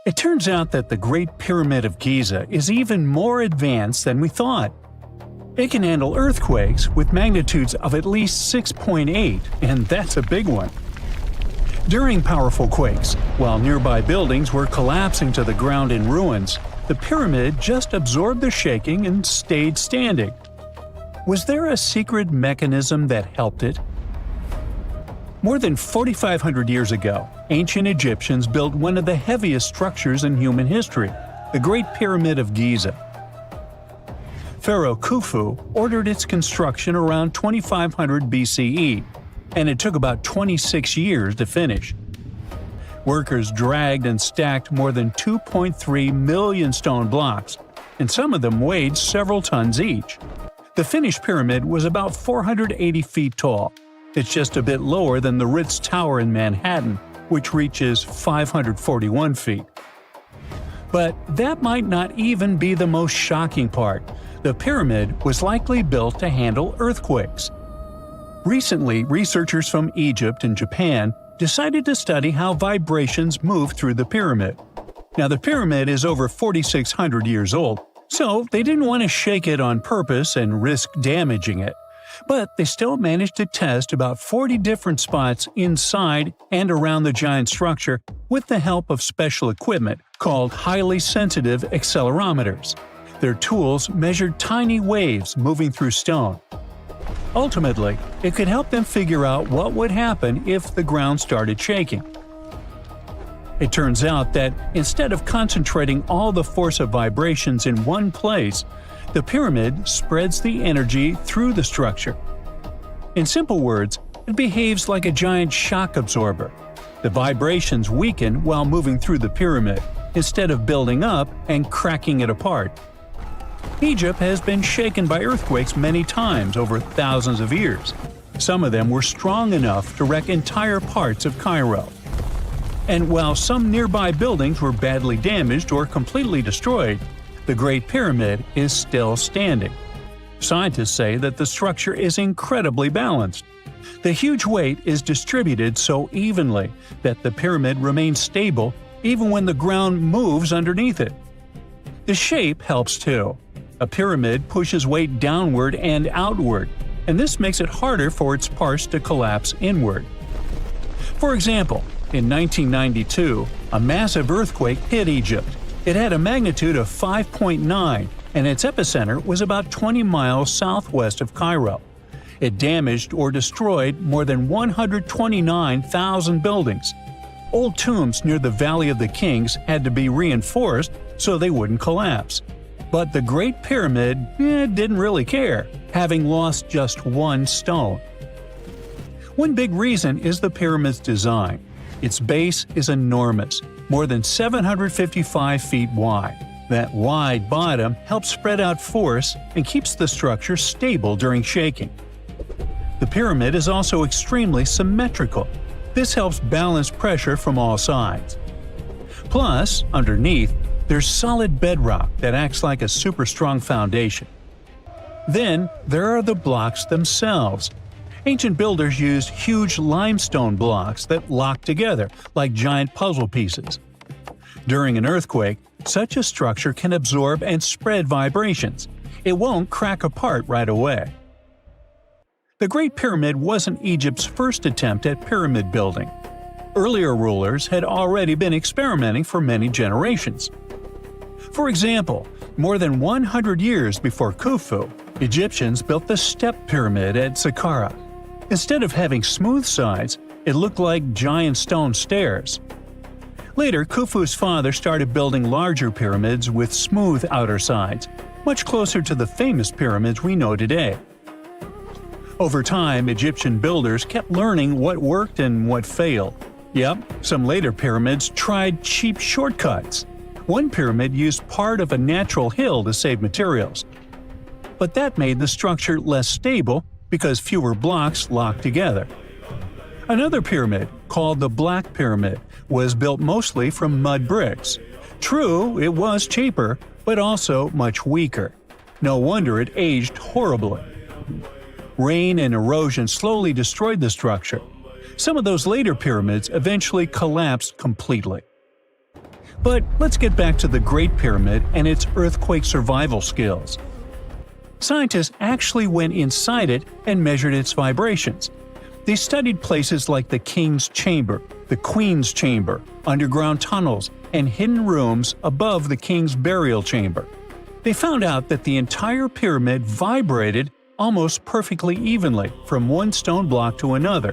It turns out that the Great Pyramid of Giza is even more advanced than we thought. It can handle earthquakes with magnitudes of at least 6.8, and that's a big one. During powerful quakes, while nearby buildings were collapsing to the ground in ruins, the pyramid just absorbed the shaking and stayed standing. Was there a secret mechanism that helped it? More than 4,500 years ago, ancient Egyptians built one of the heaviest structures in human history, the Great Pyramid of Giza. Pharaoh Khufu ordered its construction around 2500 BCE, and it took about 26 years to finish. Workers dragged and stacked more than 2.3 million stone blocks, and some of them weighed several tons each. The finished pyramid was about 480 feet tall. It's just a bit lower than the Ritz Tower in Manhattan, which reaches 541 feet. But that might not even be the most shocking part. The pyramid was likely built to handle earthquakes. Recently, researchers from Egypt and Japan decided to study how vibrations move through the pyramid. Now, the pyramid is over 4,600 years old, so they didn't want to shake it on purpose and risk damaging it. But they still managed to test about 40 different spots inside and around the giant structure with the help of special equipment called highly sensitive accelerometers. Their tools measured tiny waves moving through stone. Ultimately, it could help them figure out what would happen if the ground started shaking. It turns out that instead of concentrating all the force of vibrations in one place, the pyramid spreads the energy through the structure. In simple words, it behaves like a giant shock absorber. The vibrations weaken while moving through the pyramid, instead of building up and cracking it apart. Egypt has been shaken by earthquakes many times over thousands of years. Some of them were strong enough to wreck entire parts of Cairo. And while some nearby buildings were badly damaged or completely destroyed, the Great Pyramid is still standing. Scientists say that the structure is incredibly balanced. The huge weight is distributed so evenly that the pyramid remains stable even when the ground moves underneath it. The shape helps too. A pyramid pushes weight downward and outward, and this makes it harder for its parts to collapse inward. For example, in 1992, a massive earthquake hit Egypt. It had a magnitude of 5.9, and its epicenter was about 20 miles southwest of Cairo. It damaged or destroyed more than 129,000 buildings. Old tombs near the Valley of the Kings had to be reinforced so they wouldn't collapse. But the Great Pyramid didn't really care, having lost just one stone. One big reason is the pyramid's design. Its base is enormous, more than 755 feet wide. That wide bottom helps spread out force and keeps the structure stable during shaking. The pyramid is also extremely symmetrical. This helps balance pressure from all sides. Plus, underneath, there's solid bedrock that acts like a super strong foundation. Then, there are the blocks themselves. Ancient builders used huge limestone blocks that lock together like giant puzzle pieces. During an earthquake, such a structure can absorb and spread vibrations. It won't crack apart right away. The Great Pyramid wasn't Egypt's first attempt at pyramid building. Earlier rulers had already been experimenting for many generations. For example, more than 100 years before Khufu, Egyptians built the step pyramid at Saqqara. Instead of having smooth sides, it looked like giant stone stairs. Later, Khufu's father started building larger pyramids with smooth outer sides, much closer to the famous pyramids we know today. Over time, Egyptian builders kept learning what worked and what failed. Yep, some later pyramids tried cheap shortcuts. One pyramid used part of a natural hill to save materials. But that made the structure less stable because fewer blocks locked together. Another pyramid, called the Black Pyramid, was built mostly from mud bricks. True, it was cheaper, but also much weaker. No wonder it aged horribly. Rain and erosion slowly destroyed the structure. Some of those later pyramids eventually collapsed completely. But let's get back to the Great Pyramid and its earthquake survival skills. Scientists actually went inside it and measured its vibrations. They studied places like the King's Chamber, the Queen's Chamber, underground tunnels, and hidden rooms above the King's burial chamber. They found out that the entire pyramid vibrated almost perfectly evenly from one stone block to another.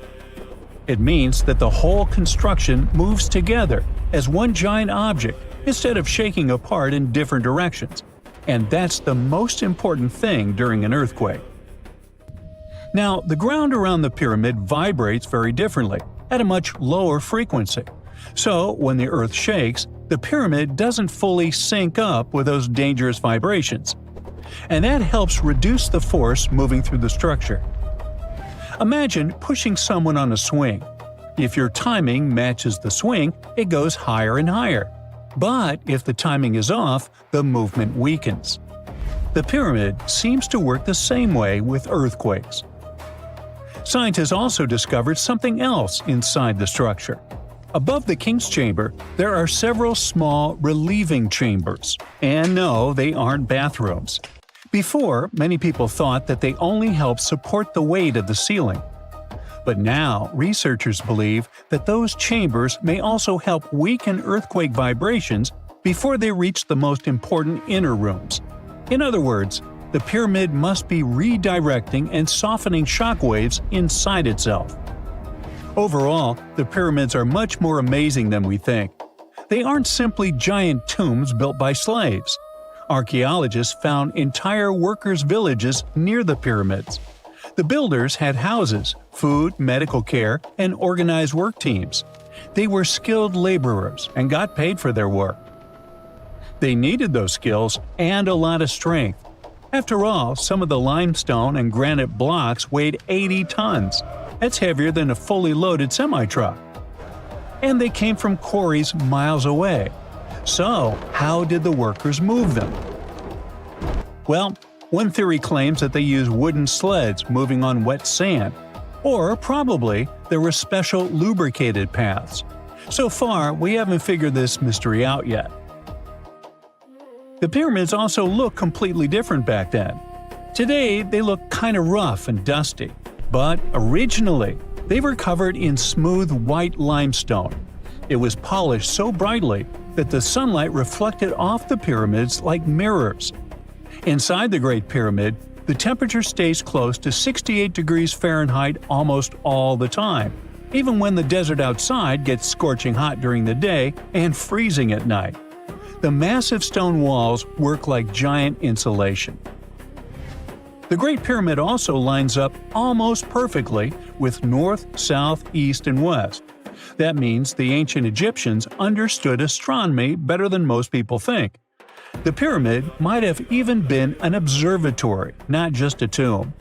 It means that the whole construction moves together as one giant object instead of shaking apart in different directions. And that's the most important thing during an earthquake. Now, the ground around the pyramid vibrates very differently, at a much lower frequency. So, when the earth shakes, the pyramid doesn't fully sync up with those dangerous vibrations. And that helps reduce the force moving through the structure. Imagine pushing someone on a swing. If your timing matches the swing, it goes higher and higher. But if the timing is off, the movement weakens. The pyramid seems to work the same way with earthquakes. Scientists also discovered something else inside the structure. Above the King's Chamber, there are several small relieving chambers. And no, they aren't bathrooms. Before, many people thought that they only help support the weight of the ceiling. But now, researchers believe that those chambers may also help weaken earthquake vibrations before they reach the most important inner rooms. In other words, the pyramid must be redirecting and softening shock waves inside itself. Overall, the pyramids are much more amazing than we think. They aren't simply giant tombs built by slaves. Archaeologists found entire workers' villages near the pyramids. The builders had houses, food, medical care, and organized work teams. They were skilled laborers and got paid for their work. They needed those skills and a lot of strength. After all, some of the limestone and granite blocks weighed 80 tons. That's heavier than a fully loaded semi-truck. And they came from quarries miles away. So, how did the workers move them? Well, one theory claims that they used wooden sleds moving on wet sand. Or probably there were special lubricated paths. So far, we haven't figured this mystery out yet. The pyramids also look completely different back then. Today, they look kind of rough and dusty. But originally, they were covered in smooth white limestone. It was polished so brightly that the sunlight reflected off the pyramids like mirrors. Inside the Great Pyramid, the temperature stays close to 68 degrees Fahrenheit almost all the time, even when the desert outside gets scorching hot during the day and freezing at night. The massive stone walls work like giant insulation. The Great Pyramid also lines up almost perfectly with north, south, east, and west. That means the ancient Egyptians understood astronomy better than most people think. The pyramid might have even been an observatory, not just a tomb.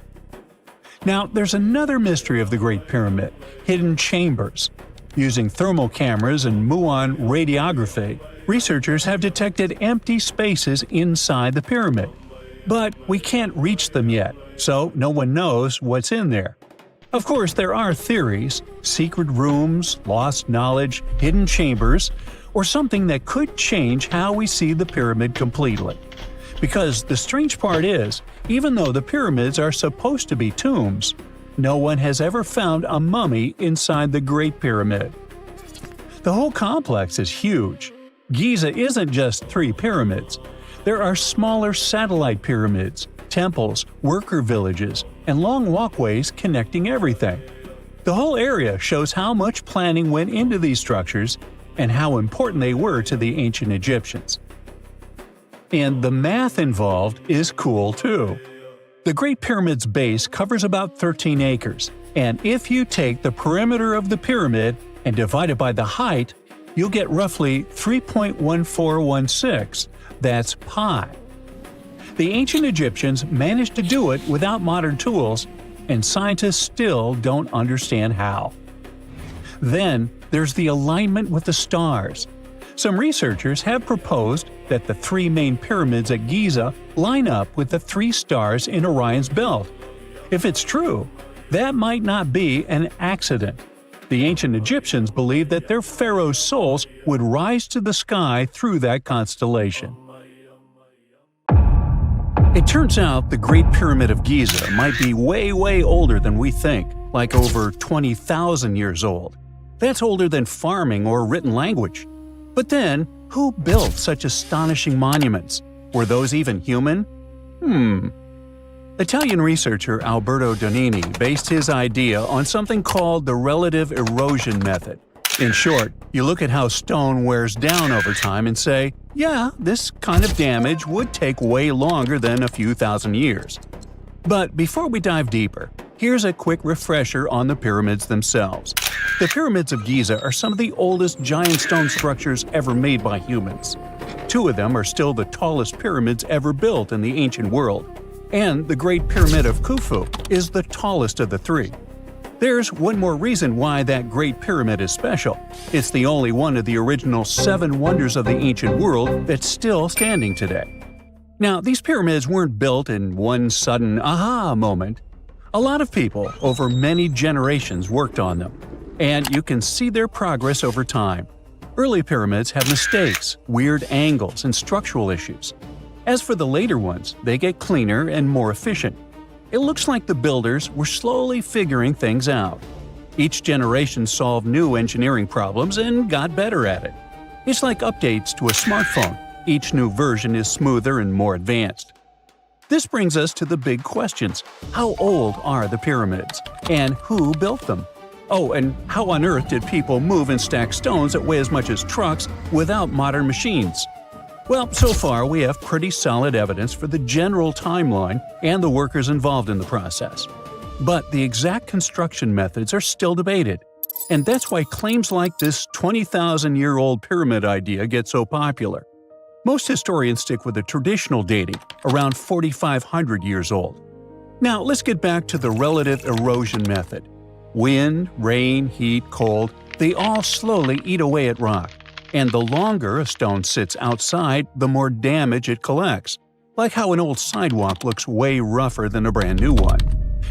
Now, there's another mystery of the Great Pyramid: hidden chambers. Using thermal cameras and muon radiography, researchers have detected empty spaces inside the pyramid. But we can't reach them yet, so no one knows what's in there. Of course, there are theories: secret rooms, lost knowledge, hidden chambers, or something that could change how we see the pyramid completely. Because the strange part is, even though the pyramids are supposed to be tombs, no one has ever found a mummy inside the Great Pyramid. The whole complex is huge. Giza isn't just 3 pyramids. There are smaller satellite pyramids, temples, worker villages, and long walkways connecting everything. The whole area shows how much planning went into these structures and how important they were to the ancient Egyptians. And the math involved is cool too. The Great Pyramid's base covers about 13 acres, and if you take the perimeter of the pyramid and divide it by the height, you'll get roughly 3.1416. That's pi. The ancient Egyptians managed to do it without modern tools, and scientists still don't understand how. Then, there's the alignment with the stars. Some researchers have proposed that the 3 main pyramids at Giza line up with the 3 stars in Orion's belt. If it's true, that might not be an accident. The ancient Egyptians believed that their pharaoh's souls would rise to the sky through that constellation. It turns out the Great Pyramid of Giza might be way older than we think, like over 20,000 years old. That's older than farming or written language. But then, who built such astonishing monuments? Were those even human? Italian researcher Alberto Donini based his idea on something called the relative erosion method. In short, you look at how stone wears down over time and say, yeah, this kind of damage would take way longer than a few thousand years. But before we dive deeper, here's a quick refresher on the pyramids themselves. The pyramids of Giza are some of the oldest giant stone structures ever made by humans. 2 of them are still the tallest pyramids ever built in the ancient world, and the Great Pyramid of Khufu is the tallest of the 3. There's one more reason why that Great Pyramid is special. It's the only one of the original 7 wonders of the ancient world that's still standing today. Now, these pyramids weren't built in one sudden aha moment. A lot of people over many generations worked on them, and you can see their progress over time. Early pyramids have mistakes, weird angles, and structural issues. As for the later ones, they get cleaner and more efficient. It looks like the builders were slowly figuring things out. Each generation solved new engineering problems and got better at it. It's like updates to a smartphone. Each new version is smoother and more advanced. This brings us to the big questions. How old are the pyramids? And who built them? Oh, and how on earth did people move and stack stones that weigh as much as trucks without modern machines? Well, so far we have pretty solid evidence for the general timeline and the workers involved in the process. But the exact construction methods are still debated. And that's why claims like this 20,000-year-old pyramid idea get so popular. Most historians stick with the traditional dating, around 4,500 years old. Now let's get back to the relative erosion method. Wind, rain, heat, cold, they all slowly eat away at rock. And the longer a stone sits outside, the more damage it collects. Like how an old sidewalk looks way rougher than a brand new one.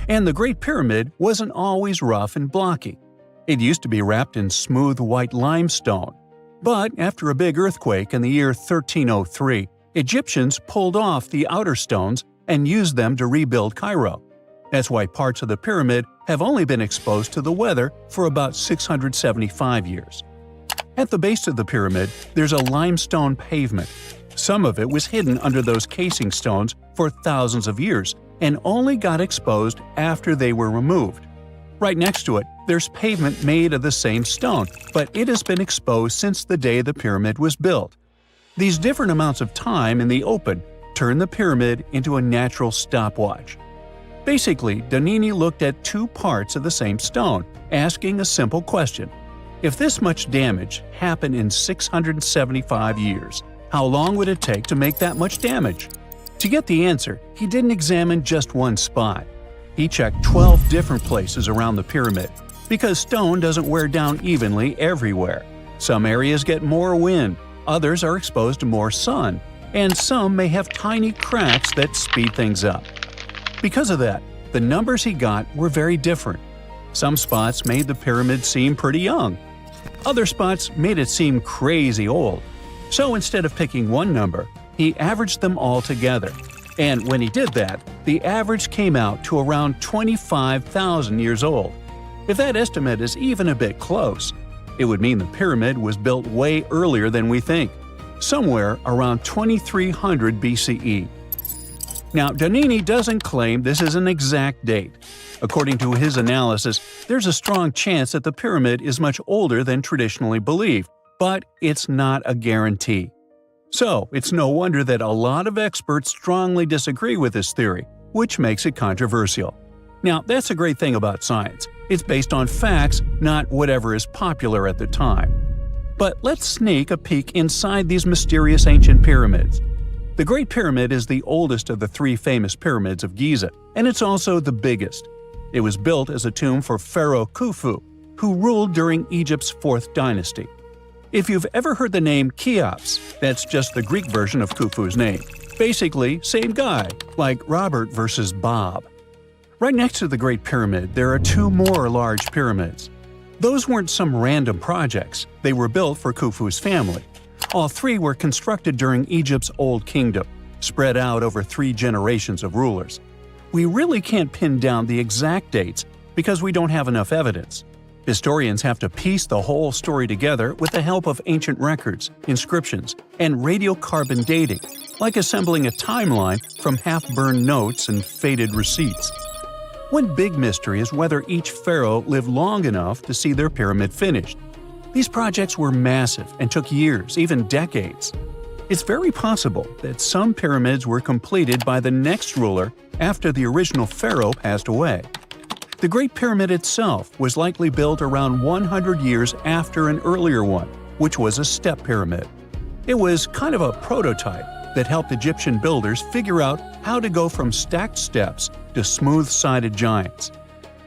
And the Great Pyramid wasn't always rough and blocky. It used to be wrapped in smooth white limestone. But after a big earthquake in the year 1303, Egyptians pulled off the outer stones and used them to rebuild Cairo. That's why parts of the pyramid have only been exposed to the weather for about 675 years. At the base of the pyramid, there's a limestone pavement. Some of it was hidden under those casing stones for thousands of years and only got exposed after they were removed. Right next to it, there's pavement made of the same stone, but it has been exposed since the day the pyramid was built. These different amounts of time in the open turn the pyramid into a natural stopwatch. Basically, Donini looked at 2 parts of the same stone, asking a simple question. If this much damage happened in 675 years, how long would it take to make that much damage? To get the answer, he didn't examine just one spot. He checked 12 different places around the pyramid, because stone doesn't wear down evenly everywhere. Some areas get more wind, others are exposed to more sun, and some may have tiny cracks that speed things up. Because of that, the numbers he got were very different. Some spots made the pyramid seem pretty young. Other spots made it seem crazy old. So instead of picking one number, he averaged them all together. And when he did that, the average came out to around 25,000 years old. If that estimate is even a bit close, it would mean the pyramid was built way earlier than we think, somewhere around 2300 BCE. Now, Donini doesn't claim this is an exact date. According to his analysis, there's a strong chance that the pyramid is much older than traditionally believed, but it's not a guarantee. So, it's no wonder that a lot of experts strongly disagree with this theory, which makes it controversial. Now, that's a great thing about science. It's based on facts, not whatever is popular at the time. But let's sneak a peek inside these mysterious ancient pyramids. The Great Pyramid is the oldest of the 3 famous pyramids of Giza, and it's also the biggest. It was built as a tomb for Pharaoh Khufu, who ruled during Egypt's 4th dynasty. If you've ever heard the name Cheops, that's just the Greek version of Khufu's name. Basically, same guy, like Robert versus Bob. Right next to the Great Pyramid, there are 2 more large pyramids. Those weren't some random projects, they were built for Khufu's family. All three were constructed during Egypt's Old Kingdom, spread out over 3 generations of rulers. We really can't pin down the exact dates because we don't have enough evidence. Historians have to piece the whole story together with the help of ancient records, inscriptions, and radiocarbon dating, like assembling a timeline from half-burned notes and faded receipts. One big mystery is whether each pharaoh lived long enough to see their pyramid finished. These projects were massive and took years, even decades. It's very possible that some pyramids were completed by the next ruler after the original pharaoh passed away. The Great Pyramid itself was likely built around 100 years after an earlier one, which was a step pyramid. It was kind of a prototype that helped Egyptian builders figure out how to go from stacked steps to smooth-sided giants.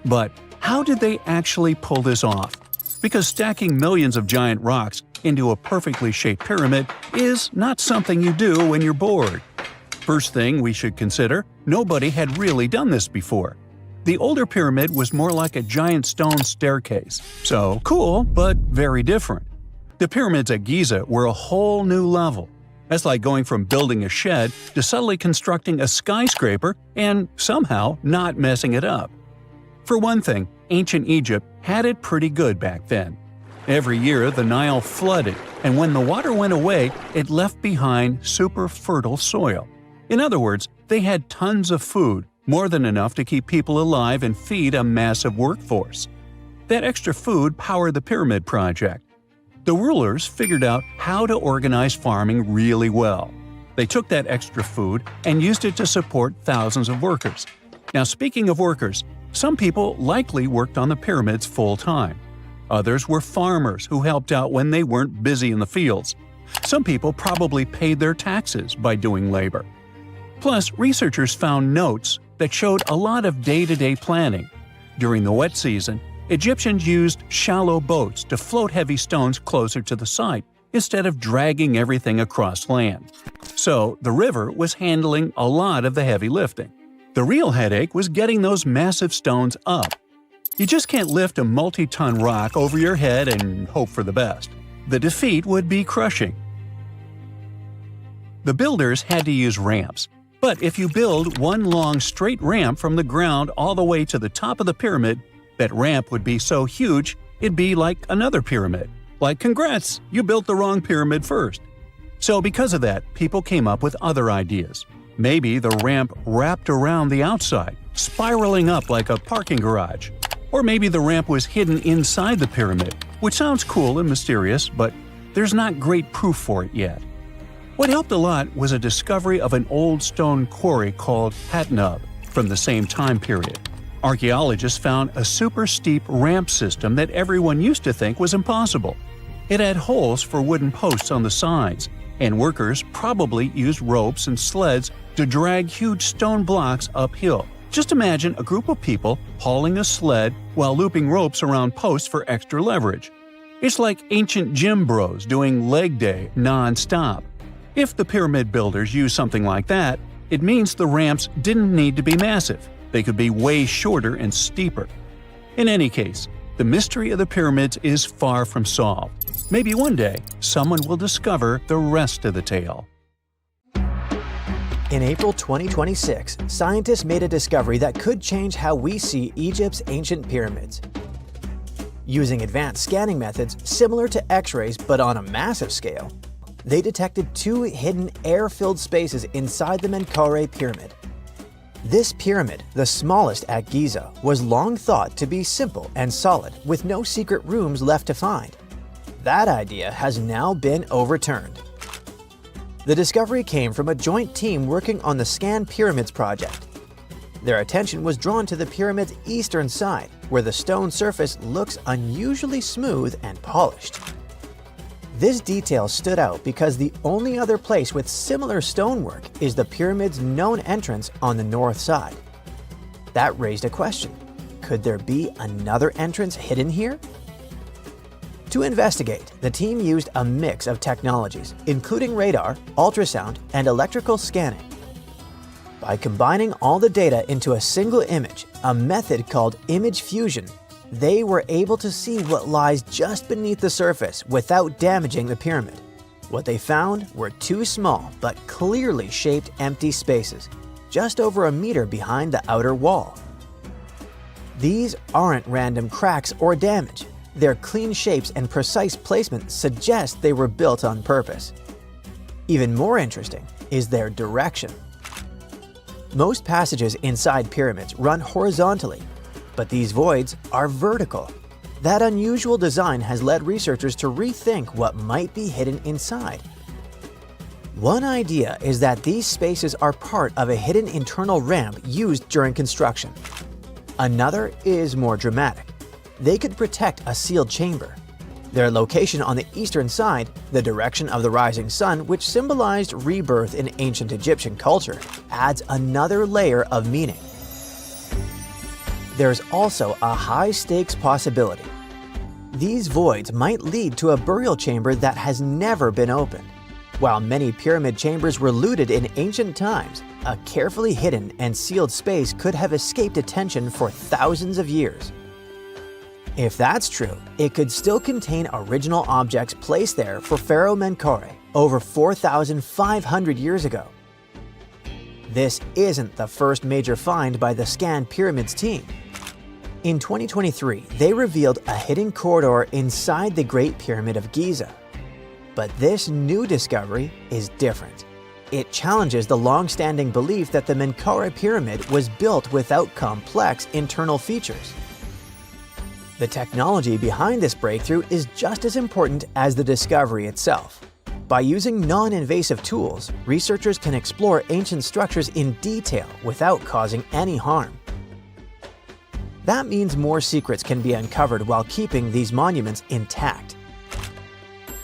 But how did they actually pull this off? Because stacking millions of giant rocks into a perfectly shaped pyramid is not something you do when you're bored. First thing we should consider, nobody had really done this before. The older pyramid was more like a giant stone staircase, so cool but very different. The pyramids at Giza were a whole new level. That's like going from building a shed to suddenly constructing a skyscraper and somehow not messing it up. For one thing, ancient Egypt had it pretty good back then. Every year the Nile flooded, and when the water went away, it left behind super fertile soil. In other words, they had tons of food, more than enough to keep people alive and feed a massive workforce. That extra food powered the pyramid project. The rulers figured out how to organize farming really well. They took that extra food and used it to support thousands of workers. Now, speaking of workers, some people likely worked on the pyramids full-time. Others were farmers who helped out when they weren't busy in the fields. Some people probably paid their taxes by doing labor. Plus, researchers found notes that showed a lot of day-to-day planning. During the wet season, Egyptians used shallow boats to float heavy stones closer to the site instead of dragging everything across land. So, the river was handling a lot of the heavy lifting. The real headache was getting those massive stones up. You just can't lift a multi-ton rock over your head and hope for the best. The defeat would be crushing. The builders had to use ramps. But if you build one long straight ramp from the ground all the way to the top of the pyramid, that ramp would be so huge it'd be like another pyramid. Like, congrats, you built the wrong pyramid first. So because of that, people came up with other ideas. Maybe the ramp wrapped around the outside, spiraling up like a parking garage. Or maybe the ramp was hidden inside the pyramid, which sounds cool and mysterious, but there's not great proof for it yet. What helped a lot was a discovery of an old stone quarry called Hatnub from the same time period. Archaeologists found a super steep ramp system that everyone used to think was impossible. It had holes for wooden posts on the sides, and workers probably used ropes and sleds to drag huge stone blocks uphill. Just imagine a group of people hauling a sled while looping ropes around posts for extra leverage. It's like ancient gym bros doing leg day non-stop. If the pyramid builders used something like that, it means the ramps didn't need to be massive. They could be way shorter and steeper. In any case, the mystery of the pyramids is far from solved. Maybe one day, someone will discover the rest of the tale. In April 2026, scientists made a discovery that could change how we see Egypt's ancient pyramids. Using advanced scanning methods similar to X-rays but on a massive scale, they detected 2 hidden air-filled spaces inside the Menkaure pyramid. This pyramid, the smallest at Giza, was long thought to be simple and solid, with no secret rooms left to find. That idea has now been overturned. The discovery came from a joint team working on the Scan Pyramids project. Their attention was drawn to the pyramid's eastern side, where the stone surface looks unusually smooth and polished. This detail stood out because the only other place with similar stonework is the pyramid's known entrance on the north side. That raised a question. Could there be another entrance hidden here? To investigate, the team used a mix of technologies, including radar, ultrasound, and electrical scanning. By combining all the data into a single image, a method called image fusion, they were able to see what lies just beneath the surface without damaging the pyramid. What they found were two small but clearly shaped empty spaces, just over a meter behind the outer wall. These aren't random cracks or damage. Their clean shapes and precise placement suggest they were built on purpose. Even more interesting is their direction. Most passages inside pyramids run horizontally, but these voids are vertical. That unusual design has led researchers to rethink what might be hidden inside. One idea is that these spaces are part of a hidden internal ramp used during construction. Another is more dramatic. They could protect a sealed chamber. Their location on the eastern side, the direction of the rising sun, which symbolized rebirth in ancient Egyptian culture, adds another layer of meaning. There's also a high-stakes possibility. These voids might lead to a burial chamber that has never been opened. While many pyramid chambers were looted in ancient times, a carefully hidden and sealed space could have escaped attention for thousands of years. If that's true, it could still contain original objects placed there for Pharaoh Menkaure over 4,500 years ago. This isn't the first major find by the Scan Pyramids team. In 2023, they revealed a hidden corridor inside the Great Pyramid of Giza. But this new discovery is different. It challenges the long-standing belief that the Menkaure Pyramid was built without complex internal features. The technology behind this breakthrough is just as important as the discovery itself. By using non-invasive tools, researchers can explore ancient structures in detail without causing any harm. That means more secrets can be uncovered while keeping these monuments intact.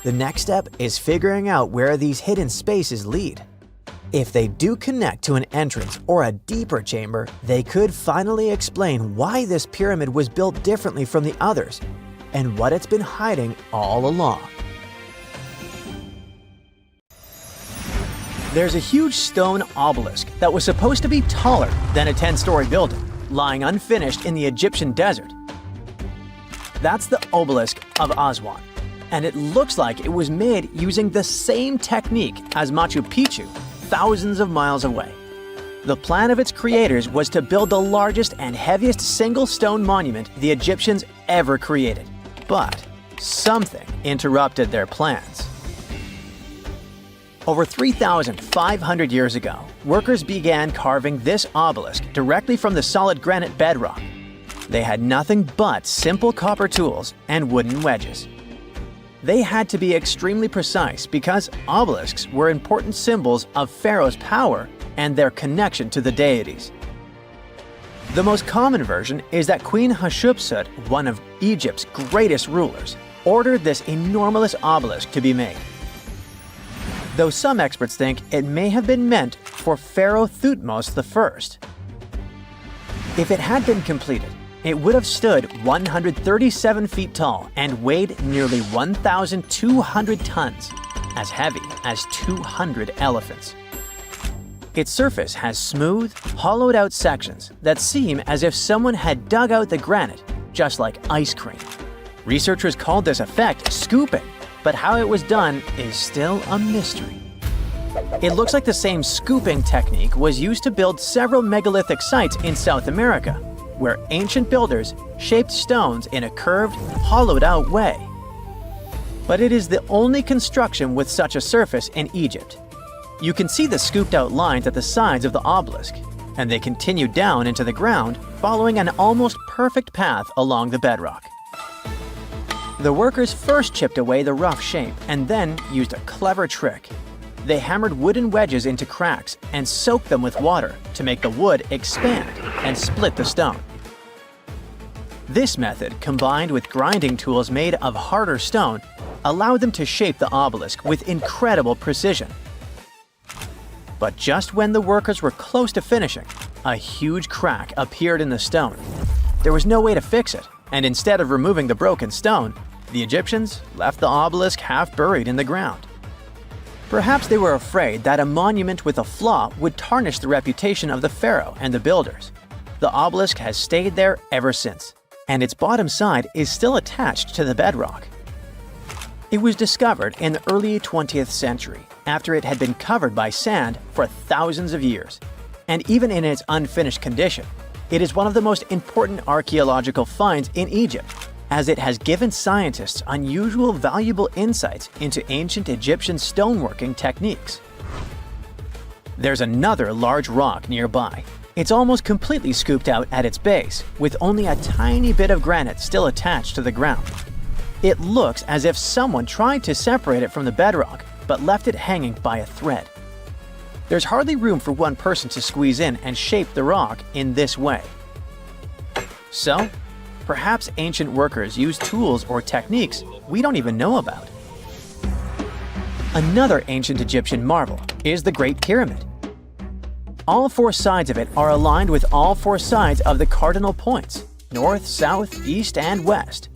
The next step is figuring out where these hidden spaces lead. If they do connect to an entrance or a deeper chamber, they could finally explain why this pyramid was built differently from the others and what it's been hiding all along. There's a huge stone obelisk that was supposed to be taller than a 10-story building, lying unfinished in the Egyptian desert. That's the obelisk of Aswan, and it looks like it was made using the same technique as Machu Picchu, thousands of miles away. The plan of its creators was to build the largest and heaviest single stone monument the Egyptians ever created. But something interrupted their plans. Over 3,500 years ago, workers began carving this obelisk directly from the solid granite bedrock. They had nothing but simple copper tools and wooden wedges. They had to be extremely precise because obelisks were important symbols of Pharaoh's power and their connection to the deities. The most common version is that Queen Hatshepsut, one of Egypt's greatest rulers, ordered this enormous obelisk to be made. Though some experts think it may have been meant for Pharaoh Thutmose I. If it had been completed, it would have stood 137 feet tall and weighed nearly 1,200 tons, as heavy as 200 elephants. Its surface has smooth, hollowed-out sections that seem as if someone had dug out the granite, just like ice cream. Researchers called this effect scooping, but how it was done is still a mystery. It looks like the same scooping technique was used to build several megalithic sites in South America, where ancient builders shaped stones in a curved, hollowed-out way. But it is the only construction with such a surface in Egypt. You can see the scooped-out lines at the sides of the obelisk, and they continue down into the ground, following an almost perfect path along the bedrock. The workers first chipped away the rough shape and then used a clever trick. They hammered wooden wedges into cracks and soaked them with water to make the wood expand and split the stone. This method, combined with grinding tools made of harder stone, allowed them to shape the obelisk with incredible precision. But just when the workers were close to finishing, a huge crack appeared in the stone. There was no way to fix it, and instead of removing the broken stone, the Egyptians left the obelisk half buried in the ground. Perhaps they were afraid that a monument with a flaw would tarnish the reputation of the pharaoh and the builders. The obelisk has stayed there ever since, and its bottom side is still attached to the bedrock. It was discovered in the early 20th century after it had been covered by sand for thousands of years. And even in its unfinished condition, it is one of the most important archaeological finds in Egypt, as it has given scientists unusual valuable insights into ancient Egyptian stoneworking techniques. There's another large rock nearby. It's almost completely scooped out at its base, with only a tiny bit of granite still attached to the ground. It looks as if someone tried to separate it from the bedrock, but left it hanging by a thread. There's hardly room for one person to squeeze in and shape the rock in this way. So, perhaps ancient workers used tools or techniques we don't even know about. Another ancient Egyptian marvel is the Great Pyramid. All four sides of it are aligned with all four sides of the cardinal points: north, south, east, and west.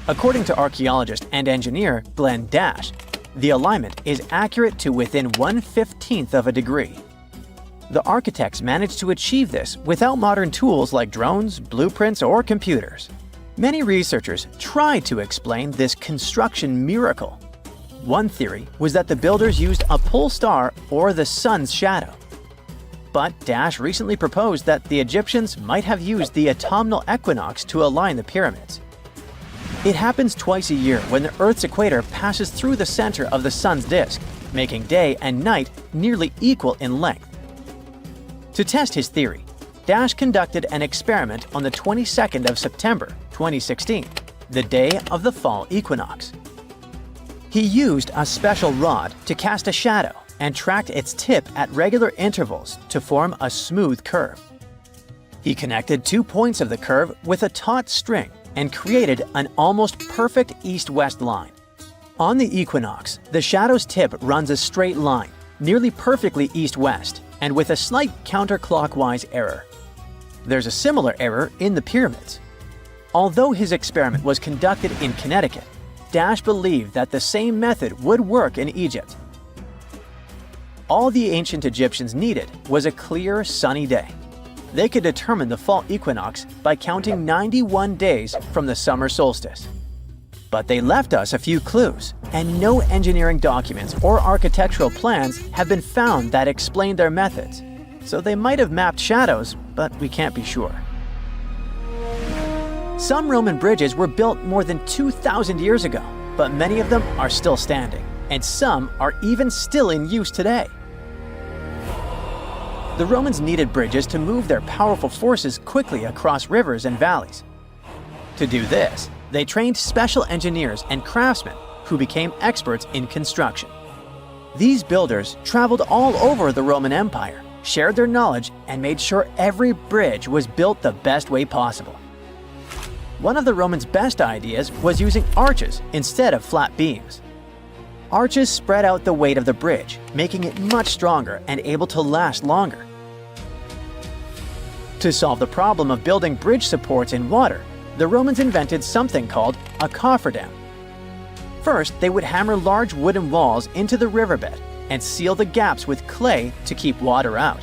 According to archaeologist and engineer Glenn Dash, the alignment is accurate to within 1/15th of a degree. The architects managed to achieve this without modern tools like drones, blueprints, or computers. Many researchers tried to explain this construction miracle. One theory was that the builders used a pole star or the sun's shadow. But Dash recently proposed that the Egyptians might have used the autumnal equinox to align the pyramids. It happens twice a year when the Earth's equator passes through the center of the sun's disk, making day and night nearly equal in length. To test his theory, Dash conducted an experiment on the 22nd of September 2016, the day of the fall equinox. He used a special rod to cast a shadow and tracked its tip at regular intervals to form a smooth curve. He connected 2 points of the curve with a taut string and created an almost perfect east-west line. On the equinox, the shadow's tip runs a straight line, nearly perfectly east-west, and with a slight counterclockwise error. There's a similar error in the pyramids. Although his experiment was conducted in Connecticut, Dash believed that the same method would work in Egypt. All the ancient Egyptians needed was a clear, sunny day. They could determine the fall equinox by counting 91 days from the summer solstice. But they left us a few clues, and no engineering documents or architectural plans have been found that explain their methods. So they might have mapped shadows, but we can't be sure. Some Roman bridges were built more than 2,000 years ago, but many of them are still standing, and some are even still in use today. The Romans needed bridges to move their powerful forces quickly across rivers and valleys. To do this, they trained special engineers and craftsmen who became experts in construction. These builders traveled all over the Roman Empire, shared their knowledge, and made sure every bridge was built the best way possible. One of the Romans' best ideas was using arches instead of flat beams. Arches spread out the weight of the bridge, making it much stronger and able to last longer. To solve the problem of building bridge supports in water, the Romans invented something called a cofferdam. First, they would hammer large wooden walls into the riverbed and seal the gaps with clay to keep water out.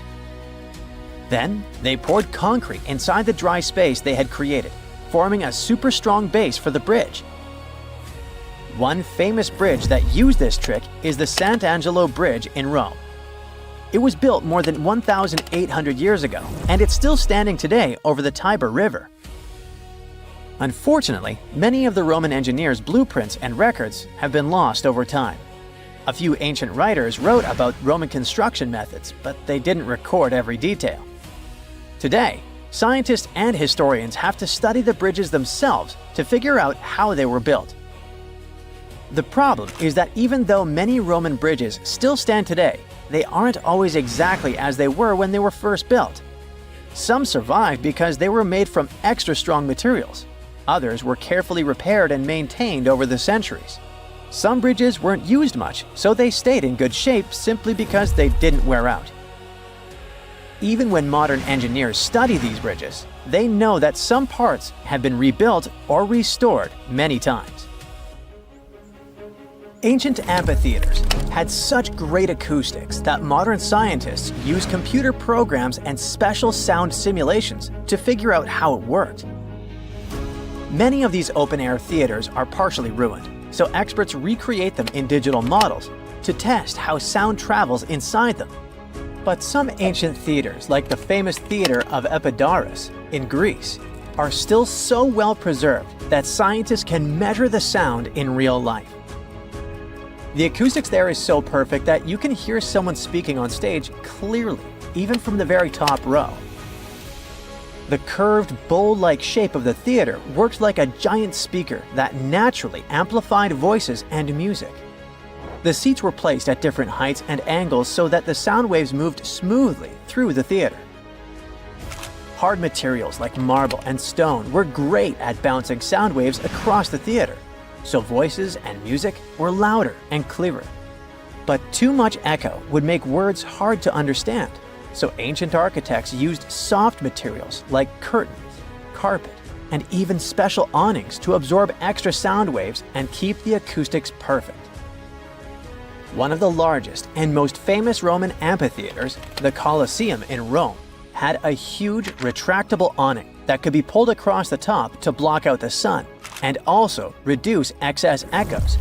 Then, they poured concrete inside the dry space they had created, forming a super strong base for the bridge. One famous bridge that used this trick is the Sant'Angelo Bridge in Rome. It was built more than 1,800 years ago, and it's still standing today over the Tiber River. Unfortunately, many of the Roman engineers' blueprints and records have been lost over time. A few ancient writers wrote about Roman construction methods, but they didn't record every detail. Today, scientists and historians have to study the bridges themselves to figure out how they were built. The problem is that even though many Roman bridges still stand today, they aren't always exactly as they were when they were first built. Some survived because they were made from extra strong materials. Others were carefully repaired and maintained over the centuries. Some bridges weren't used much, so they stayed in good shape simply because they didn't wear out. Even when modern engineers study these bridges, they know that some parts have been rebuilt or restored many times. Ancient amphitheaters had such great acoustics that modern scientists use computer programs and special sound simulations to figure out how it worked. Many of these open-air theaters are partially ruined, so experts recreate them in digital models to test how sound travels inside them. But some ancient theaters, like the famous theater of Epidaurus in Greece, are still so well preserved that scientists can measure the sound in real life. The acoustics there is so perfect that you can hear someone speaking on stage clearly, even from the very top row. The curved, bowl-like shape of the theater worked like a giant speaker that naturally amplified voices and music. The seats were placed at different heights and angles so that the sound waves moved smoothly through the theater. Hard materials like marble and stone were great at bouncing sound waves across the theater, so voices and music were louder and clearer. But too much echo would make words hard to understand, so ancient architects used soft materials like curtains, carpet, and even special awnings to absorb extra sound waves and keep the acoustics perfect. One of the largest and most famous Roman amphitheaters, the Colosseum in Rome, had a huge retractable awning that could be pulled across the top to block out the sun and also reduce excess echoes,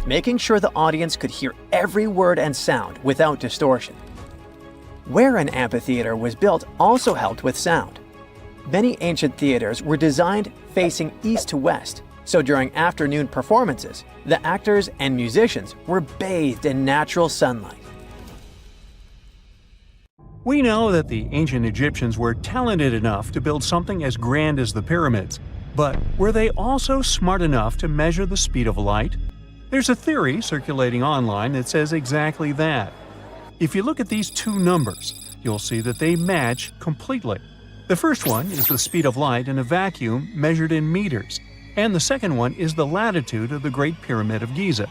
making sure the audience could hear every word and sound without distortion. Where an amphitheater was built also helped with sound. Many ancient theaters were designed facing east to west, so during afternoon performances, the actors and musicians were bathed in natural sunlight. We know that the ancient Egyptians were talented enough to build something as grand as the pyramids, but were they also smart enough to measure the speed of light? There's a theory circulating online that says exactly that. If you look at these two numbers, you'll see that they match completely. The first one is the speed of light in a vacuum measured in meters, and the second one is the latitude of the Great Pyramid of Giza.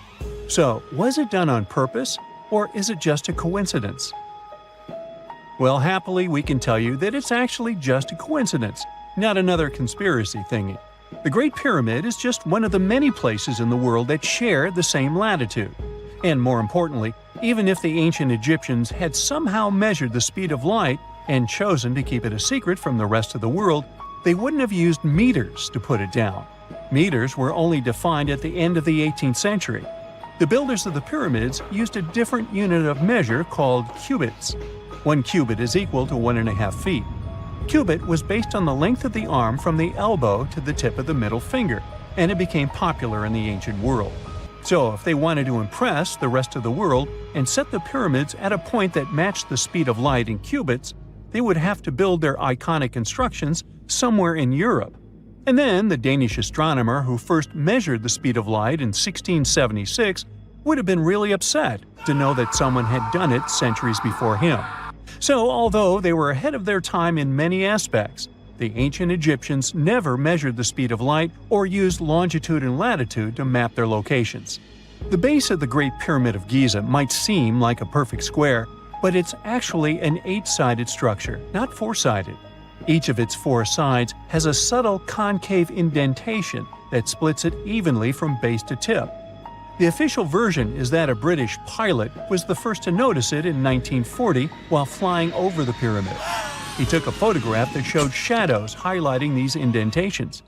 So, was it done on purpose, or is it just a coincidence? Well, happily, we can tell you that it's actually just a coincidence, not another conspiracy thingy. The Great Pyramid is just one of the many places in the world that share the same latitude. And more importantly, even if the ancient Egyptians had somehow measured the speed of light and chosen to keep it a secret from the rest of the world, they wouldn't have used meters to put it down. Meters were only defined at the end of the 18th century. The builders of the pyramids used a different unit of measure called cubits. 1 cubit is equal to 1.5 feet. Cubit was based on the length of the arm from the elbow to the tip of the middle finger, and it became popular in the ancient world. So if they wanted to impress the rest of the world and set the pyramids at a point that matched the speed of light in cubits, they would have to build their iconic constructions somewhere in Europe. And then the Danish astronomer who first measured the speed of light in 1676 would have been really upset to know that someone had done it centuries before him. So although they were ahead of their time in many aspects, the ancient Egyptians never measured the speed of light or used longitude and latitude to map their locations. The base of the Great Pyramid of Giza might seem like a perfect square, but it's actually an 8-sided structure, not 4-sided. Each of its 4 sides has a subtle concave indentation that splits it evenly from base to tip. The official version is that a British pilot was the first to notice it in 1940 while flying over the pyramid. He took a photograph that showed shadows highlighting these indentations.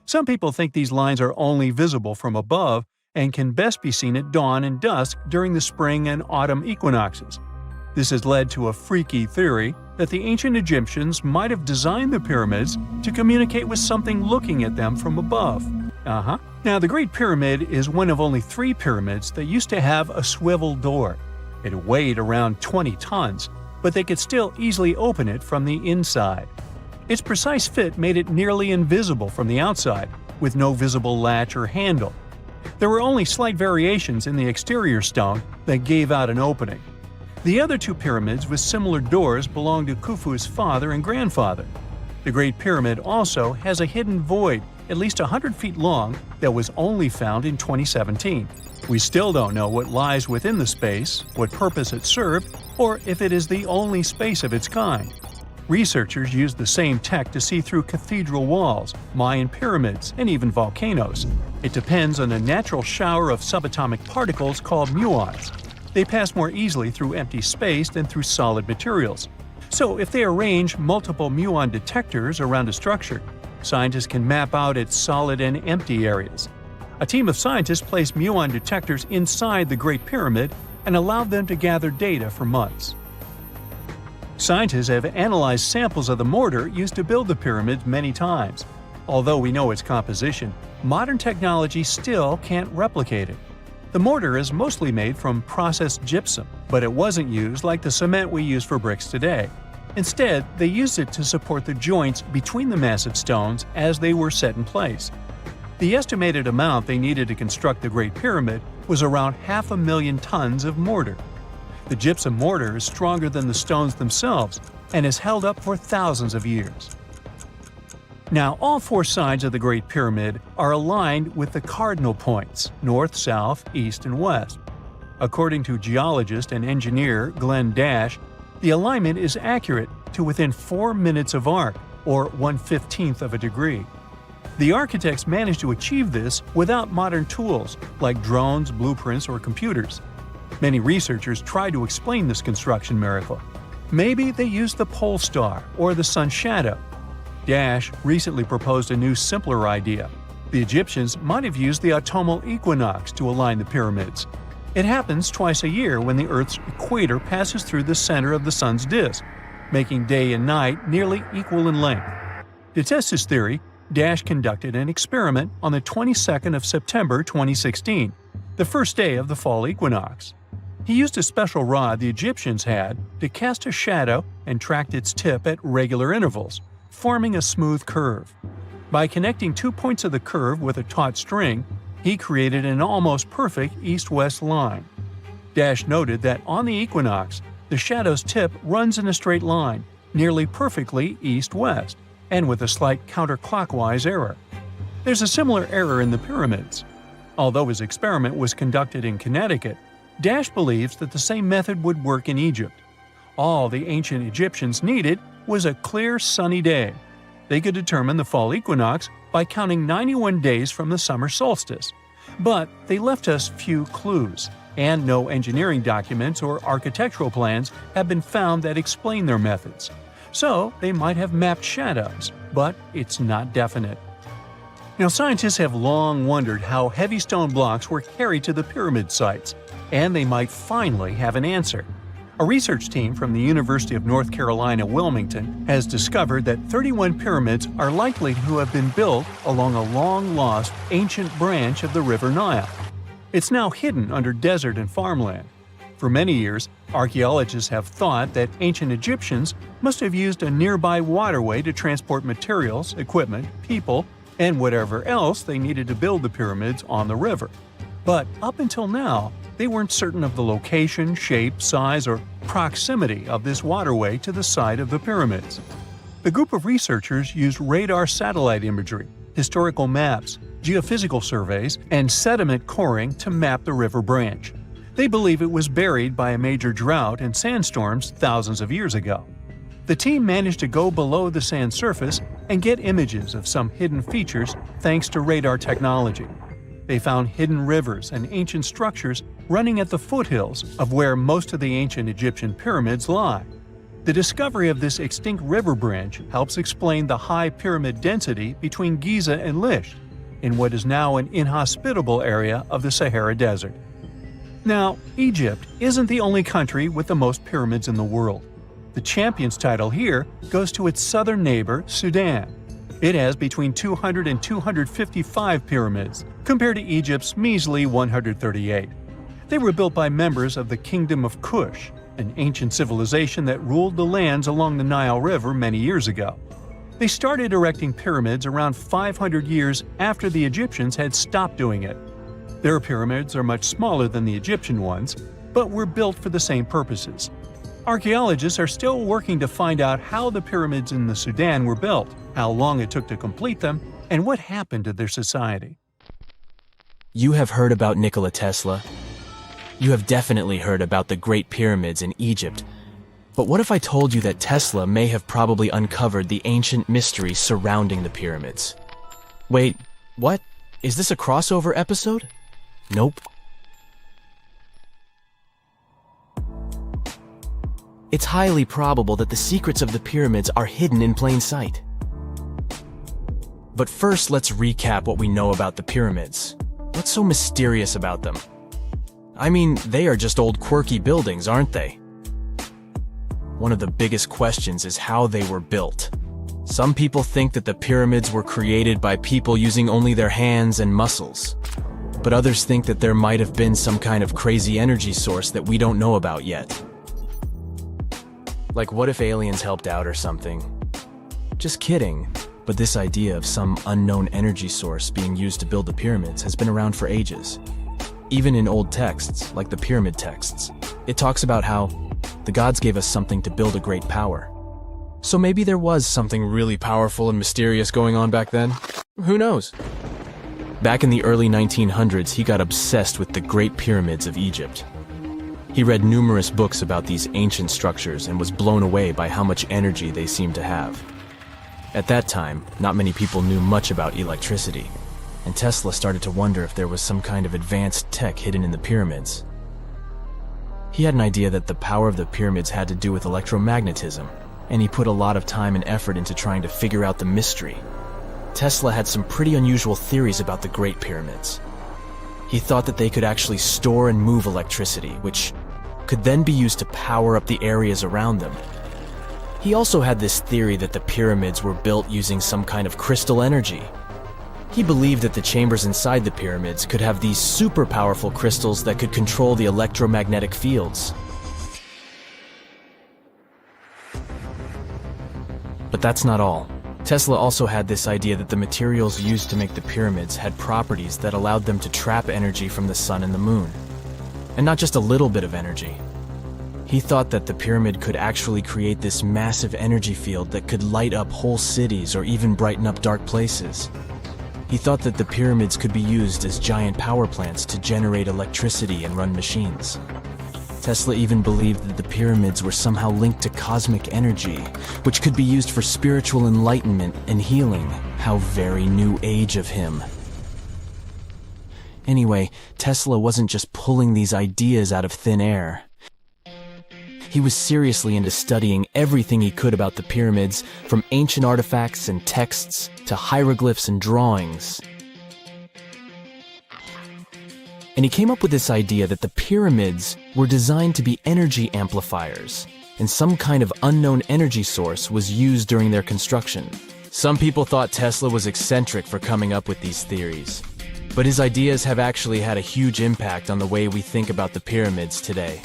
Some people think these lines are only visible from above and can best be seen at dawn and dusk during the spring and autumn equinoxes. This has led to a freaky theory that the ancient Egyptians might have designed the pyramids to communicate with something looking at them from above. Now, the Great Pyramid is one of only 3 pyramids that used to have a swivel door. It weighed around 20 tons, but they could still easily open it from the inside. Its precise fit made it nearly invisible from the outside, with no visible latch or handle. There were only slight variations in the exterior stone that gave out an opening. The other 2 pyramids with similar doors belonged to Khufu's father and grandfather. The Great Pyramid also has a hidden void at least 100 feet long that was only found in 2017. We still don't know what lies within the space, what purpose it served, or if it is the only space of its kind. Researchers used the same tech to see through cathedral walls, Mayan pyramids, and even volcanoes. It depends on a natural shower of subatomic particles called muons. They pass more easily through empty space than through solid materials. So if they arrange multiple muon detectors around a structure, scientists can map out its solid and empty areas. A team of scientists placed muon detectors inside the Great Pyramid and allowed them to gather data for months. Scientists have analyzed samples of the mortar used to build the pyramids many times. Although we know its composition, modern technology still can't replicate it. The mortar is mostly made from processed gypsum, but it wasn't used like the cement we use for bricks today. Instead, they used it to support the joints between the massive stones as they were set in place. The estimated amount they needed to construct the Great Pyramid was around 500,000 tons of mortar. The gypsum mortar is stronger than the stones themselves and has held up for thousands of years. Now, all four sides of the Great Pyramid are aligned with the cardinal points – north, south, east, and west. According to geologist and engineer Glenn Dash, the alignment is accurate to within 4 minutes of arc, or 1/15th of a degree. The architects managed to achieve this without modern tools like drones, blueprints, or computers. Many researchers try to explain this construction miracle. Maybe they used the pole star or the sun's shadow. Dash recently proposed a new, simpler idea. The Egyptians might have used the autumnal equinox to align the pyramids. It happens twice a year when the Earth's equator passes through the center of the sun's disk, making day and night nearly equal in length. To test his theory, Dash conducted an experiment on the 22nd of September 2016, the first day of the fall equinox. He used a special rod the Egyptians had to cast a shadow and tracked its tip at regular intervals, forming a smooth curve. By connecting 2 points of the curve with a taut string, he created an almost perfect east-west line. Dash noted that on the equinox, the shadow's tip runs in a straight line, nearly perfectly east-west, and with a slight counterclockwise error. There's a similar error in the pyramids. Although his experiment was conducted in Connecticut, Dash believes that the same method would work in Egypt. All the ancient Egyptians needed was a clear, sunny day. They could determine the fall equinox by counting 91 days from the summer solstice. But they left us few clues, and no engineering documents or architectural plans have been found that explain their methods. So they might have mapped shadows, but it's not definite. Now, scientists have long wondered how heavy stone blocks were carried to the pyramid sites, and they might finally have an answer. A research team from the University of North Carolina, Wilmington, has discovered that 31 pyramids are likely to have been built along a long-lost ancient branch of the River Nile. It's now hidden under desert and farmland. For many years, archaeologists have thought that ancient Egyptians must have used a nearby waterway to transport materials, equipment, people, and whatever else they needed to build the pyramids on the river. But up until now, they weren't certain of the location, shape, size, or proximity of this waterway to the site of the pyramids. The group of researchers used radar satellite imagery, historical maps, geophysical surveys, and sediment coring to map the river branch. They believe it was buried by a major drought and sandstorms thousands of years ago. The team managed to go below the sand surface and get images of some hidden features thanks to radar technology. They found hidden rivers and ancient structures running at the foothills of where most of the ancient Egyptian pyramids lie. The discovery of this extinct river branch helps explain the high pyramid density between Giza and Lisht, in what is now an inhospitable area of the Sahara Desert. Now, Egypt isn't the only country with the most pyramids in the world. The champion's title here goes to its southern neighbor, Sudan. It has between 200 and 255 pyramids, compared to Egypt's measly 138. They were built by members of the Kingdom of Kush, an ancient civilization that ruled the lands along the Nile River many years ago. They started erecting pyramids around 500 years after the Egyptians had stopped doing it. Their pyramids are much smaller than the Egyptian ones, but were built for the same purposes. Archaeologists are still working to find out how the pyramids in the Sudan were built, how long it took to complete them, and what happened to their society. You have heard about Nikola Tesla. You have definitely heard about the Great Pyramids in Egypt. But what if I told you that Tesla may have probably uncovered the ancient mysteries surrounding the pyramids? Wait, what? Is this a crossover episode? Nope. It's highly probable that the secrets of the pyramids are hidden in plain sight. But first, let's recap what we know about the pyramids. What's so mysterious about them? I mean, they are just old quirky buildings, aren't they? One of the biggest questions is how they were built. Some people think that the pyramids were created by people using only their hands and muscles. But others think that there might have been some kind of crazy energy source that we don't know about yet. Like, what if aliens helped out or something? Just kidding. But this idea of some unknown energy source being used to build the pyramids has been around for ages. Even in old texts, like the pyramid texts, it talks about how the gods gave us something to build a great power. So maybe there was something really powerful and mysterious going on back then? Who knows? Back in the early 1900s, he got obsessed with the Great Pyramids of Egypt. He read numerous books about these ancient structures and was blown away by how much energy they seemed to have. At that time, not many people knew much about electricity, and Tesla started to wonder if there was some kind of advanced tech hidden in the pyramids. He had an idea that the power of the pyramids had to do with electromagnetism, and he put a lot of time and effort into trying to figure out the mystery. Tesla had some pretty unusual theories about the Great Pyramids. He thought that they could actually store and move electricity, which could then be used to power up the areas around them. He also had this theory that the pyramids were built using some kind of crystal energy. He believed that the chambers inside the pyramids could have these super powerful crystals that could control the electromagnetic fields. But that's not all. Tesla also had this idea that the materials used to make the pyramids had properties that allowed them to trap energy from the sun and the moon. And not just a little bit of energy. He thought that the pyramid could actually create this massive energy field that could light up whole cities or even brighten up dark places. He thought that the pyramids could be used as giant power plants to generate electricity and run machines. Tesla even believed that the pyramids were somehow linked to cosmic energy, which could be used for spiritual enlightenment and healing. How very new age of him. Anyway, Tesla wasn't just pulling these ideas out of thin air. He was seriously into studying everything he could about the pyramids, from ancient artifacts and texts to hieroglyphs and drawings. And he came up with this idea that the pyramids were designed to be energy amplifiers, and some kind of unknown energy source was used during their construction. Some people thought Tesla was eccentric for coming up with these theories, but his ideas have actually had a huge impact on the way we think about the pyramids today.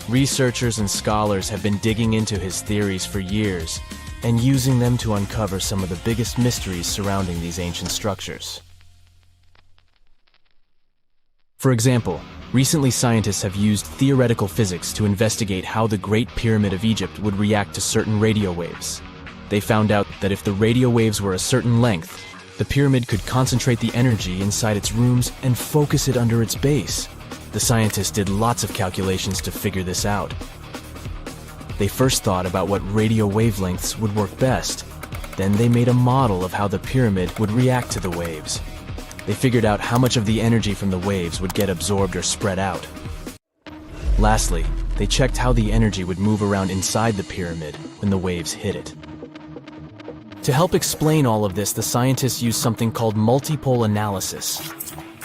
Researchers and scholars have been digging into his theories for years and using them to uncover some of the biggest mysteries surrounding these ancient structures. For example, recently scientists have used theoretical physics to investigate how the Great Pyramid of Egypt would react to certain radio waves. They found out that if the radio waves were a certain length, the pyramid could concentrate the energy inside its rooms and focus it under its base. The scientists did lots of calculations to figure this out. They first thought about what radio wavelengths would work best. Then they made a model of how the pyramid would react to the waves. They figured out how much of the energy from the waves would get absorbed or spread out. Lastly, they checked how the energy would move around inside the pyramid when the waves hit it. To help explain all of this, the scientists used something called multipole analysis.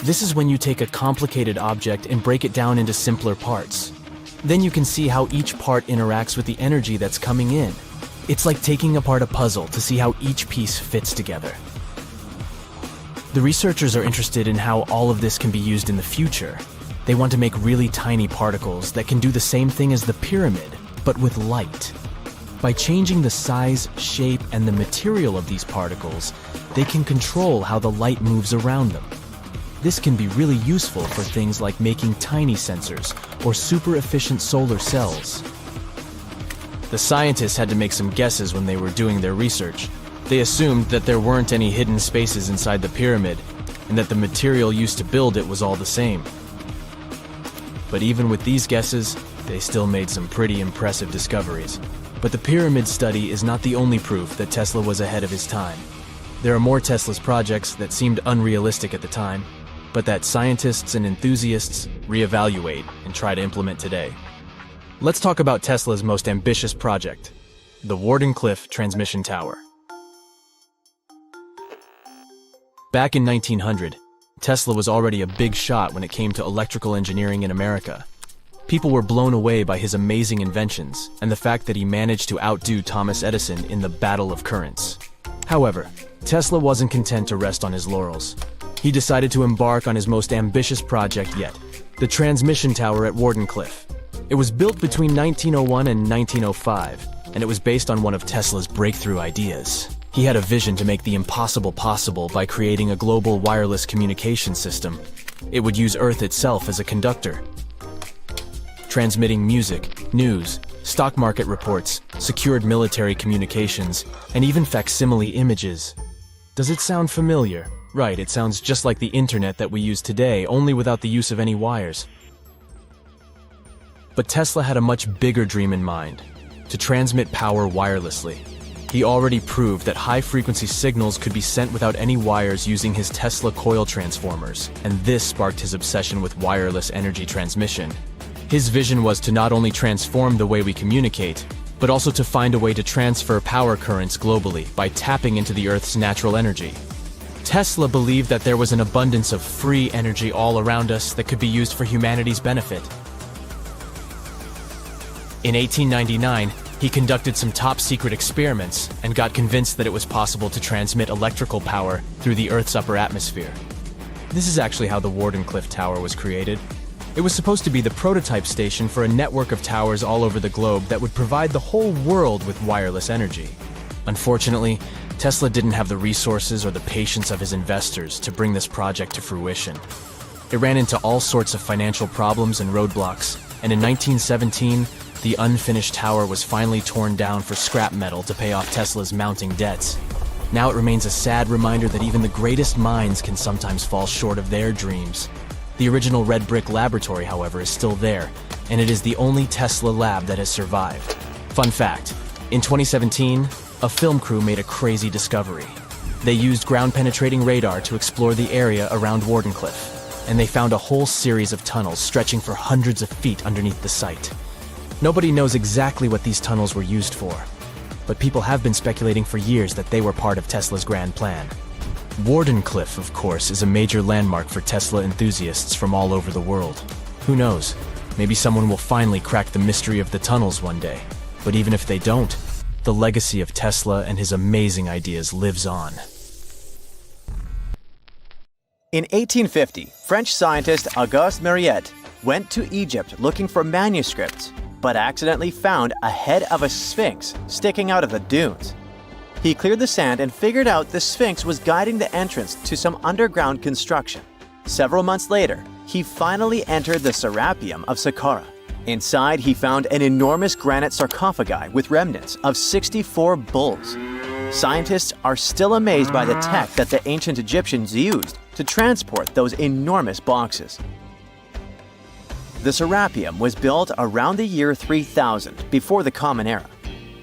This is when you take a complicated object and break it down into simpler parts. Then you can see how each part interacts with the energy that's coming in. It's like taking apart a puzzle to see how each piece fits together. The researchers are interested in how all of this can be used in the future. They want to make really tiny particles that can do the same thing as the pyramid, but with light. By changing the size, shape, and the material of these particles, they can control how the light moves around them. This can be really useful for things like making tiny sensors or super efficient solar cells. The scientists had to make some guesses when they were doing their research. They assumed that there weren't any hidden spaces inside the pyramid, and that the material used to build it was all the same. But even with these guesses, they still made some pretty impressive discoveries. But the pyramid study is not the only proof that Tesla was ahead of his time. There are more Tesla's projects that seemed unrealistic at the time, but that scientists and enthusiasts reevaluate and try to implement today. Let's talk about Tesla's most ambitious project, the Warden Cliff Transmission Tower. Back in 1900, Tesla was already a big shot when it came to electrical engineering in America. People were blown away by his amazing inventions and the fact that he managed to outdo Thomas Edison in the battle of currents. However, Tesla wasn't content to rest on his laurels. He decided to embark on his most ambitious project yet, the transmission tower at Wardenclyffe. It was built between 1901 and 1905, and it was based on one of Tesla's breakthrough ideas. He had a vision to make the impossible possible by creating a global wireless communication system. It would use Earth itself as a conductor, transmitting music, news, stock market reports, secured military communications, and even facsimile images. Does it sound familiar? Right, it sounds just like the internet that we use today, only without the use of any wires. But Tesla had a much bigger dream in mind: to transmit power wirelessly. He already proved that high-frequency signals could be sent without any wires using his Tesla coil transformers, and this sparked his obsession with wireless energy transmission. His vision was to not only transform the way we communicate, but also to find a way to transfer power currents globally by tapping into the Earth's natural energy. Tesla believed that there was an abundance of free energy all around us that could be used for humanity's benefit. In 1899, he conducted some top-secret experiments and got convinced that it was possible to transmit electrical power through the Earth's upper atmosphere. This is actually how the Wardenclyffe Tower was created. It was supposed to be the prototype station for a network of towers all over the globe that would provide the whole world with wireless energy. Unfortunately, Tesla didn't have the resources or the patience of his investors to bring this project to fruition. It ran into all sorts of financial problems and roadblocks, and in 1917, the unfinished tower was finally torn down for scrap metal to pay off Tesla's mounting debts. Now it remains a sad reminder that even the greatest minds can sometimes fall short of their dreams. The original red brick laboratory, however, is still there, and it is the only Tesla lab that has survived. Fun fact, in 2017, a film crew made a crazy discovery. They used ground-penetrating radar to explore the area around Wardenclyffe, and they found a whole series of tunnels stretching for hundreds of feet underneath the site. Nobody knows exactly what these tunnels were used for, but people have been speculating for years that they were part of Tesla's grand plan. Wardenclyffe, of course, is a major landmark for Tesla enthusiasts from all over the world. Who knows? Maybe someone will finally crack the mystery of the tunnels one day. But even if they don't, the legacy of Tesla and his amazing ideas lives on. In 1850, French scientist Auguste Mariette went to Egypt looking for manuscripts, but accidentally found a head of a sphinx sticking out of the dunes. He cleared the sand and figured out the sphinx was guiding the entrance to some underground construction. Several months later, he finally entered the Serapeum of Saqqara. Inside, he found an enormous granite sarcophagi with remnants of 64 bulls. Scientists are still amazed by the tech that the ancient Egyptians used to transport those enormous boxes. The Serapeum was built around the year 3000 before the Common Era.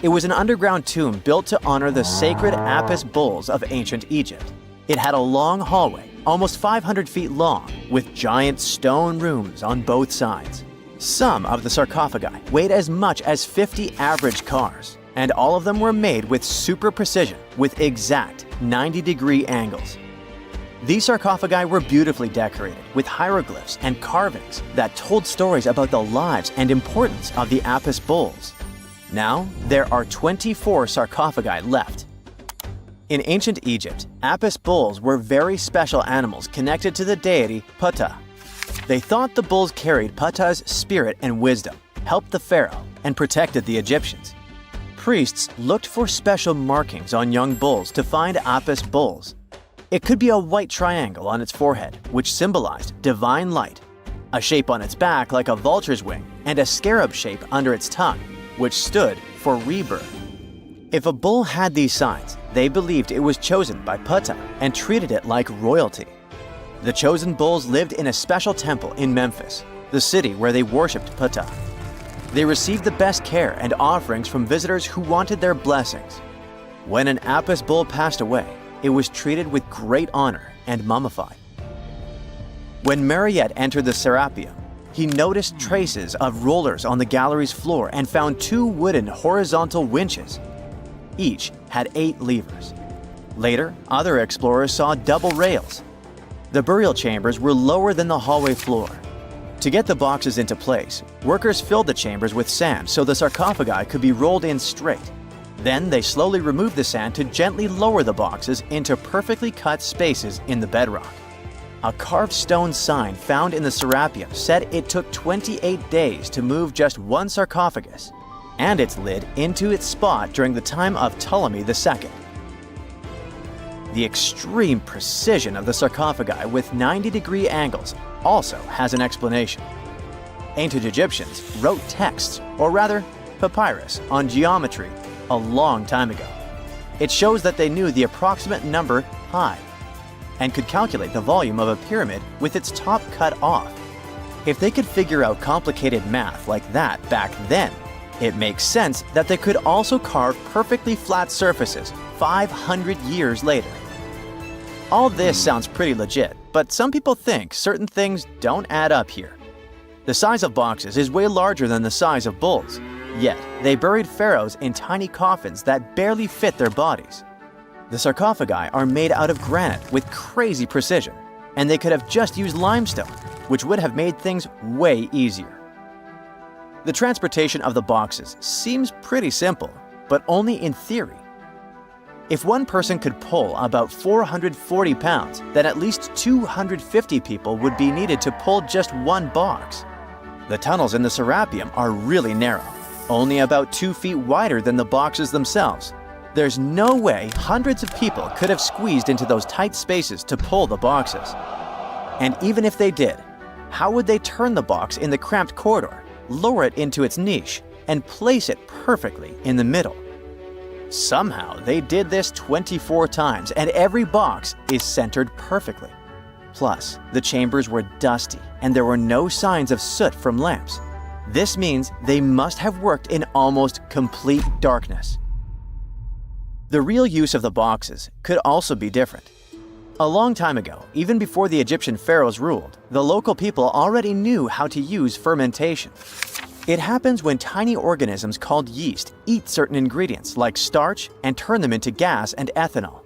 It was an underground tomb built to honor the sacred Apis bulls of ancient Egypt. It had a long hallway, almost 500 feet long, with giant stone rooms on both sides. Some of the sarcophagi weighed as much as 50 average cars, and all of them were made with super precision, with exact 90-degree angles. These sarcophagi were beautifully decorated with hieroglyphs and carvings that told stories about the lives and importance of the Apis bulls. Now, there are 24 sarcophagi left. In ancient Egypt, Apis bulls were very special animals connected to the deity Ptah. They thought the bulls carried Ptah's spirit and wisdom, helped the pharaoh, and protected the Egyptians. Priests looked for special markings on young bulls to find Apis bulls. It could be a white triangle on its forehead, which symbolized divine light, a shape on its back like a vulture's wing, and a scarab shape under its tongue, which stood for rebirth. If a bull had these signs, they believed it was chosen by Ptah and treated it like royalty. The chosen bulls lived in a special temple in Memphis, the city where they worshipped Ptah. They received the best care and offerings from visitors who wanted their blessings. When an Apis bull passed away, it was treated with great honor and mummified. When Mariette entered the Serapeum, he noticed traces of rollers on the gallery's floor and found 2 wooden horizontal winches. Each had 8 levers. Later, other explorers saw double rails. The burial chambers were lower than the hallway floor. To get the boxes into place, workers filled the chambers with sand so the sarcophagi could be rolled in straight. Then they slowly removed the sand to gently lower the boxes into perfectly cut spaces in the bedrock. A carved stone sign found in the Serapeum said it took 28 days to move just one sarcophagus and its lid into its spot during the time of Ptolemy II. The extreme precision of the sarcophagi with 90-degree angles also has an explanation. Ancient Egyptians wrote texts, or rather, papyrus, on geometry a long time ago. It shows that they knew the approximate number pi and could calculate the volume of a pyramid with its top cut off. If they could figure out complicated math like that back then, it makes sense that they could also carve perfectly flat surfaces 500 years later. All this sounds pretty legit, but some people think certain things don't add up here. The size of boxes is way larger than the size of bulls, yet they buried pharaohs in tiny coffins that barely fit their bodies. The sarcophagi are made out of granite with crazy precision, and they could have just used limestone, which would have made things way easier. The transportation of the boxes seems pretty simple, but only in theory. If one person could pull about 440 pounds, then at least 250 people would be needed to pull just one box. The tunnels in the Serapeum are really narrow, only about 2 feet wider than the boxes themselves. There's no way hundreds of people could have squeezed into those tight spaces to pull the boxes. And even if they did, how would they turn the box in the cramped corridor, lower it into its niche, and place it perfectly in the middle? Somehow, they did this 24 times, and every box is centered perfectly. Plus, the chambers were dusty, and there were no signs of soot from lamps. This means they must have worked in almost complete darkness. The real use of the boxes could also be different. A long time ago, even before the Egyptian pharaohs ruled, the local people already knew how to use fermentation. It happens when tiny organisms called yeast eat certain ingredients like starch and turn them into gas and ethanol.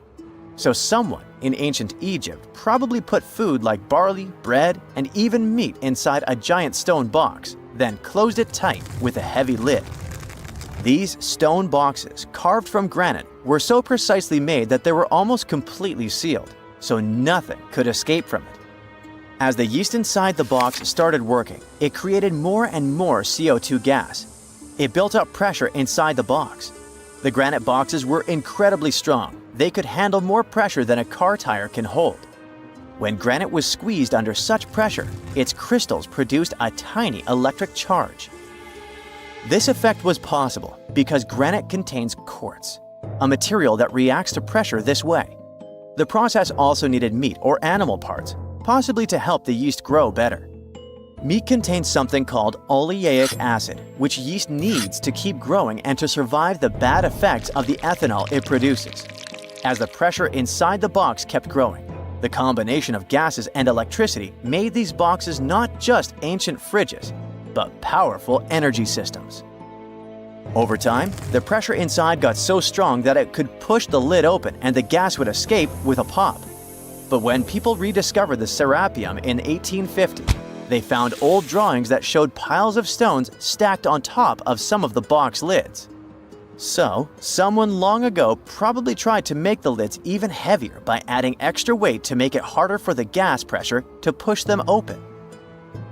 So someone in ancient Egypt probably put food like barley, bread, and even meat inside a giant stone box, then closed it tight with a heavy lid. These stone boxes, carved from granite, were so precisely made that they were almost completely sealed, so nothing could escape from it. As the yeast inside the box started working, it created more and more CO2 gas. It built up pressure inside the box. The granite boxes were incredibly strong. They could handle more pressure than a car tire can hold. When granite was squeezed under such pressure, its crystals produced a tiny electric charge. This effect was possible because granite contains quartz, a material that reacts to pressure this way. The process also needed meat or animal parts, possibly to help the yeast grow better. Meat contains something called oleic acid, which yeast needs to keep growing and to survive the bad effects of the ethanol it produces. As the pressure inside the box kept growing, the combination of gases and electricity made these boxes not just ancient fridges, but powerful energy systems. Over time, the pressure inside got so strong that it could push the lid open and the gas would escape with a pop. But when people rediscovered the Serapeum in 1850, they found old drawings that showed piles of stones stacked on top of some of the box lids. So, someone long ago probably tried to make the lids even heavier by adding extra weight to make it harder for the gas pressure to push them open.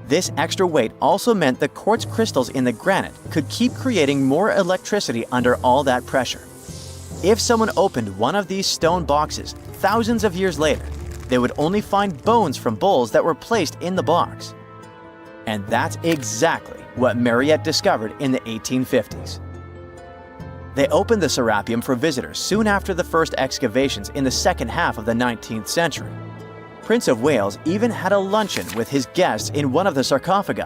This extra weight also meant the quartz crystals in the granite could keep creating more electricity under all that pressure. If someone opened one of these stone boxes thousands of years later, they would only find bones from bulls that were placed in the box. And that's exactly what Mariette discovered in the 1850s. They opened the Serapeum for visitors soon after the first excavations in the second half of the 19th century. Prince of Wales even had a luncheon with his guests in one of the sarcophagi.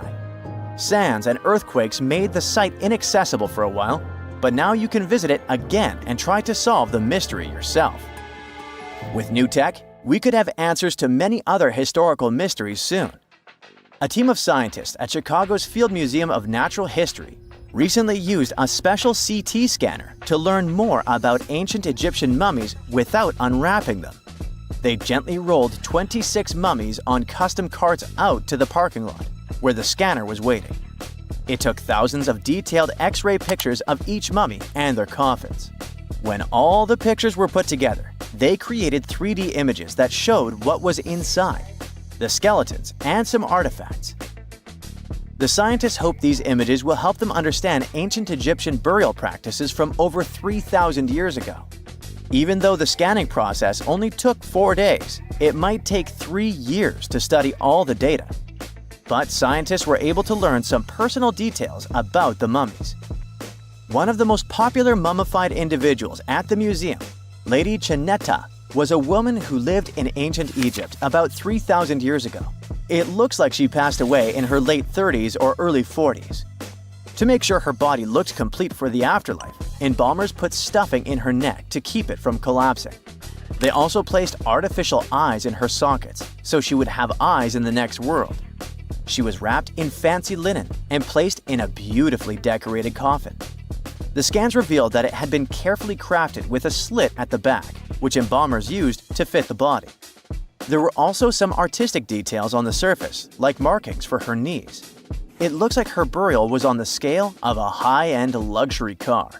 Sands and earthquakes made the site inaccessible for a while, but now you can visit it again and try to solve the mystery yourself. With new tech, we could have answers to many other historical mysteries soon. A team of scientists at Chicago's Field Museum of Natural History recently used a special CT scanner to learn more about ancient Egyptian mummies without unwrapping them. They gently rolled 26 mummies on custom carts out to the parking lot, where the scanner was waiting. It took thousands of detailed X-ray pictures of each mummy and their coffins. When all the pictures were put together, they created 3D images that showed what was inside, the skeletons, and some artifacts. The scientists hope these images will help them understand ancient Egyptian burial practices from over 3,000 years ago. Even though the scanning process only took 4 days, it might take 3 years to study all the data. But scientists were able to learn some personal details about the mummies. One of the most popular mummified individuals at the museum, Lady Chineta, was a woman who lived in ancient Egypt about 3,000 years ago. It looks like she passed away in her late 30s or early 40s. To make sure her body looked complete for the afterlife, embalmers put stuffing in her neck to keep it from collapsing. They also placed artificial eyes in her sockets, so she would have eyes in the next world. She was wrapped in fancy linen and placed in a beautifully decorated coffin. The scans revealed that it had been carefully crafted with a slit at the back, which embalmers used to fit the body. There were also some artistic details on the surface, like markings for her knees. It looks like her burial was on the scale of a high-end luxury car.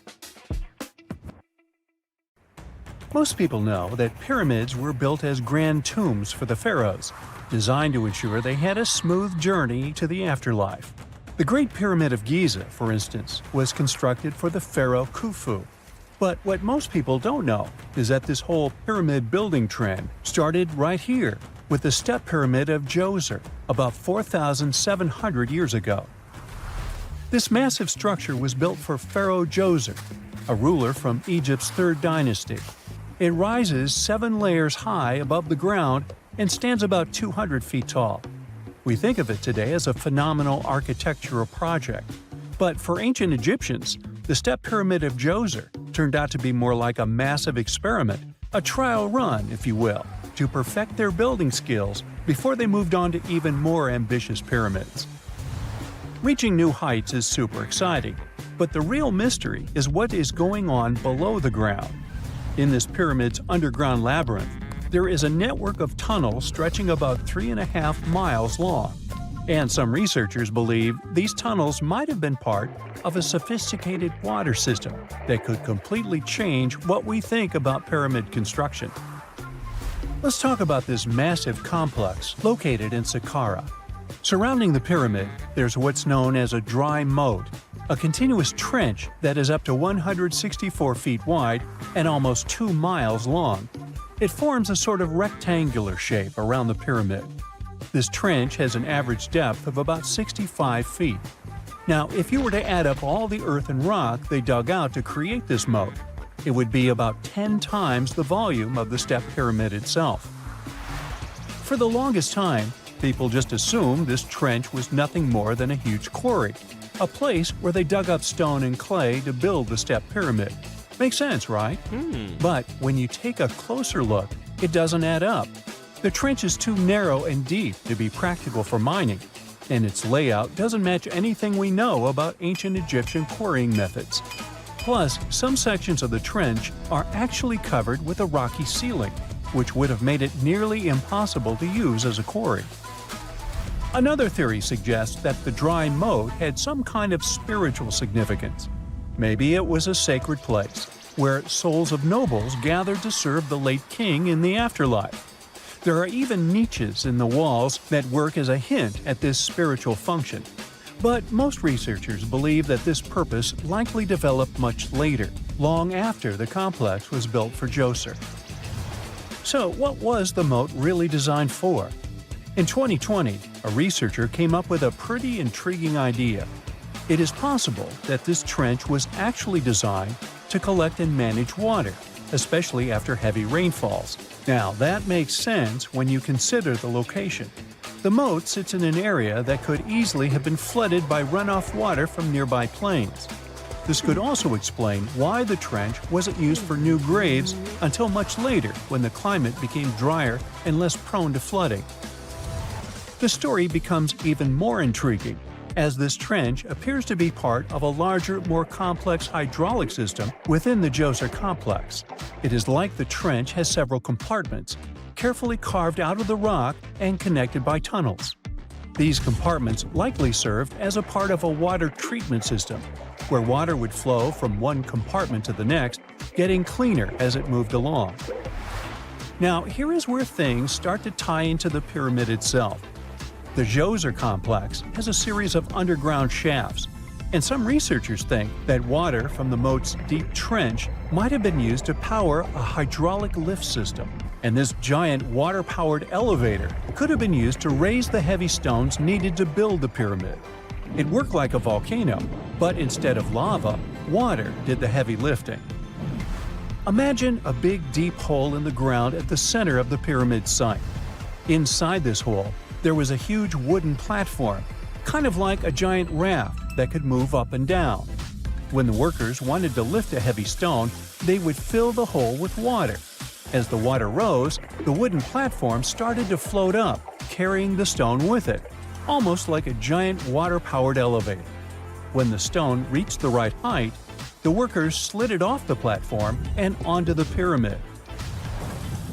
Most people know that pyramids were built as grand tombs for the pharaohs, designed to ensure they had a smooth journey to the afterlife. The Great Pyramid of Giza, for instance, was constructed for the pharaoh Khufu. But what most people don't know is that this whole pyramid building trend started right here with the step pyramid of Djoser about 4,700 years ago. This massive structure was built for Pharaoh Djoser, a ruler from Egypt's 3rd dynasty. It rises 7 layers high above the ground and stands about 200 feet tall. We think of it today as a phenomenal architectural project, but for ancient Egyptians, the step pyramid of Djoser turned out to be more like a massive experiment, a trial run, if you will, to perfect their building skills before they moved on to even more ambitious pyramids. Reaching new heights is super exciting, but the real mystery is what is going on below the ground. In this pyramid's underground labyrinth, there is a network of tunnels stretching about 3.5 miles long, and some researchers believe these tunnels might have been part of a sophisticated water system that could completely change what we think about pyramid construction. Let's talk about this massive complex located in Saqqara. Surrounding the pyramid, there's what's known as a dry moat, a continuous trench that is up to 164 feet wide and almost 2 miles long. It forms a sort of rectangular shape around the pyramid. This trench has an average depth of about 65 feet. Now, if you were to add up all the earth and rock they dug out to create this moat, it would be about 10 times the volume of the step pyramid itself. For the longest time, people just assumed this trench was nothing more than a huge quarry, a place where they dug up stone and clay to build the step pyramid. Makes sense, right? But when you take a closer look, it doesn't add up. The trench is too narrow and deep to be practical for mining, and its layout doesn't match anything we know about ancient Egyptian quarrying methods. Plus, some sections of the trench are actually covered with a rocky ceiling, which would have made it nearly impossible to use as a quarry. Another theory suggests that the dry moat had some kind of spiritual significance. Maybe it was a sacred place, where souls of nobles gathered to serve the late king in the afterlife. There are even niches in the walls that work as a hint at this spiritual function. But most researchers believe that this purpose likely developed much later, long after the complex was built for Djoser. So what was the moat really designed for? In 2020, a researcher came up with a pretty intriguing idea. It is possible that this trench was actually designed to collect and manage water, especially after heavy rainfalls. Now, that makes sense when you consider the location. The moat sits in an area that could easily have been flooded by runoff water from nearby plains. This could also explain why the trench wasn't used for new graves until much later when the climate became drier and less prone to flooding. The story becomes even more intriguing as this trench appears to be part of a larger, more complex hydraulic system within the Djoser complex. It is like the trench has several compartments, carefully carved out of the rock and connected by tunnels. These compartments likely served as a part of a water treatment system, where water would flow from one compartment to the next, getting cleaner as it moved along. Now, here is where things start to tie into the pyramid itself. The Djoser complex has a series of underground shafts, and some researchers think that water from the moat's deep trench might have been used to power a hydraulic lift system, and this giant water-powered elevator could have been used to raise the heavy stones needed to build the pyramid. It worked like a volcano, but instead of lava, water did the heavy lifting. Imagine a big deep hole in the ground at the center of the pyramid site. Inside this hole, there was a huge wooden platform, kind of like a giant raft that could move up and down. When the workers wanted to lift a heavy stone, they would fill the hole with water. As the water rose, the wooden platform started to float up, carrying the stone with it, almost like a giant water-powered elevator. When the stone reached the right height, the workers slid it off the platform and onto the pyramid.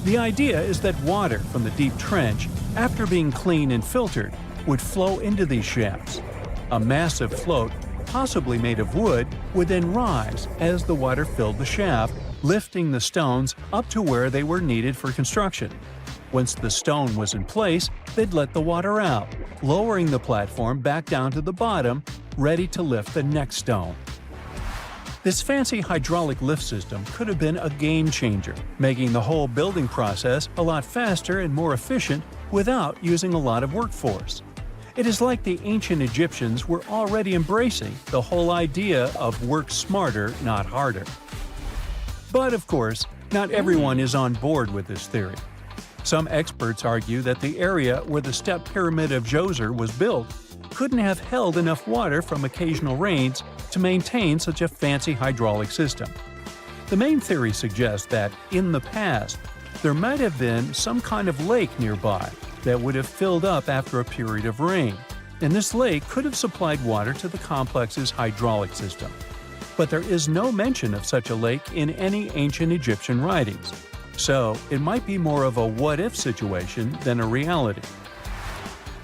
The idea is that water from the deep trench, after being cleaned and filtered, would flow into these shafts. A massive float, possibly made of wood, would then rise as the water filled the shaft, lifting the stones up to where they were needed for construction. Once the stone was in place, they'd let the water out, lowering the platform back down to the bottom, ready to lift the next stone. This fancy hydraulic lift system could have been a game changer, making the whole building process a lot faster and more efficient without using a lot of workforce. It is like the ancient Egyptians were already embracing the whole idea of work smarter, not harder. But of course, not everyone is on board with this theory. Some experts argue that the area where the step pyramid of Djoser was built couldn't have held enough water from occasional rains to maintain such a fancy hydraulic system. The main theory suggests that, in the past, there might have been some kind of lake nearby that would have filled up after a period of rain, and this lake could have supplied water to the complex's hydraulic system. But there is no mention of such a lake in any ancient Egyptian writings, so it might be more of a what-if situation than a reality.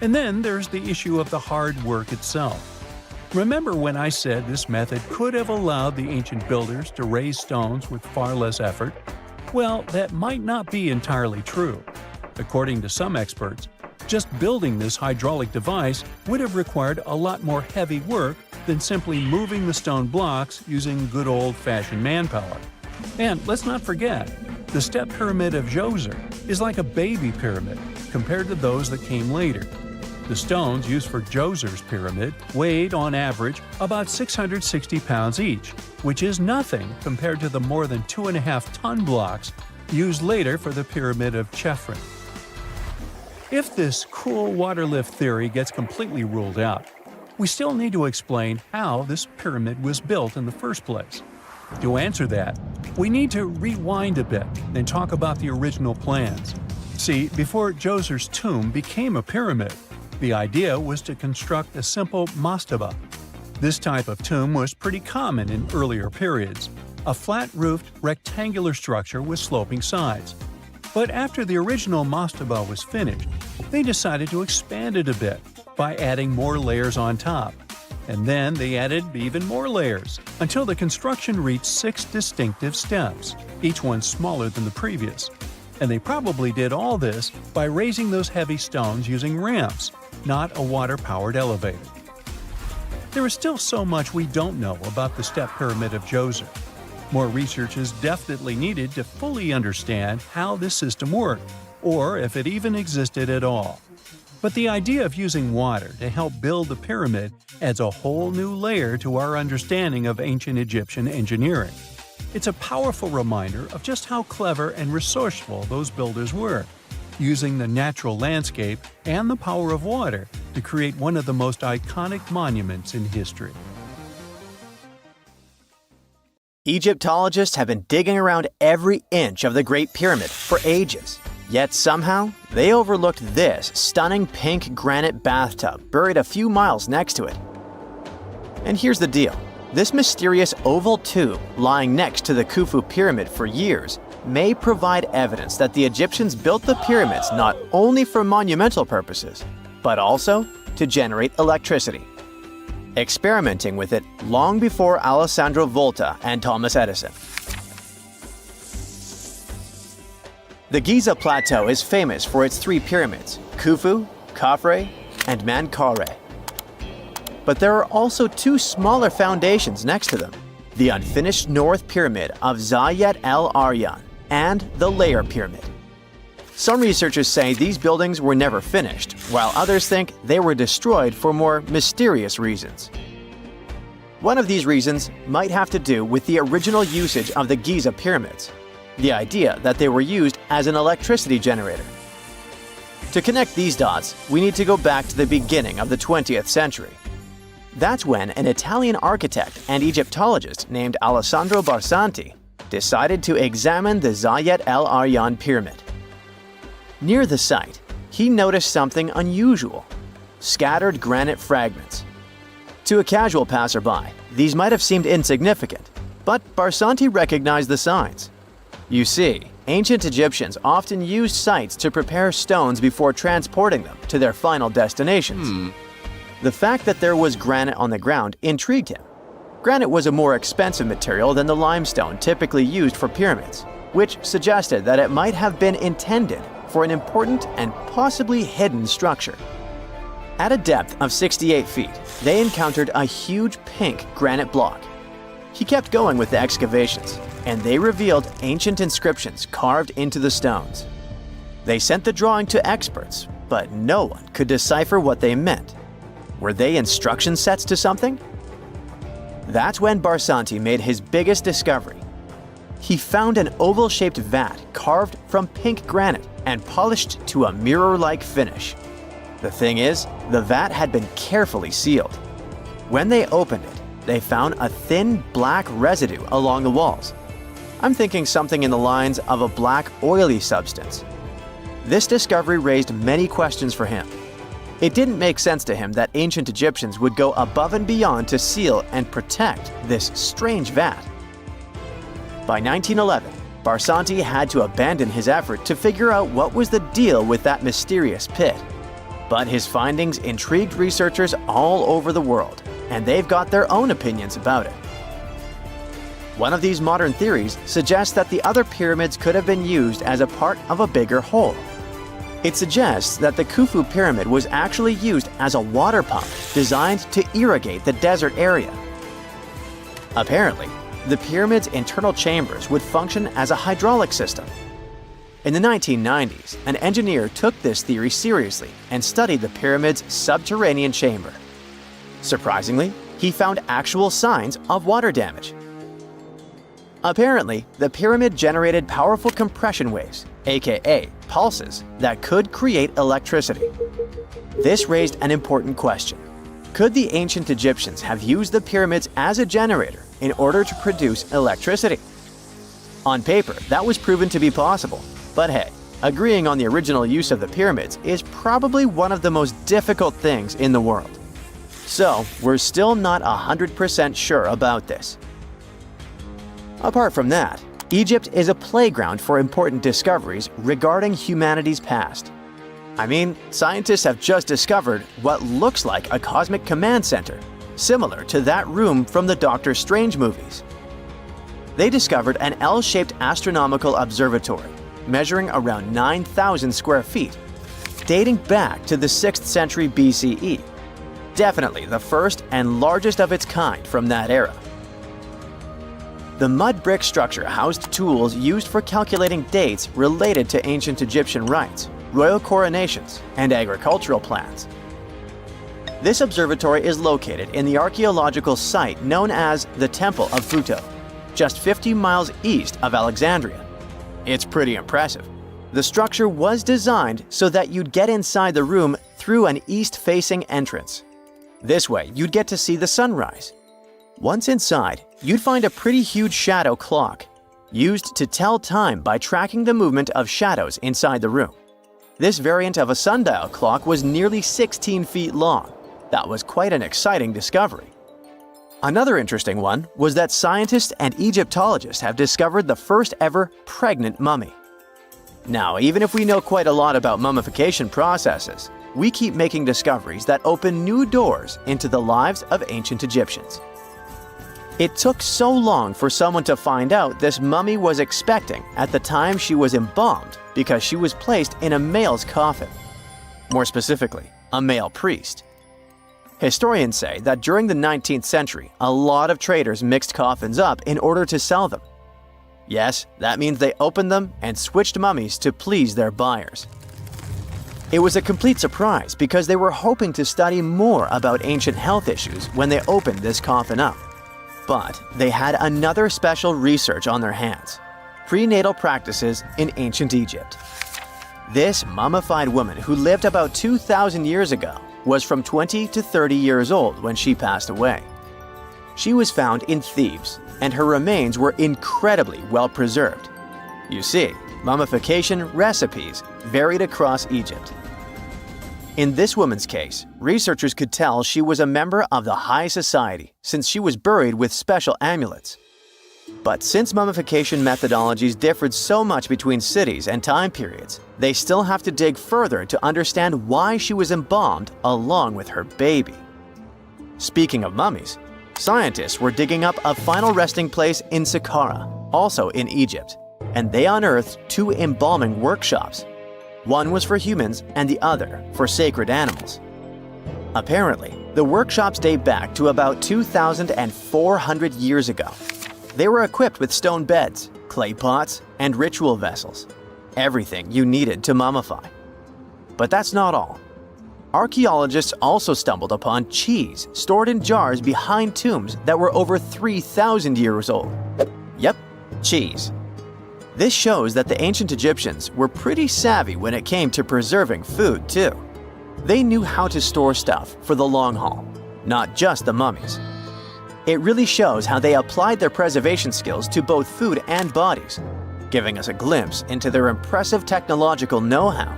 And then there's the issue of the hard work itself. Remember when I said this method could have allowed the ancient builders to raise stones with far less effort? Well, that might not be entirely true. According to some experts, just building this hydraulic device would have required a lot more heavy work than simply moving the stone blocks using good old-fashioned manpower. And let's not forget, the step pyramid of Djoser is like a baby pyramid compared to those that came later. The stones used for Djoser's pyramid weighed, on average, about 660 pounds each, which is nothing compared to the more than 2.5-ton blocks used later for the pyramid of Chephren. If this cool water lift theory gets completely ruled out, we still need to explain how this pyramid was built in the first place. To answer that, we need to rewind a bit and talk about the original plans. See, before Djoser's tomb became a pyramid, the idea was to construct a simple mastaba. This type of tomb was pretty common in earlier periods, a flat-roofed, rectangular structure with sloping sides. But after the original mastaba was finished, they decided to expand it a bit by adding more layers on top. And then they added even more layers, until the construction reached 6 distinctive steps, each one smaller than the previous. And they probably did all this by raising those heavy stones using ramps, not a water-powered elevator. There is still so much we don't know about the step pyramid of Djoser. More research is definitely needed to fully understand how this system worked, or if it even existed at all. But the idea of using water to help build the pyramid adds a whole new layer to our understanding of ancient Egyptian engineering. It's a powerful reminder of just how clever and resourceful those builders were, using the natural landscape and the power of water to create one of the most iconic monuments in history. Egyptologists have been digging around every inch of the Great Pyramid for ages. Yet somehow, they overlooked this stunning pink granite bathtub buried a few miles next to it. And here's the deal. This mysterious oval tube lying next to the Khufu pyramid for years may provide evidence that the Egyptians built the pyramids not only for monumental purposes, but also to generate electricity, experimenting with it long before Alessandro Volta and Thomas Edison. The Giza Plateau is famous for its three pyramids, Khufu, Khafre, and Menkaure. But there are also two smaller foundations next to them, the unfinished North Pyramid of Zayat el-Aryan and the Layer Pyramid. Some researchers say these buildings were never finished, while others think they were destroyed for more mysterious reasons. One of these reasons might have to do with the original usage of the Giza pyramids, the idea that they were used as an electricity generator. To connect these dots, we need to go back to the beginning of the 20th century. That's when an Italian architect and Egyptologist named Alessandro Barsanti decided to examine the Zayat el-Aryan pyramid. Near the site, he noticed something unusual: scattered granite fragments. To a casual passerby, these might have seemed insignificant, but Barsanti recognized the signs. You see, ancient Egyptians often used sites to prepare stones before transporting them to their final destinations. The fact that there was granite on the ground intrigued him. Granite was a more expensive material than the limestone typically used for pyramids, which suggested that it might have been intended for an important and possibly hidden structure. At a depth of 68 feet, they encountered a huge pink granite block. He kept going with the excavations, and they revealed ancient inscriptions carved into the stones. They sent the drawing to experts, but no one could decipher what they meant. Were they instruction sets to something? That's when Barsanti made his biggest discovery. He found an oval-shaped vat carved from pink granite and polished to a mirror-like finish. The thing is, the vat had been carefully sealed. When they opened it, they found a thin black residue along the walls. I'm thinking something in the lines of a black oily substance. This discovery raised many questions for him. It didn't make sense to him that ancient Egyptians would go above and beyond to seal and protect this strange vat. By 1911, Barsanti had to abandon his effort to figure out what was the deal with that mysterious pit. But his findings intrigued researchers all over the world, and they've got their own opinions about it. One of these modern theories suggests that the other pyramids could have been used as a part of a bigger whole. It suggests that the Khufu pyramid was actually used as a water pump designed to irrigate the desert area. Apparently, the pyramid's internal chambers would function as a hydraulic system. In the 1990s, an engineer took this theory seriously and studied the pyramid's subterranean chamber. Surprisingly, he found actual signs of water damage. Apparently, the pyramid generated powerful compression waves, aka pulses, that could create electricity. This raised an important question. Could the ancient Egyptians have used the pyramids as a generator in order to produce electricity? On paper, that was proven to be possible, but hey, agreeing on the original use of the pyramids is probably one of the most difficult things in the world. So, we're still not 100% sure about this. Apart from that, Egypt is a playground for important discoveries regarding humanity's past. I mean, scientists have just discovered what looks like a cosmic command center, similar to that room from the Doctor Strange movies. They discovered an L-shaped astronomical observatory, measuring around 9,000 square feet, dating back to the 6th century BCE. Definitely the first and largest of its kind from that era. The mud brick structure housed tools used for calculating dates related to ancient Egyptian rites, royal coronations, and agricultural plans. This observatory is located in the archaeological site known as the Temple of Phuto, just 50 miles east of Alexandria. It's pretty impressive. The structure was designed so that you'd get inside the room through an east-facing entrance. This way, you'd get to see the sunrise. Once inside, you'd find a pretty huge shadow clock, used to tell time by tracking the movement of shadows inside the room. This variant of a sundial clock was nearly 16 feet long. That was quite an exciting discovery. Another interesting one was that scientists and Egyptologists have discovered the first ever pregnant mummy. Now, even if we know quite a lot about mummification processes, we keep making discoveries that open new doors into the lives of ancient Egyptians. It took so long for someone to find out this mummy was expecting at the time she was embalmed because she was placed in a male's coffin. More specifically, a male priest. Historians say that during the 19th century, a lot of traders mixed coffins up in order to sell them. Yes, that means they opened them and switched mummies to please their buyers. It was a complete surprise because they were hoping to study more about ancient health issues when they opened this coffin up. But they had another special research on their hands: prenatal practices in ancient Egypt. This mummified woman who lived about 2,000 years ago was from 20 to 30 years old when she passed away. She was found in Thebes, and her remains were incredibly well preserved. You see, mummification recipes varied across Egypt. In this woman's case, researchers could tell she was a member of the high society since she was buried with special amulets. But since mummification methodologies differed so much between cities and time periods, they still have to dig further to understand why she was embalmed along with her baby. Speaking of mummies, scientists were digging up a final resting place in Saqqara, also in Egypt, and they unearthed two embalming workshops. One was for humans and the other for sacred animals. Apparently, the workshops date back to about 2,400 years ago. They were equipped with stone beds, clay pots, and ritual vessels. Everything you needed to mummify. But that's not all. Archaeologists also stumbled upon cheese stored in jars behind tombs that were over 3,000 years old. Yep, cheese. This shows that the ancient Egyptians were pretty savvy when it came to preserving food, too. They knew how to store stuff for the long haul, not just the mummies. It really shows how they applied their preservation skills to both food and bodies, giving us a glimpse into their impressive technological know-how.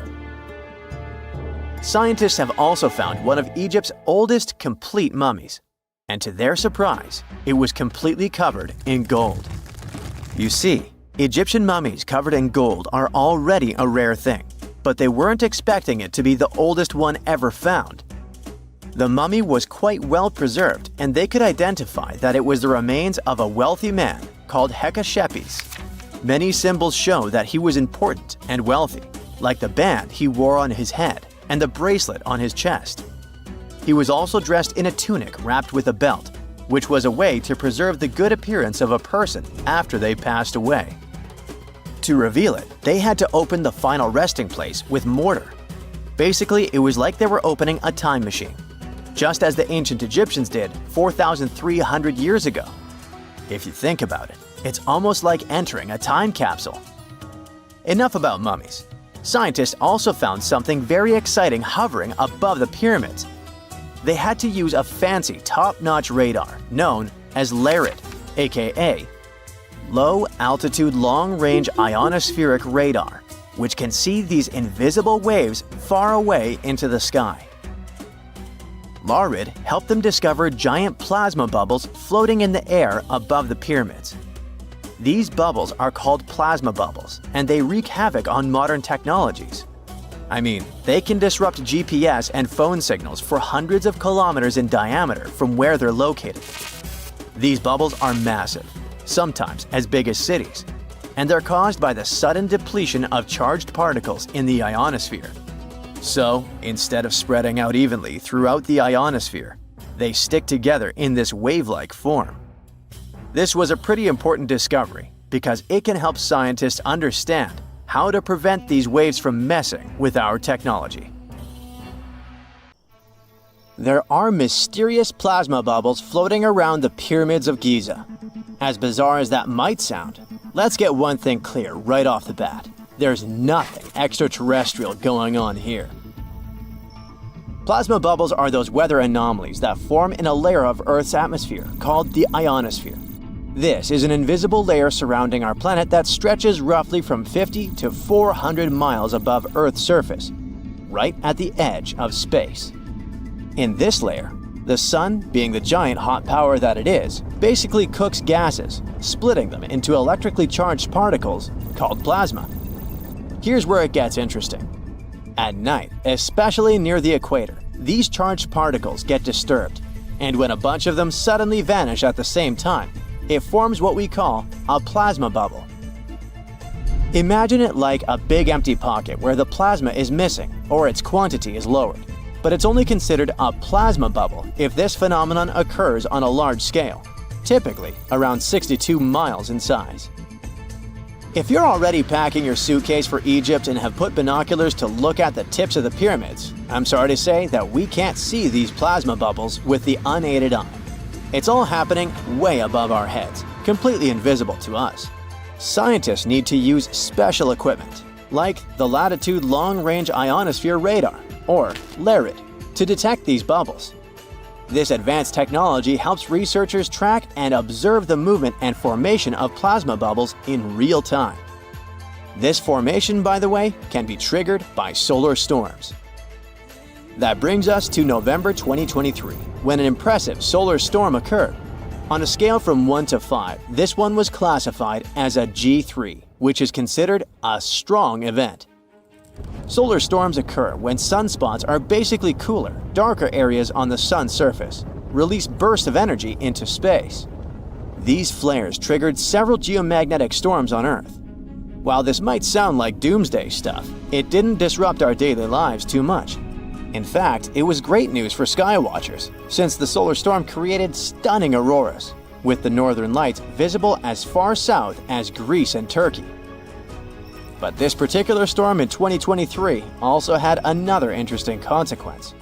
Scientists have also found one of Egypt's oldest complete mummies, and to their surprise, it was completely covered in gold. You see, Egyptian mummies covered in gold are already a rare thing, but they weren't expecting it to be the oldest one ever found. The mummy was quite well preserved, and they could identify that it was the remains of a wealthy man called Hekashepes. Many symbols show that he was important and wealthy, like the band he wore on his head and the bracelet on his chest. He was also dressed in a tunic wrapped with a belt, which was a way to preserve the good appearance of a person after they passed away. To reveal it, they had to open the final resting place with mortar. Basically, it was like they were opening a time machine, just as the ancient Egyptians did 4,300 years ago. If you think about it, it's almost like entering a time capsule. Enough about mummies. Scientists also found something very exciting hovering above the pyramids. They had to use a fancy top-notch radar known as LARIT, aka Low Altitude Long Range Ionospheric Radar, which can see these invisible waves far away into the sky. LARIT helped them discover giant plasma bubbles floating in the air above the pyramids. These bubbles are called plasma bubbles, and they wreak havoc on modern technologies. I mean, they can disrupt GPS and phone signals for hundreds of kilometers in diameter from where they're located. These bubbles are massive, sometimes as big as cities, and they're caused by the sudden depletion of charged particles in the ionosphere. So, instead of spreading out evenly throughout the ionosphere, they stick together in this wave-like form. This was a pretty important discovery because it can help scientists understand how to prevent these waves from messing with our technology. There are mysterious plasma bubbles floating around the pyramids of Giza. As bizarre as that might sound, let's get one thing clear right off the bat. There's nothing extraterrestrial going on here. Plasma bubbles are those weather anomalies that form in a layer of Earth's atmosphere called the ionosphere. This is an invisible layer surrounding our planet that stretches roughly from 50 to 400 miles above Earth's surface, right at the edge of space. In this layer, The sun, being the giant hot power that it is, basically cooks gases, splitting them into electrically charged particles called plasma. Here's where it gets interesting. At night, especially near the equator, these charged particles get disturbed, and when a bunch of them suddenly vanish at the same time, it forms what we call a plasma bubble. Imagine it like a big empty pocket where the plasma is missing or its quantity is lowered. But it's only considered a plasma bubble if this phenomenon occurs on a large scale, typically around 62 miles in size. If you're already packing your suitcase for Egypt and have put binoculars to look at the tips of the pyramids, I'm sorry to say that we can't see these plasma bubbles with the unaided eye. It's all happening way above our heads, completely invisible to us. Scientists need to use special equipment, like the Latitude Long Range Ionosphere Radar, or LARID, to detect these bubbles. This advanced technology helps researchers track and observe the movement and formation of plasma bubbles in real time. This formation, by the way, can be triggered by solar storms. That brings us to November 2023, when an impressive solar storm occurred. On a scale from 1 to 5, this one was classified as a G3, which is considered a strong event. Solar storms occur when sunspots are basically cooler, darker areas on the sun's surface, release bursts of energy into space. These flares triggered several geomagnetic storms on Earth. While this might sound like doomsday stuff, it didn't disrupt our daily lives too much. In fact, it was great news for skywatchers, since the solar storm created stunning auroras, with the northern lights visible as far south as Greece and Turkey. But this particular storm in 2023 also had another interesting consequence.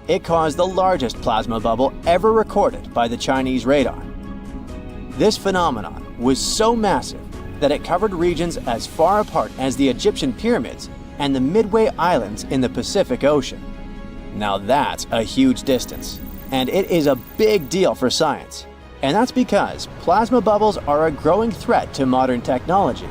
It caused the largest plasma bubble ever recorded by the Chinese radar. This phenomenon was so massive that it covered regions as far apart as the Egyptian pyramids and the Midway Islands in the Pacific Ocean. Now that's a huge distance, and it is a big deal for science. And that's because plasma bubbles are a growing threat to modern technology.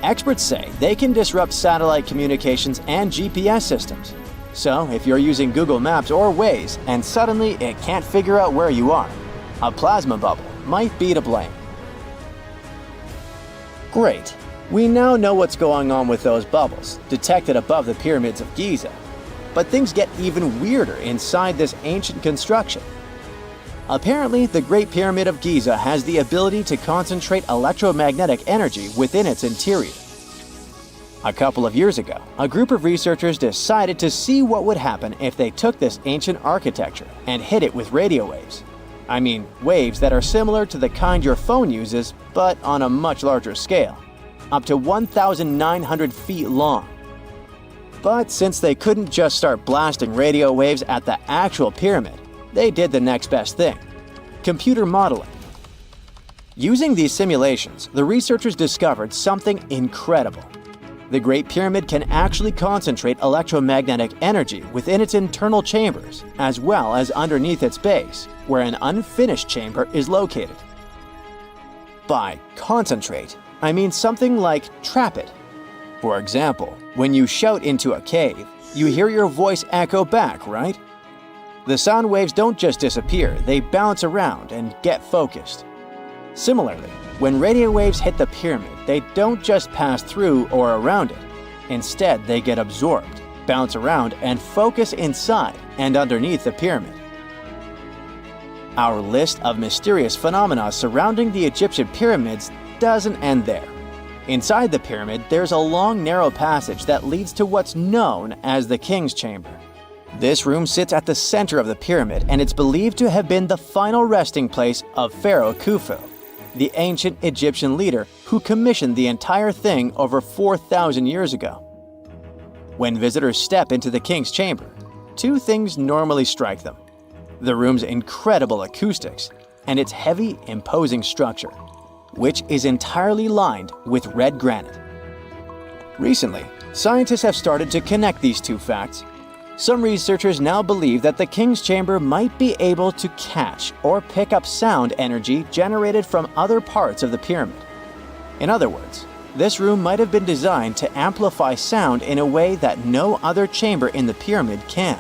Experts say they can disrupt satellite communications and GPS systems. So if you're using Google Maps or Waze and suddenly it can't figure out where you are, a plasma bubble might be to blame. Great. We now know what's going on with those bubbles, detected above the pyramids of Giza. But things get even weirder inside this ancient construction. Apparently, the Great Pyramid of Giza has the ability to concentrate electromagnetic energy within its interior. A couple of years ago, a group of researchers decided to see what would happen if they took this ancient architecture and hit it with radio waves. I mean, waves that are similar to the kind your phone uses, but on a much larger scale, up to 1,900 feet long. But since they couldn't just start blasting radio waves at the actual pyramid, they did the next best thing: computer modeling. Using these simulations, the researchers discovered something incredible. The Great Pyramid can actually concentrate electromagnetic energy within its internal chambers, as well as underneath its base, where an unfinished chamber is located. By concentrate, I mean something like trap it. For example, when you shout into a cave, you hear your voice echo back, right? The sound waves don't just disappear, they bounce around and get focused. Similarly, when radio waves hit the pyramid, they don't just pass through or around it. Instead, they get absorbed, bounce around, and focus inside and underneath the pyramid. Our list of mysterious phenomena surrounding the Egyptian pyramids doesn't end there. Inside the pyramid, there's a long, narrow passage that leads to what's known as the King's Chamber. This room sits at the center of the pyramid, and it's believed to have been the final resting place of Pharaoh Khufu, the ancient Egyptian leader who commissioned the entire thing over 4,000 years ago. When visitors step into the King's Chamber, two things normally strike them: the room's incredible acoustics and its heavy, imposing structure, which is entirely lined with red granite. Recently, scientists have started to connect these two facts. Some researchers now believe that the King's Chamber might be able to catch or pick up sound energy generated from other parts of the pyramid. In other words, this room might have been designed to amplify sound in a way that no other chamber in the pyramid can.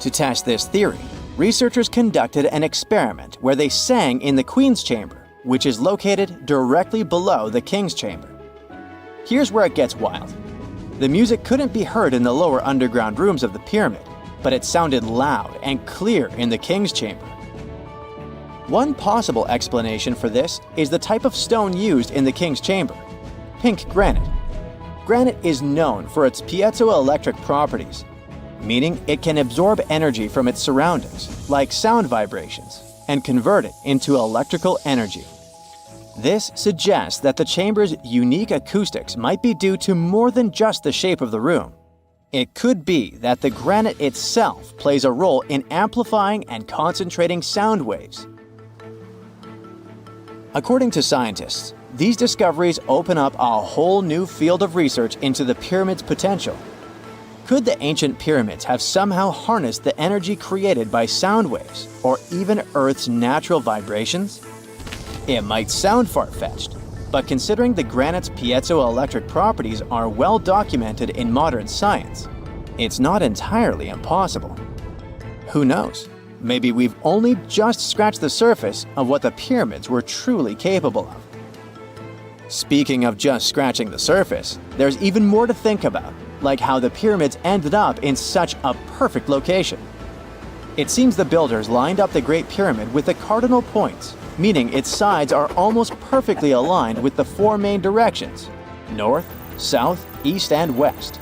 To test this theory, researchers conducted an experiment where they sang in the Queen's Chamber, which is located directly below the King's Chamber. Here's where it gets wild. The music couldn't be heard in the lower underground rooms of the pyramid, but it sounded loud and clear in the King's Chamber. One possible explanation for this is the type of stone used in the King's Chamber: pink granite. Granite is known for its piezoelectric properties, meaning it can absorb energy from its surroundings, like sound vibrations, and convert it into electrical energy. This suggests that the chamber's unique acoustics might be due to more than just the shape of the room. It could be that the granite itself plays a role in amplifying and concentrating sound waves. According to scientists, these discoveries open up a whole new field of research into the pyramid's potential. Could the ancient pyramids have somehow harnessed the energy created by sound waves, or even Earth's natural vibrations? It might sound far-fetched, but considering the granite's piezoelectric properties are well documented in modern science, it's not entirely impossible. Who knows? Maybe we've only just scratched the surface of what the pyramids were truly capable of. Speaking of just scratching the surface, there's even more to think about, like how the pyramids ended up in such a perfect location. It seems the builders lined up the Great Pyramid with the cardinal points, meaning its sides are almost perfectly aligned with the four main directions: north, south, east, and west.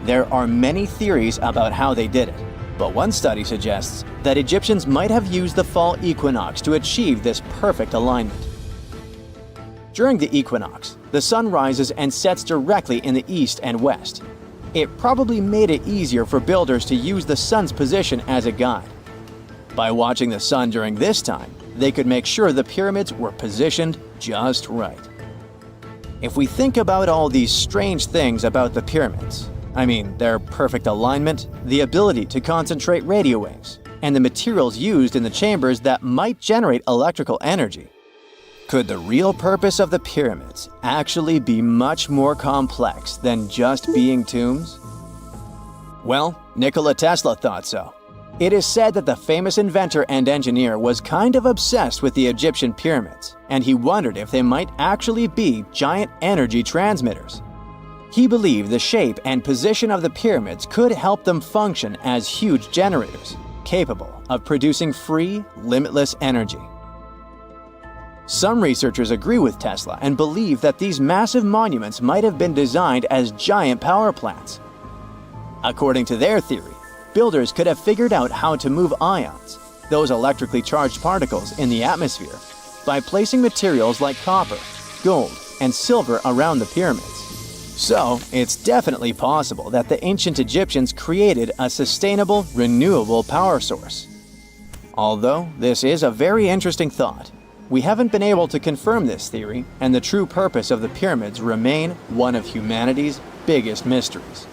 There are many theories about how they did it, but one study suggests that Egyptians might have used the fall equinox to achieve this perfect alignment. During the equinox, the sun rises and sets directly in the east and west. It probably made it easier for builders to use the sun's position as a guide. By watching the sun during this time, they could make sure the pyramids were positioned just right. If we think about all these strange things about the pyramids, I mean their perfect alignment, the ability to concentrate radio waves, and the materials used in the chambers that might generate electrical energy, could the real purpose of the pyramids actually be much more complex than just being tombs? Well, Nikola Tesla thought so. It is said that the famous inventor and engineer was kind of obsessed with the Egyptian pyramids, and he wondered if they might actually be giant energy transmitters. He believed the shape and position of the pyramids could help them function as huge generators, capable of producing free, limitless energy. Some researchers agree with Tesla and believe that these massive monuments might have been designed as giant power plants. According to their theory, builders could have figured out how to move ions, those electrically charged particles in the atmosphere, by placing materials like copper, gold, and silver around the pyramids. So, it's definitely possible that the ancient Egyptians created a sustainable, renewable power source. Although this is a very interesting thought, we haven't been able to confirm this theory, and the true purpose of the pyramids remain one of humanity's biggest mysteries.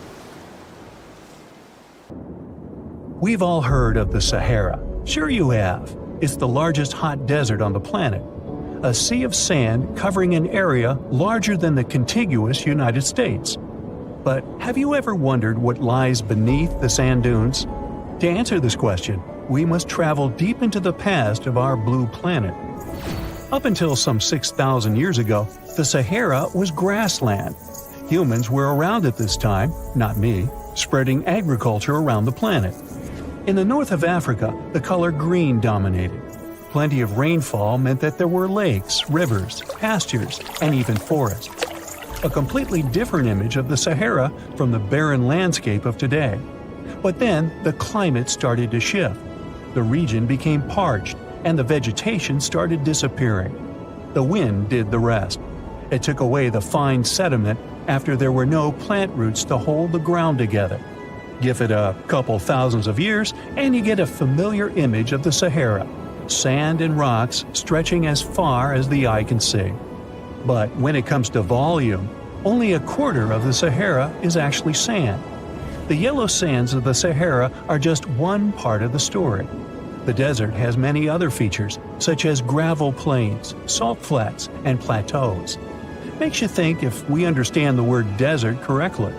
We've all heard of the Sahara. Sure you have. It's the largest hot desert on the planet. A sea of sand covering an area larger than the contiguous United States. But have you ever wondered what lies beneath the sand dunes? To answer this question, we must travel deep into the past of our blue planet. Up until some 6,000 years ago, the Sahara was grassland. Humans were around at this time, not me, spreading agriculture around the planet. In the north of Africa, the color green dominated. Plenty of rainfall meant that there were lakes, rivers, pastures, and even forests. A completely different image of the Sahara from the barren landscape of today. But then the climate started to shift. The region became parched, and the vegetation started disappearing. The wind did the rest. It took away the fine sediment after there were no plant roots to hold the ground together. Give it a couple thousands of years, and you get a familiar image of the Sahara: sand and rocks stretching as far as the eye can see. But when it comes to volume, only a quarter of the Sahara is actually sand. The yellow sands of the Sahara are just one part of the story. The desert has many other features, such as gravel plains, salt flats, and plateaus. Makes you think if we understand the word desert correctly.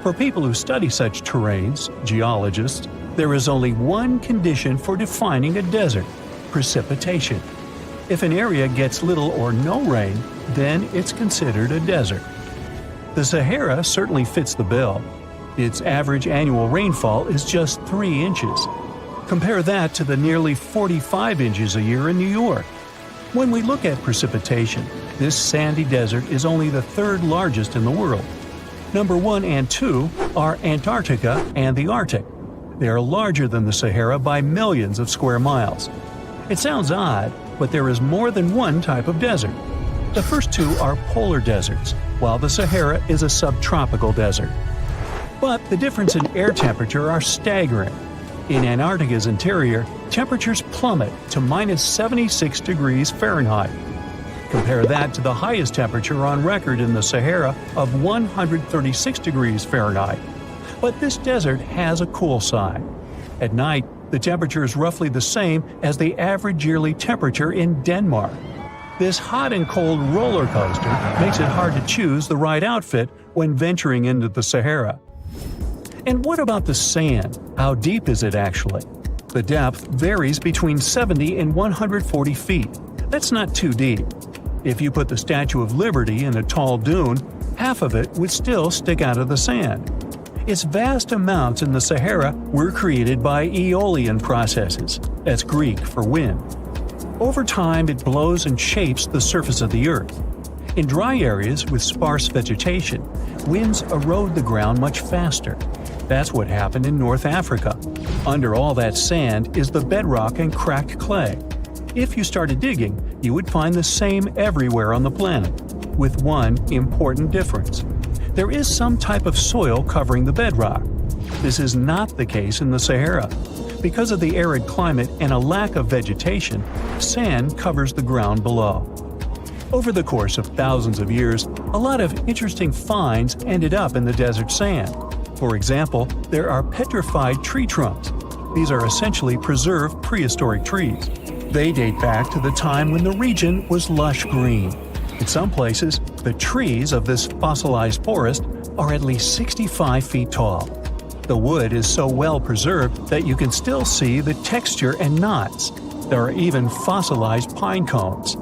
For people who study such terrains, geologists, There is only one condition for defining a desert: precipitation. If an area gets little or no rain, then it's considered a desert. The Sahara certainly fits the bill. Its average annual rainfall is just 3 inches. Compare that to the nearly 45 inches a year in New York. When we look at precipitation, this sandy desert is only the third largest in the world. Number 1 and 2 are Antarctica and the Arctic. They are larger than the Sahara by millions of square miles. It sounds odd, but there is more than one type of desert. The first two are polar deserts, while the Sahara is a subtropical desert. But the difference in air temperature are staggering. In Antarctica's interior, temperatures plummet to minus 76 degrees Fahrenheit. Compare that to the highest temperature on record in the Sahara of 136 degrees Fahrenheit. But this desert has a cool side. At night, the temperature is roughly the same as the average yearly temperature in Denmark. This hot and cold roller coaster makes it hard to choose the right outfit when venturing into the Sahara. And what about the sand? How deep is it actually? The depth varies between 70 and 140 feet. That's not too deep. If you put the Statue of Liberty in a tall dune, half of it would still stick out of the sand. Its vast amounts in the Sahara were created by aeolian processes. That's Greek for wind. Over time, it blows and shapes the surface of the earth. In dry areas with sparse vegetation, winds erode the ground much faster. That's what happened in North Africa. Under all that sand is the bedrock and cracked clay. If you started digging, you would find the same everywhere on the planet, with one important difference. There is some type of soil covering the bedrock. This is not the case in the Sahara. Because of the arid climate and a lack of vegetation, sand covers the ground below. Over the course of thousands of years, a lot of interesting finds ended up in the desert sand. For example, there are petrified tree trunks. These are essentially preserved prehistoric trees. They date back to the time when the region was lush green. In some places, the trees of this fossilized forest are at least 65 feet tall. The wood is so well preserved that you can still see the texture and knots. There are even fossilized pine cones.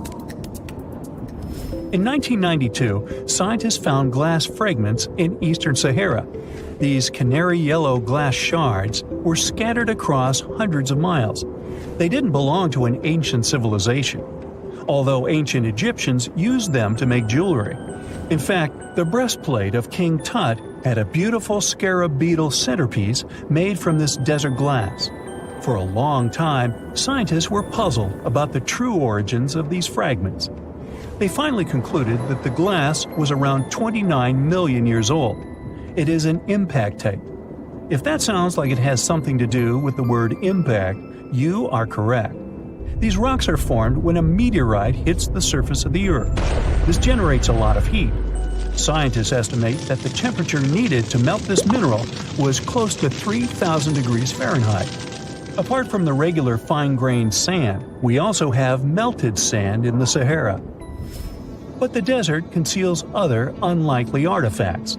In 1992, scientists found glass fragments in eastern Sahara. These canary yellow glass shards were scattered across hundreds of miles. They didn't belong to an ancient civilization, although ancient Egyptians used them to make jewelry. In fact, the breastplate of King Tut had a beautiful scarab beetle centerpiece made from this desert glass. For a long time, scientists were puzzled about the true origins of these fragments. They finally concluded that the glass was around 29 million years old. It is an impact tape. If that sounds like it has something to do with the word impact, you are correct. These rocks are formed when a meteorite hits the surface of the Earth. This generates a lot of heat. Scientists estimate that the temperature needed to melt this mineral was close to 3,000 degrees Fahrenheit. Apart from the regular fine-grained sand, we also have melted sand in the Sahara. But the desert conceals other unlikely artifacts.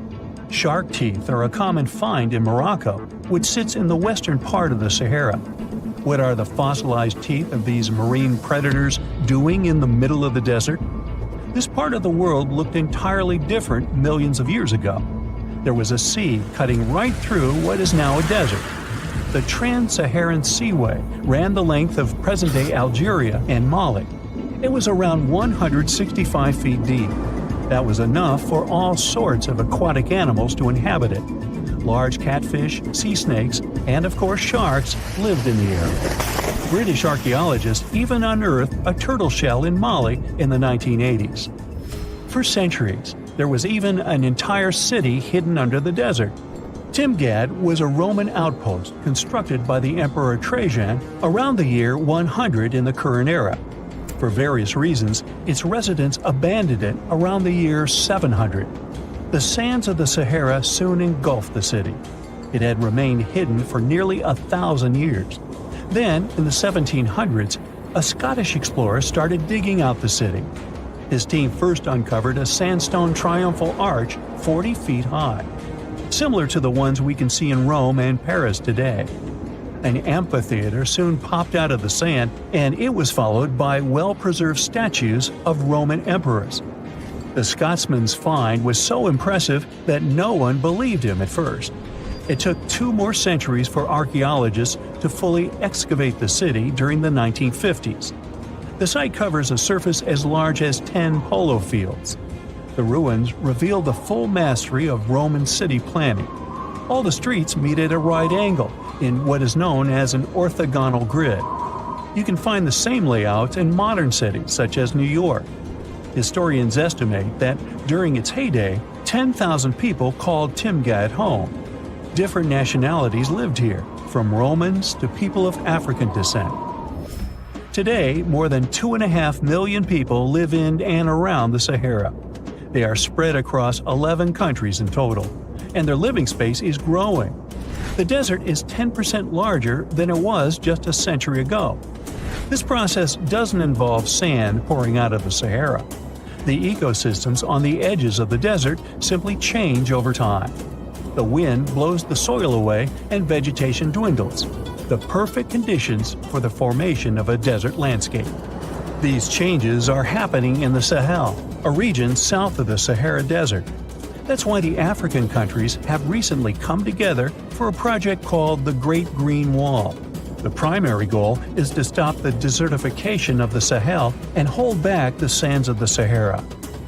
Shark teeth are a common find in Morocco, which sits in the western part of the Sahara. What are the fossilized teeth of these marine predators doing in the middle of the desert? This part of the world looked entirely different millions of years ago. There was a sea cutting right through what is now a desert. The Trans-Saharan Seaway ran the length of present-day Algeria and Mali. It was around 165 feet deep. That was enough for all sorts of aquatic animals to inhabit it. Large catfish, sea snakes, and of course sharks lived in the area. British archaeologists even unearthed a turtle shell in Mali in the 1980s. For centuries, there was even an entire city hidden under the desert. Timgad was a Roman outpost constructed by the Emperor Trajan around the year 100 in the current era. For various reasons, its residents abandoned it around the year 700. The sands of the Sahara soon engulfed the city. It had remained hidden for nearly 1,000 years. Then, in the 1700s, a Scottish explorer started digging out the city. His team first uncovered a sandstone triumphal arch 40 feet high, similar to the ones we can see in Rome and Paris today. An amphitheater soon popped out of the sand, and it was followed by well-preserved statues of Roman emperors. The Scotsman's find was so impressive that no one believed him at first. It took 2 more centuries for archaeologists to fully excavate the city during the 1950s. The site covers a surface as large as 10 polo fields. The ruins reveal the full mastery of Roman city planning. All the streets meet at a right angle in what is known as an orthogonal grid. You can find the same layout in modern cities such as New York. Historians estimate that during its heyday, 10,000 people called Timgad home. Different nationalities lived here, from Romans to people of African descent. Today, more than 2.5 million people live in and around the Sahara. They are spread across 11 countries in total, and their living space is growing. The desert is 10% larger than it was just a century ago. This process doesn't involve sand pouring out of the Sahara. The ecosystems on the edges of the desert simply change over time. The wind blows the soil away and vegetation dwindles, the perfect conditions for the formation of a desert landscape. These changes are happening in the Sahel, a region south of the Sahara Desert. That's why the African countries have recently come together for a project called the Great Green Wall. The primary goal is to stop the desertification of the Sahel and hold back the sands of the Sahara.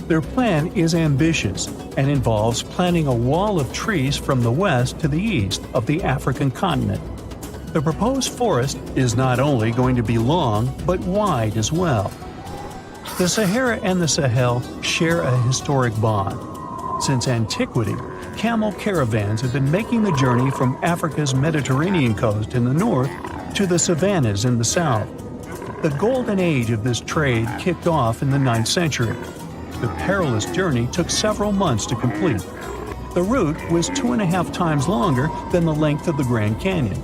Their plan is ambitious and involves planting a wall of trees from the west to the east of the African continent. The proposed forest is not only going to be long, but wide as well. The Sahara and the Sahel share a historic bond. Since antiquity, camel caravans have been making the journey from Africa's Mediterranean coast in the north to the savannas in the south. The golden age of this trade kicked off in the 9th century. The perilous journey took several months to complete. The route was 2.5 times longer than the length of the Grand Canyon.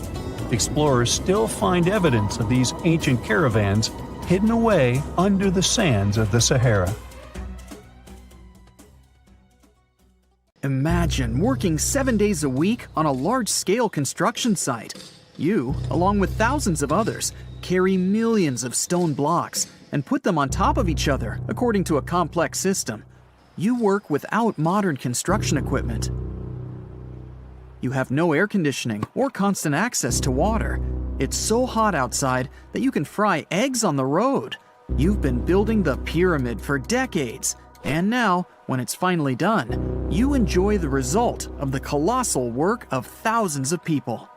Explorers still find evidence of these ancient caravans hidden away under the sands of the Sahara. Imagine working 7 days a week on a large-scale construction site. You, along with thousands of others, carry millions of stone blocks and put them on top of each other according to a complex system. You work without modern construction equipment. You have no air conditioning or constant access to water. It's so hot outside that you can fry eggs on the road. You've been building the pyramid for decades, and now, when it's finally done, you enjoy the result of the colossal work of thousands of people.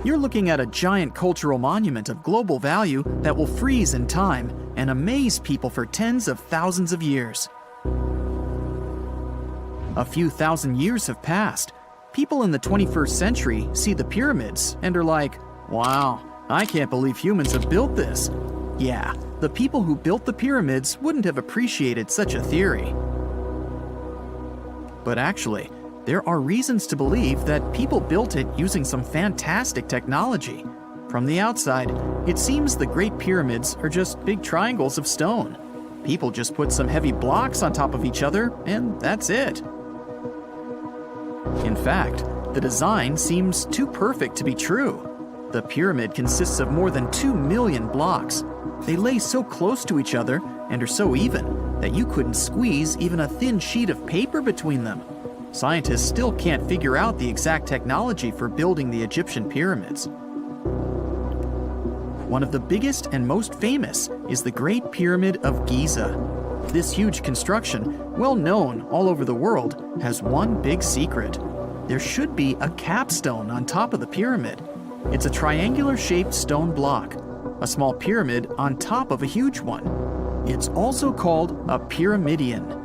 You're looking at a giant cultural monument of global value that will freeze in time and amaze people for tens of thousands of years. A few thousand years have passed. People in the 21st century see the pyramids and are like, wow, I can't believe humans have built this. Yeah, the people who built the pyramids wouldn't have appreciated such a theory. But actually, there are reasons to believe that people built it using some fantastic technology. From the outside, it seems the Great Pyramids are just big triangles of stone. People just put some heavy blocks on top of each other, and that's it. In fact, the design seems too perfect to be true. The pyramid consists of more than 2 million blocks. They lay so close to each other and are so even that you couldn't squeeze even a thin sheet of paper between them. Scientists still can't figure out the exact technology for building the Egyptian pyramids. One of the biggest and most famous is the Great Pyramid of Giza. This huge construction, well known all over the world, has one big secret. There should be a capstone on top of the pyramid. It's a triangular-shaped stone block, a small pyramid on top of a huge one. It's also called a pyramidion.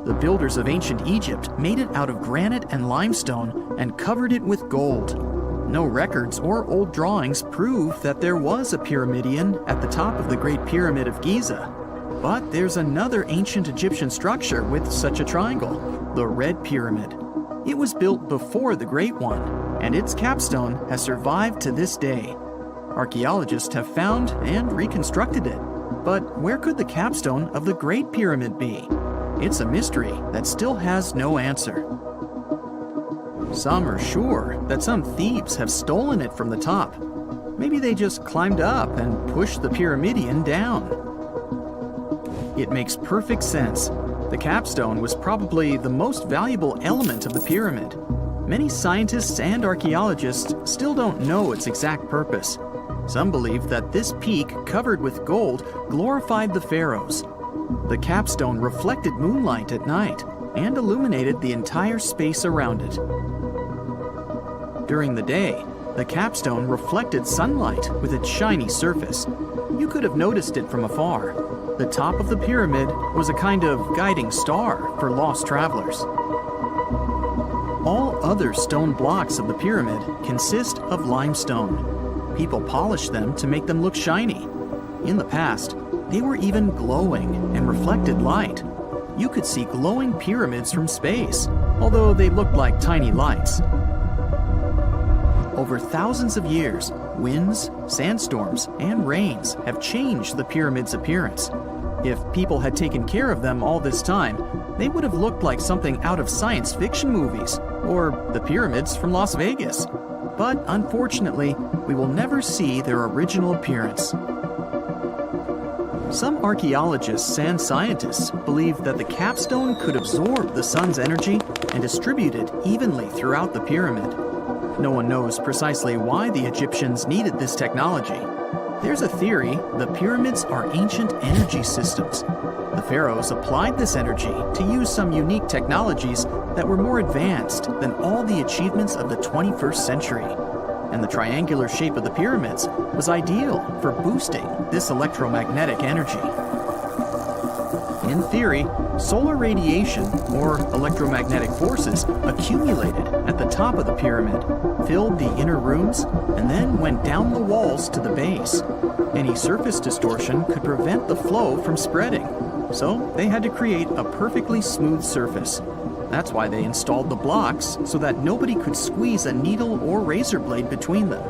The builders of ancient Egypt made it out of granite and limestone and covered it with gold. No records or old drawings prove that there was a pyramidion at the top of the Great Pyramid of Giza. But there's another ancient Egyptian structure with such a triangle, the Red Pyramid. It was built before the Great One, and its capstone has survived to this day. Archaeologists have found and reconstructed it. But where could the capstone of the Great Pyramid be? It's a mystery that still has no answer. Some are sure that some thieves have stolen it from the top. Maybe they just climbed up and pushed the pyramidion down. It makes perfect sense. The capstone was probably the most valuable element of the pyramid. Many scientists and archaeologists still don't know its exact purpose. Some believe that this peak covered with gold glorified the pharaohs. The capstone reflected moonlight at night and illuminated the entire space around it. During the day, the capstone reflected sunlight with its shiny surface. You could have noticed it from afar. The top of the pyramid was a kind of guiding star for lost travelers. All other stone blocks of the pyramid consist of limestone. People polished them to make them look shiny. In the past, they were even glowing and reflected light. You could see glowing pyramids from space, although they looked like tiny lights. Over thousands of years, winds, sandstorms, and rains have changed the pyramid's appearance. If people had taken care of them all this time, they would have looked like something out of science fiction movies, or the pyramids from Las Vegas. But unfortunately, we will never see their original appearance. Some archaeologists and scientists believe that the capstone could absorb the sun's energy and distribute it evenly throughout the pyramid. No one knows precisely why the Egyptians needed this technology. There's a theory the pyramids are ancient energy systems. The pharaohs applied this energy to use some unique technologies that were more advanced than all the achievements of the 21st century. And the triangular shape of the pyramids was ideal for boosting this electromagnetic energy. In theory, solar radiation, or electromagnetic forces, accumulated at the top of the pyramid, filled the inner rooms, and then went down the walls to the base. Any surface distortion could prevent the flow from spreading, so they had to create a perfectly smooth surface. That's why they installed the blocks so that nobody could squeeze a needle or razor blade between them.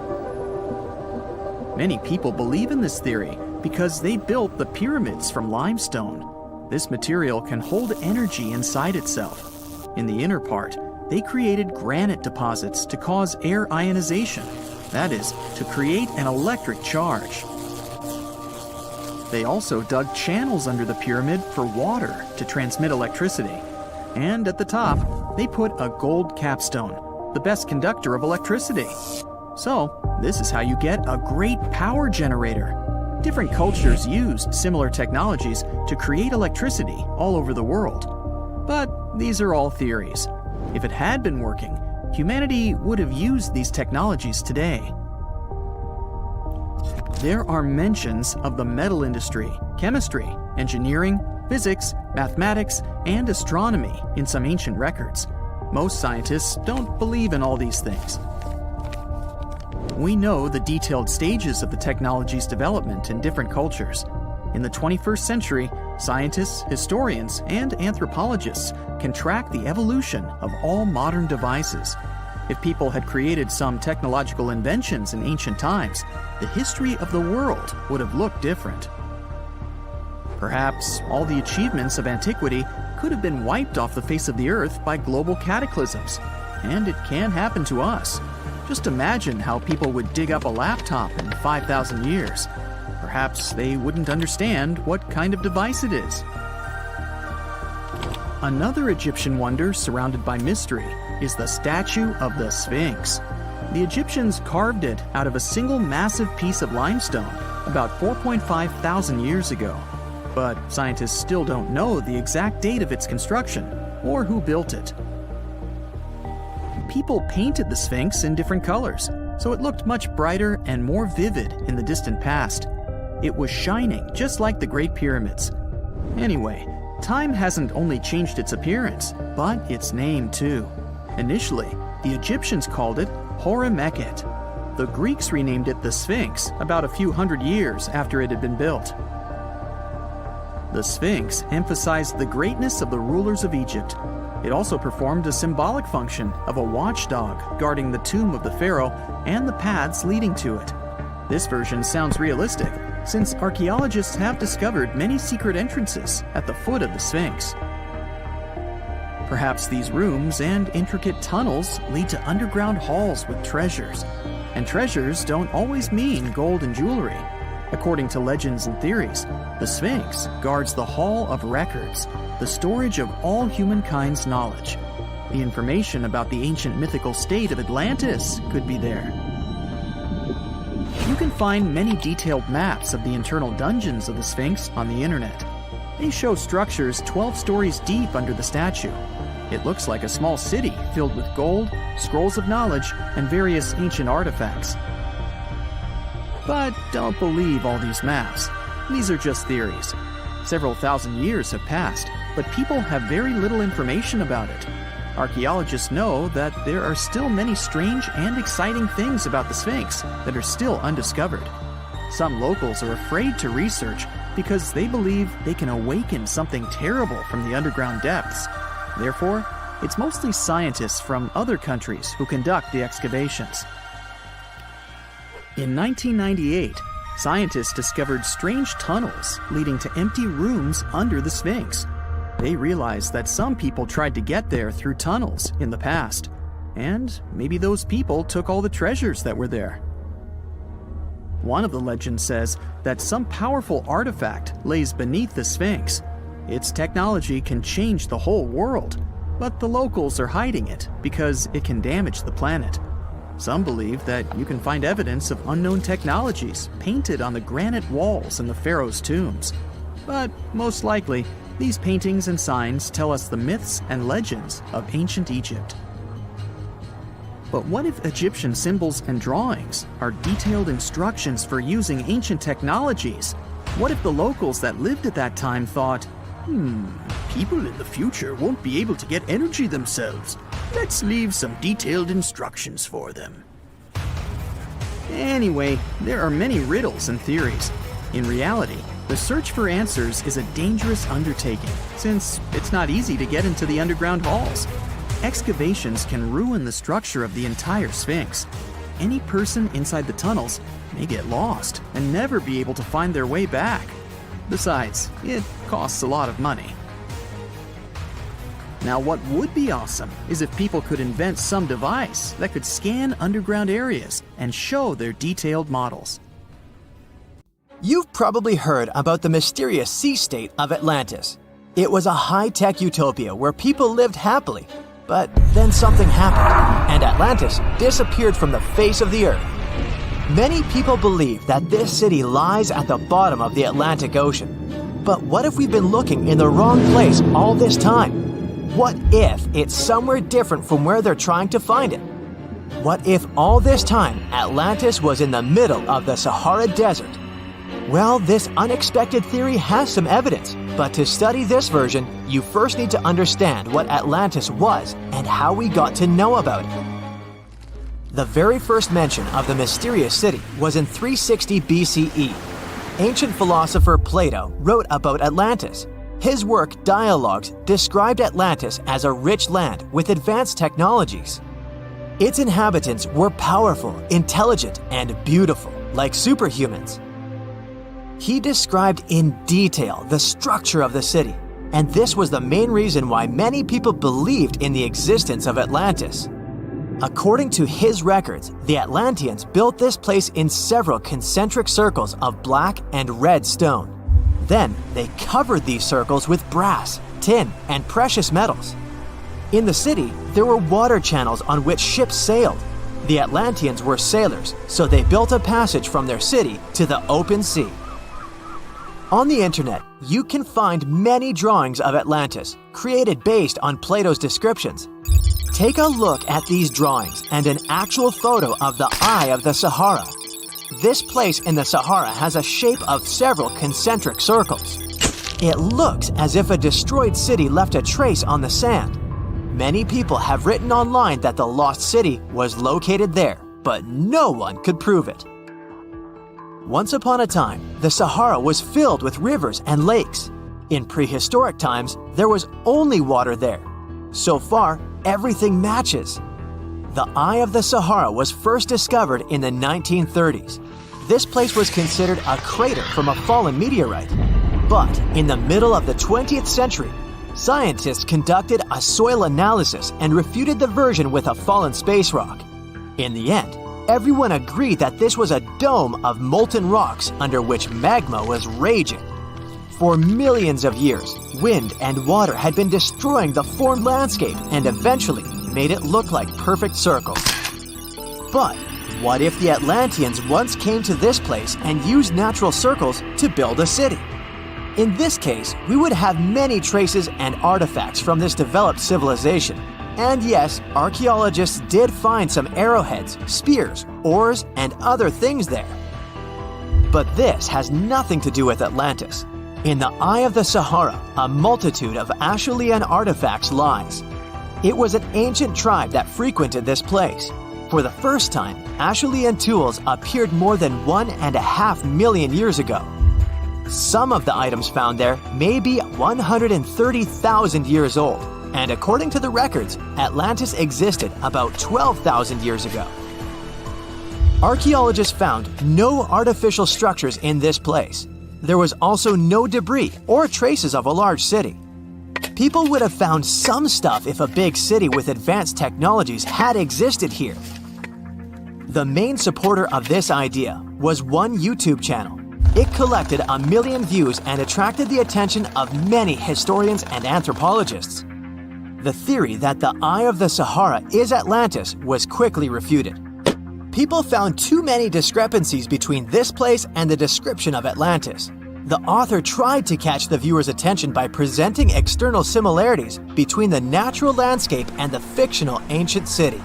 Many people believe in this theory because they built the pyramids from limestone. This material can hold energy inside itself. In the inner part, they created granite deposits to cause air ionization, that is, to create an electric charge. They also dug channels under the pyramid for water to transmit electricity. And at the top, they put a gold capstone, the best conductor of electricity. So, this is how you get a great power generator. Different cultures used similar technologies to create electricity all over the world. But these are all theories. If it had been working, humanity would have used these technologies today. There are mentions of the metal industry, chemistry, engineering, physics, mathematics, and astronomy in some ancient records. Most scientists don't believe in all these things. We know the detailed stages of the technology's development in different cultures. In the 21st century, scientists, historians, and anthropologists can track the evolution of all modern devices. If people had created some technological inventions in ancient times, the history of the world would have looked different. Perhaps all the achievements of antiquity could have been wiped off the face of the earth by global cataclysms, and it can happen to us. Just imagine how people would dig up a laptop in 5,000 years. Perhaps they wouldn't understand what kind of device it is. Another Egyptian wonder surrounded by mystery is the statue of the Sphinx. The Egyptians carved it out of a single massive piece of limestone about 4.5 thousand years ago. But scientists still don't know the exact date of its construction or who built it. People painted the Sphinx in different colors, so it looked much brighter and more vivid in the distant past. It was shining just like the Great Pyramids. Anyway, time hasn't only changed its appearance, but its name too. Initially, the Egyptians called it Hor-Mekhet. The Greeks renamed it the Sphinx about a few hundred years after it had been built. The Sphinx emphasized the greatness of the rulers of Egypt. It also performed a symbolic function of a watchdog guarding the tomb of the pharaoh and the paths leading to it. This version sounds realistic, since archaeologists have discovered many secret entrances at the foot of the Sphinx. Perhaps these rooms and intricate tunnels lead to underground halls with treasures. And treasures don't always mean gold and jewelry. According to legends and theories, the Sphinx guards the Hall of Records, the storage of all humankind's knowledge. The information about the ancient mythical state of Atlantis could be there. You can find many detailed maps of the internal dungeons of the Sphinx on the internet. They show structures 12 stories deep under the statue. It looks like a small city filled with gold, scrolls of knowledge, and various ancient artifacts. But don't believe all these maps. These are just theories. Several thousand years have passed, but people have very little information about it. Archaeologists know that there are still many strange and exciting things about the Sphinx that are still undiscovered. Some locals are afraid to research because they believe they can awaken something terrible from the underground depths. Therefore, it's mostly scientists from other countries who conduct the excavations. In 1998, scientists discovered strange tunnels leading to empty rooms under the Sphinx. They realized that some people tried to get there through tunnels in the past, and maybe those people took all the treasures that were there. One of the legends says that some powerful artifact lays beneath the Sphinx. Its technology can change the whole world, but the locals are hiding it because it can damage the planet. Some believe that you can find evidence of unknown technologies painted on the granite walls in the pharaoh's tombs. But most likely, these paintings and signs tell us the myths and legends of ancient Egypt. But what if Egyptian symbols and drawings are detailed instructions for using ancient technologies? What if the locals that lived at that time thought, people in the future won't be able to get energy themselves. Let's leave some detailed instructions for them. Anyway, there are many riddles and theories. In reality, the search for answers is a dangerous undertaking, since it's not easy to get into the underground halls. Excavations can ruin the structure of the entire Sphinx. Any person inside the tunnels may get lost and never be able to find their way back. Besides, it costs a lot of money. Now, what would be awesome is if people could invent some device that could scan underground areas and show their detailed models. You've probably heard about the mysterious sea state of Atlantis. It was a high-tech utopia where people lived happily, but then something happened, and Atlantis disappeared from the face of the earth. Many people believe that this city lies at the bottom of the Atlantic Ocean. But what if we've been looking in the wrong place all this time? What if it's somewhere different from where they're trying to find it? What if all this time Atlantis was in the middle of the Sahara Desert? Well, this unexpected theory has some evidence, but to study this version, you first need to understand what Atlantis was and how we got to know about it. The very first mention of the mysterious city was in 360 BCE. Ancient philosopher Plato wrote about Atlantis. His work, Dialogues, described Atlantis as a rich land with advanced technologies. Its inhabitants were powerful, intelligent, and beautiful, like superhumans. He described in detail the structure of the city, and this was the main reason why many people believed in the existence of Atlantis. According to his records, the Atlanteans built this place in several concentric circles of black and red stone. Then, they covered these circles with brass, tin, and precious metals. In the city, there were water channels on which ships sailed. The Atlanteans were sailors, so they built a passage from their city to the open sea. On the internet, you can find many drawings of Atlantis, created based on Plato's descriptions. Take a look at these drawings and an actual photo of the Eye of the Sahara. This place in the Sahara has a shape of several concentric circles. It looks as if a destroyed city left a trace on the sand. Many people have written online that the lost city was located there, but no one could prove it. Once upon a time, the Sahara was filled with rivers and lakes. In prehistoric times, there was only water there. So far, everything matches. The Eye of the Sahara was first discovered in the 1930s. This place was considered a crater from a fallen meteorite. But in the middle of the 20th century, Scientists conducted a soil analysis and refuted the version with a fallen space rock. In the end, everyone agreed that this was a dome of molten rocks under which magma was raging. For millions of years, wind and water had been destroying the formed landscape and eventually made it look like perfect circles. But what if the Atlanteans once came to this place and used natural circles to build a city? In this case, we would have many traces and artifacts from this developed civilization. And yes, archaeologists did find some arrowheads, spears, oars, and other things there. But this has nothing to do with Atlantis. In the eye of the Sahara, a multitude of Acheulean artifacts lies. It was an ancient tribe that frequented this place. For the first time, Acheulean tools appeared more than 1.5 million years ago. Some of the items found there may be 130,000 years old, and according to the records, Atlantis existed about 12,000 years ago. Archaeologists found no artificial structures in this place. There was also no debris or traces of a large city. People would have found some stuff if a big city with advanced technologies had existed here. The main supporter of this idea was one YouTube channel. It collected 1 million views and attracted the attention of many historians and anthropologists. The theory that the Eye of the Sahara is Atlantis was quickly refuted. People found too many discrepancies between this place and the description of Atlantis. The author tried to catch the viewer's attention by presenting external similarities between the natural landscape and the fictional ancient city.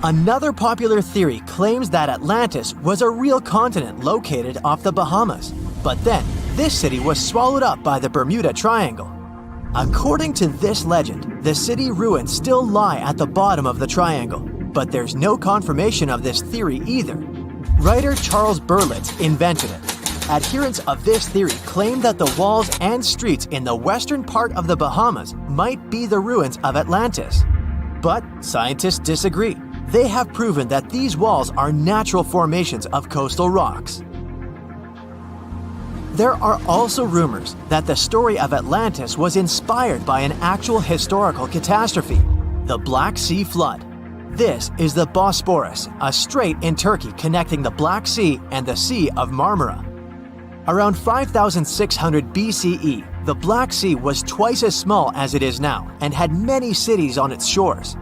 Another popular theory claims that Atlantis was a real continent located off the Bahamas, but then this city was swallowed up by the Bermuda Triangle. According to this legend, the city ruins still lie at the bottom of the triangle, but there's no confirmation of this theory either. Writer Charles Berlitz invented it. Adherents of this theory claim that the walls and streets in the western part of the Bahamas might be the ruins of Atlantis. But scientists disagree. They have proven that these walls are natural formations of coastal rocks. There are also rumors that the story of Atlantis was inspired by an actual historical catastrophe, the Black Sea Flood. This is the Bosporus, a strait in Turkey connecting the Black Sea and the Sea of Marmara. Around 5600 BCE, the Black Sea was twice as small as it is now and had many cities on its shores.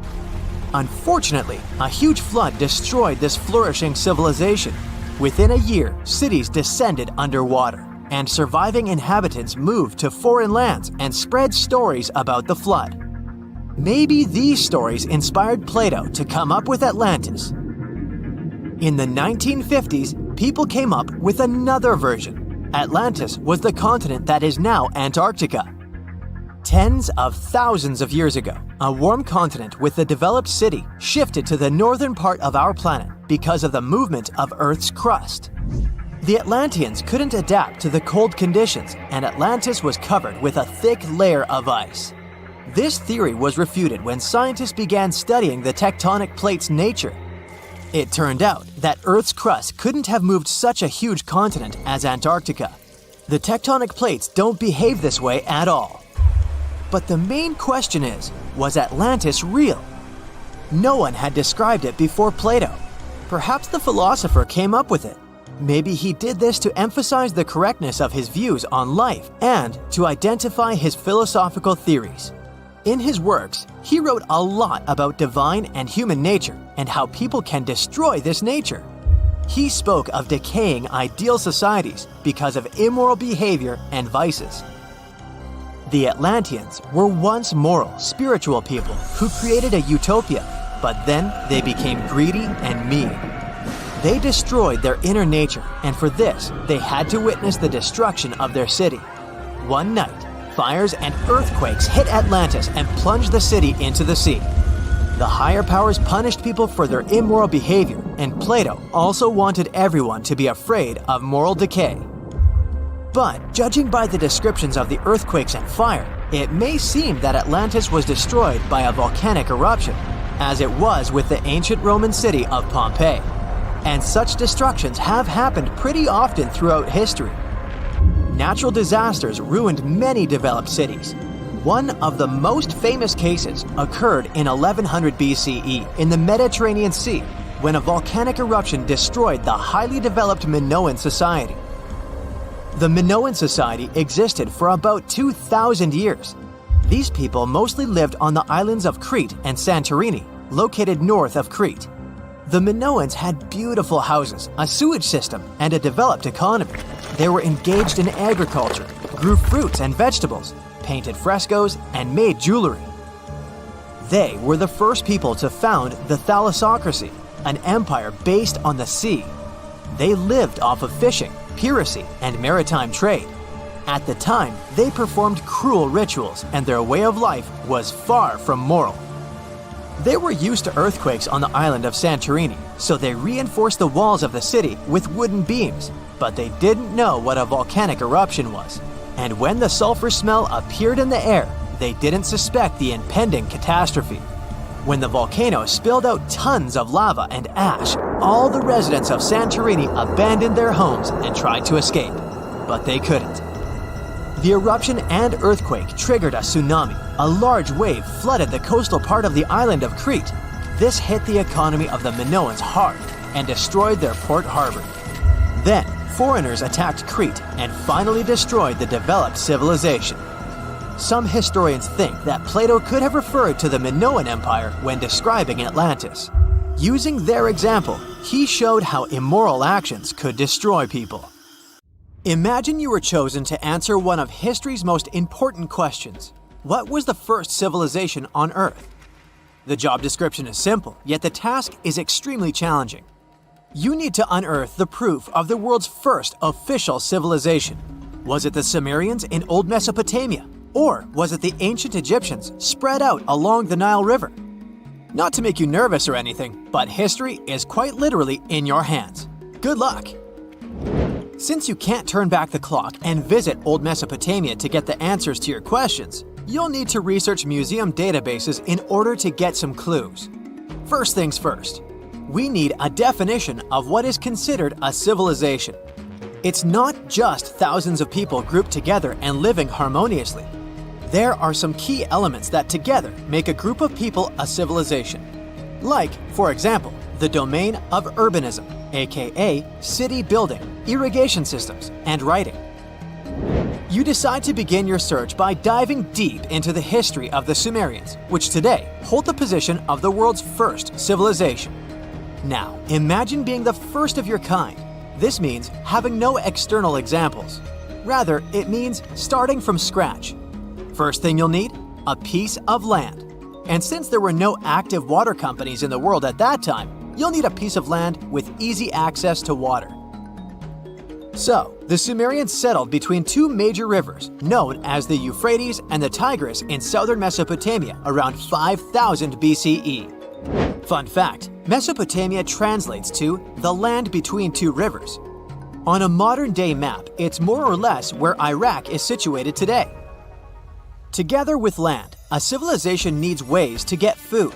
Unfortunately, a huge flood destroyed this flourishing civilization. Within a year, cities descended underwater, and surviving inhabitants moved to foreign lands and spread stories about the flood. Maybe these stories inspired Plato to come up with Atlantis. In the 1950s, people came up with another version. Atlantis was the continent that is now Antarctica. Tens of thousands of years ago, a warm continent with a developed city shifted to the northern part of our planet because of the movement of Earth's crust. The Atlanteans couldn't adapt to the cold conditions, and Atlantis was covered with a thick layer of ice. This theory was refuted when scientists began studying the tectonic plate's nature. It turned out that Earth's crust couldn't have moved such a huge continent as Antarctica. The tectonic plates don't behave this way at all. But the main question is, was Atlantis real? No one had described it before Plato. Perhaps the philosopher came up with it. Maybe he did this to emphasize the correctness of his views on life and to identify his philosophical theories. In his works, he wrote a lot about divine and human nature and how people can destroy this nature. He spoke of decaying ideal societies because of immoral behavior and vices. The Atlanteans were once moral, spiritual people who created a utopia, but then they became greedy and mean. They destroyed their inner nature, and for this, they had to witness the destruction of their city. One night, fires and earthquakes hit Atlantis and plunged the city into the sea. The higher powers punished people for their immoral behavior, and Plato also wanted everyone to be afraid of moral decay. But judging by the descriptions of the earthquakes and fire, it may seem that Atlantis was destroyed by a volcanic eruption, as it was with the ancient Roman city of Pompeii. And such destructions have happened pretty often throughout history. Natural disasters ruined many developed cities. One of the most famous cases occurred in 1100 BCE in the Mediterranean Sea, when a volcanic eruption destroyed the highly developed Minoan society. The Minoan society existed for about 2,000 years. These people mostly lived on the islands of Crete and Santorini, located north of Crete. The Minoans had beautiful houses, a sewage system, and a developed economy. They were engaged in agriculture, grew fruits and vegetables, painted frescoes, and made jewelry. They were the first people to found the thalassocracy, an empire based on the sea. They lived off of fishing, piracy, and maritime trade. At the time, they performed cruel rituals, and their way of life was far from moral. They were used to earthquakes on the island of Santorini, so they reinforced the walls of the city with wooden beams, but they didn't know what a volcanic eruption was. And when the sulfur smell appeared in the air, they didn't suspect the impending catastrophe. When the volcano spilled out tons of lava and ash, all the residents of Santorini abandoned their homes and tried to escape, but they couldn't. The eruption and earthquake triggered a tsunami. A large wave flooded the coastal part of the island of Crete. This hit the economy of the Minoans hard and destroyed their port harbor. Then, foreigners attacked Crete and finally destroyed the developed civilization. Some historians think that Plato could have referred to the Minoan Empire when describing Atlantis. Using their example, he showed how immoral actions could destroy people. Imagine you were chosen to answer one of history's most important questions. What was the first civilization on Earth? The job description is simple, yet the task is extremely challenging. You need to unearth the proof of the world's first official civilization. Was it the Sumerians in Old Mesopotamia? Or was it the ancient Egyptians spread out along the Nile River? Not to make you nervous or anything, but history is quite literally in your hands. Good luck! Since you can't turn back the clock and visit Old Mesopotamia to get the answers to your questions, you'll need to research museum databases in order to get some clues. First things first, we need a definition of what is considered a civilization. It's not just thousands of people grouped together and living harmoniously. There are some key elements that together make a group of people a civilization. Like, for example, the domain of urbanism, aka city building, irrigation systems, and writing. You decide to begin your search by diving deep into the history of the Sumerians, which today hold the position of the world's first civilization. Now, imagine being the first of your kind. This means having no external examples. Rather, it means starting from scratch. First thing you'll need? A piece of land. And since there were no active water companies in the world at that time, you'll need a piece of land with easy access to water. So, the Sumerians settled between two major rivers, known as the Euphrates and the Tigris in southern Mesopotamia around 5000 BCE. Fun fact, Mesopotamia translates to the land between two rivers. On a modern-day map, it's more or less where Iraq is situated today. Together with land, a civilization needs ways to get food.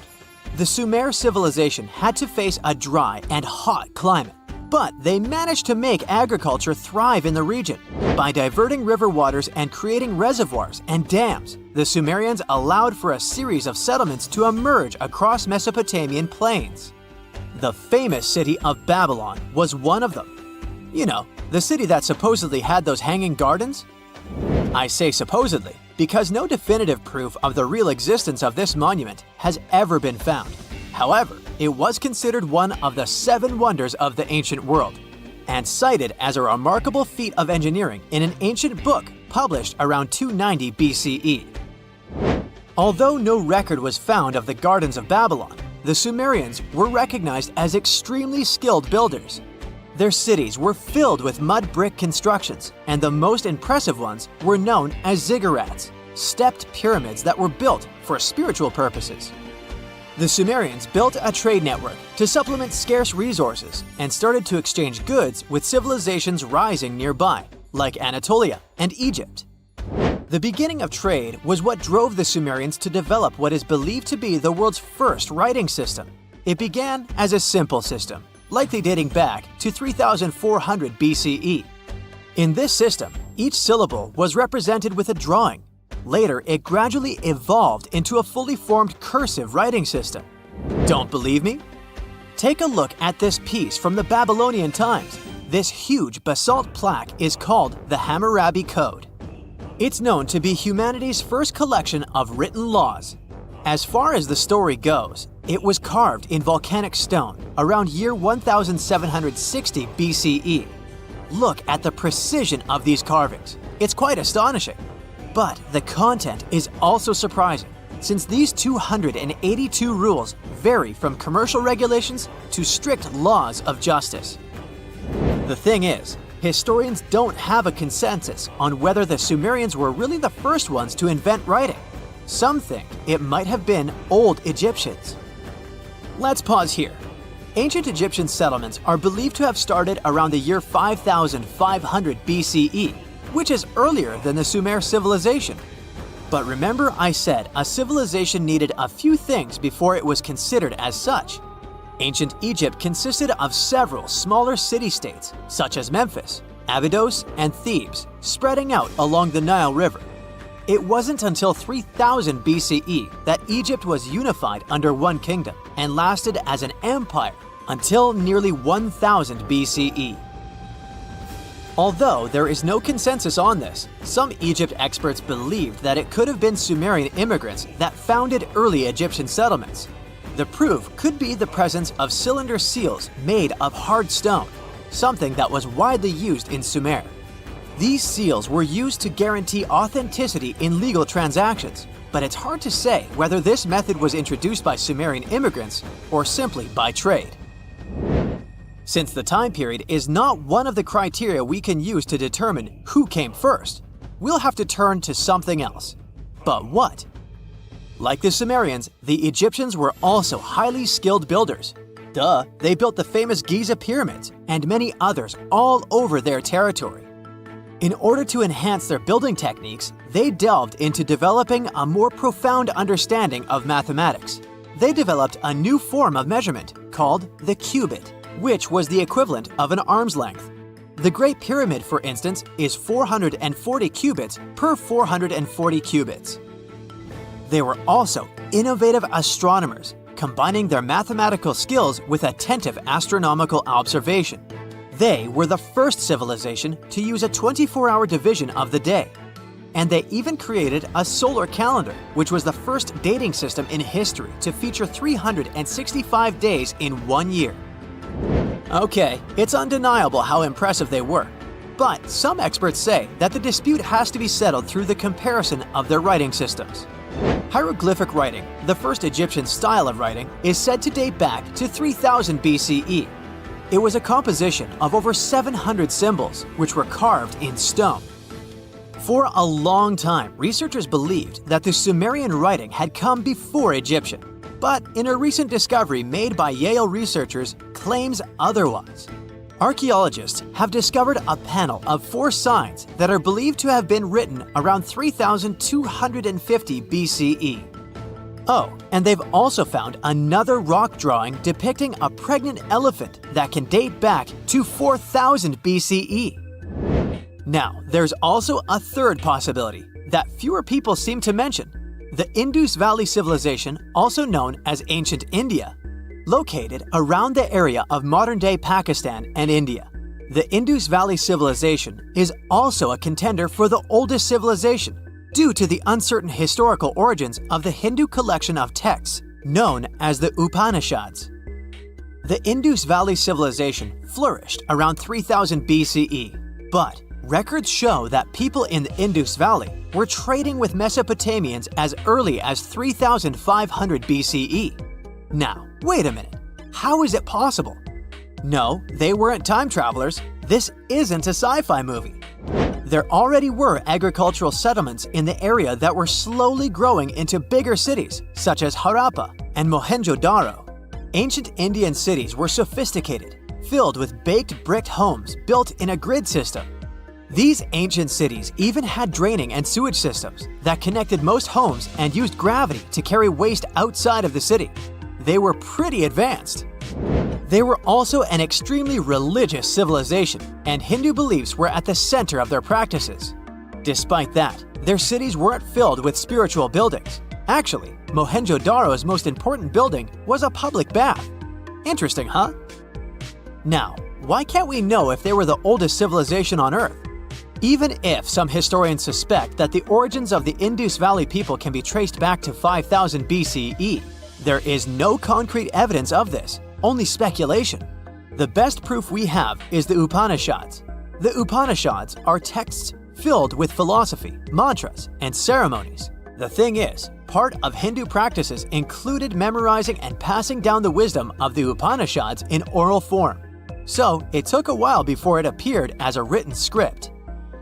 The Sumer civilization had to face a dry and hot climate, but they managed to make agriculture thrive in the region. By diverting river waters and creating reservoirs and dams, the Sumerians allowed for a series of settlements to emerge across Mesopotamian plains. The famous city of Babylon was one of them. You know, the city that supposedly had those hanging gardens? I say supposedly because no definitive proof of the real existence of this monument has ever been found. However, it was considered one of the 7 wonders of the ancient world, and cited as a remarkable feat of engineering in an ancient book published around 290 BCE. Although no record was found of the Gardens of Babylon, the Sumerians were recognized as extremely skilled builders. Their cities were filled with mud brick constructions, and the most impressive ones were known as ziggurats, stepped pyramids that were built for spiritual purposes. The Sumerians built a trade network to supplement scarce resources and started to exchange goods with civilizations rising nearby, like Anatolia and Egypt. The beginning of trade was what drove the Sumerians to develop what is believed to be the world's first writing system. It began as a simple system, likely dating back to 3400 BCE. In this system, each syllable was represented with a drawing. Later, it gradually evolved into a fully formed cursive writing system. Don't believe me? Take a look at this piece from the Babylonian times. This huge basalt plaque is called the Hammurabi Code. It's known to be humanity's first collection of written laws. As far as the story goes, it was carved in volcanic stone around year 1760 BCE. Look at the precision of these carvings. It's quite astonishing. But the content is also surprising, since these 282 rules vary from commercial regulations to strict laws of justice. The thing is, historians don't have a consensus on whether the Sumerians were really the first ones to invent writing. Some think it might have been old Egyptians. Let's pause here. Ancient Egyptian settlements are believed to have started around the year 5500 BCE, which is earlier than the Sumer civilization. But remember I said a civilization needed a few things before it was considered as such. Ancient Egypt consisted of several smaller city-states, such as Memphis, Abydos, and Thebes, spreading out along the Nile River. It wasn't until 3000 BCE that Egypt was unified under one kingdom and lasted as an empire until nearly 1000 BCE. Although there is no consensus on this, some Egypt experts believed that it could have been Sumerian immigrants that founded early Egyptian settlements. The proof could be the presence of cylinder seals made of hard stone, something that was widely used in Sumer. These seals were used to guarantee authenticity in legal transactions, but it's hard to say whether this method was introduced by Sumerian immigrants or simply by trade. Since the time period is not one of the criteria we can use to determine who came first, we'll have to turn to something else. But what? Like the Sumerians, the Egyptians were also highly skilled builders. Duh, they built the famous Giza pyramids and many others all over their territory. In order to enhance their building techniques, they delved into developing a more profound understanding of mathematics. They developed a new form of measurement called the cubit, which was the equivalent of an arm's length. The Great Pyramid, for instance, is 440 cubits per 440 cubits. They were also innovative astronomers, combining their mathematical skills with attentive astronomical observation. They were the first civilization to use a 24-hour division of the day. And they even created a solar calendar, which was the first dating system in history to feature 365 days in 1 year. Okay, it's undeniable how impressive they were. But some experts say that the dispute has to be settled through the comparison of their writing systems. Hieroglyphic writing, the first Egyptian style of writing, is said to date back to 3000 BCE. It was a composition of over 700 symbols, which were carved in stone. For a long time, researchers believed that the Sumerian writing had come before Egyptian, but in a recent discovery made by Yale researchers claims otherwise. Archaeologists have discovered a panel of 4 signs that are believed to have been written around 3250 BCE. Oh, and they've also found another rock drawing depicting a pregnant elephant that can date back to 4000 BCE. Now, there's also a third possibility that fewer people seem to mention: the Indus Valley Civilization, also known as Ancient India, located around the area of modern-day Pakistan and India. The Indus Valley Civilization is also a contender for the oldest civilization due to the uncertain historical origins of the Hindu collection of texts known as the Upanishads. The Indus Valley Civilization flourished around 3000 BCE, but records show that people in the Indus Valley were trading with Mesopotamians as early as 3500 BCE. Now, wait a minute. How is it possible? No, they weren't time travelers. This isn't a sci-fi movie. There already were agricultural settlements in the area that were slowly growing into bigger cities, such as Harappa and Mohenjo-Daro. Ancient Indian cities were sophisticated, filled with baked brick homes built in a grid system. These ancient cities even had draining and sewage systems that connected most homes and used gravity to carry waste outside of the city. They were pretty advanced. They were also an extremely religious civilization, and Hindu beliefs were at the center of their practices. Despite that, Their cities weren't filled with spiritual buildings. Actually, Mohenjo-Daro's most important building was a public bath. Interesting, huh? Now, why can't we know if they were the oldest civilization on Earth? Even if some historians suspect that the origins of the Indus Valley people can be traced back to 5000 BCE, there is no concrete evidence of this, only speculation. The best proof we have is the Upanishads. The Upanishads are texts filled with philosophy, mantras, and ceremonies. The thing is, part of Hindu practices included memorizing and passing down the wisdom of the Upanishads in oral form. So, it took a while before it appeared as a written script.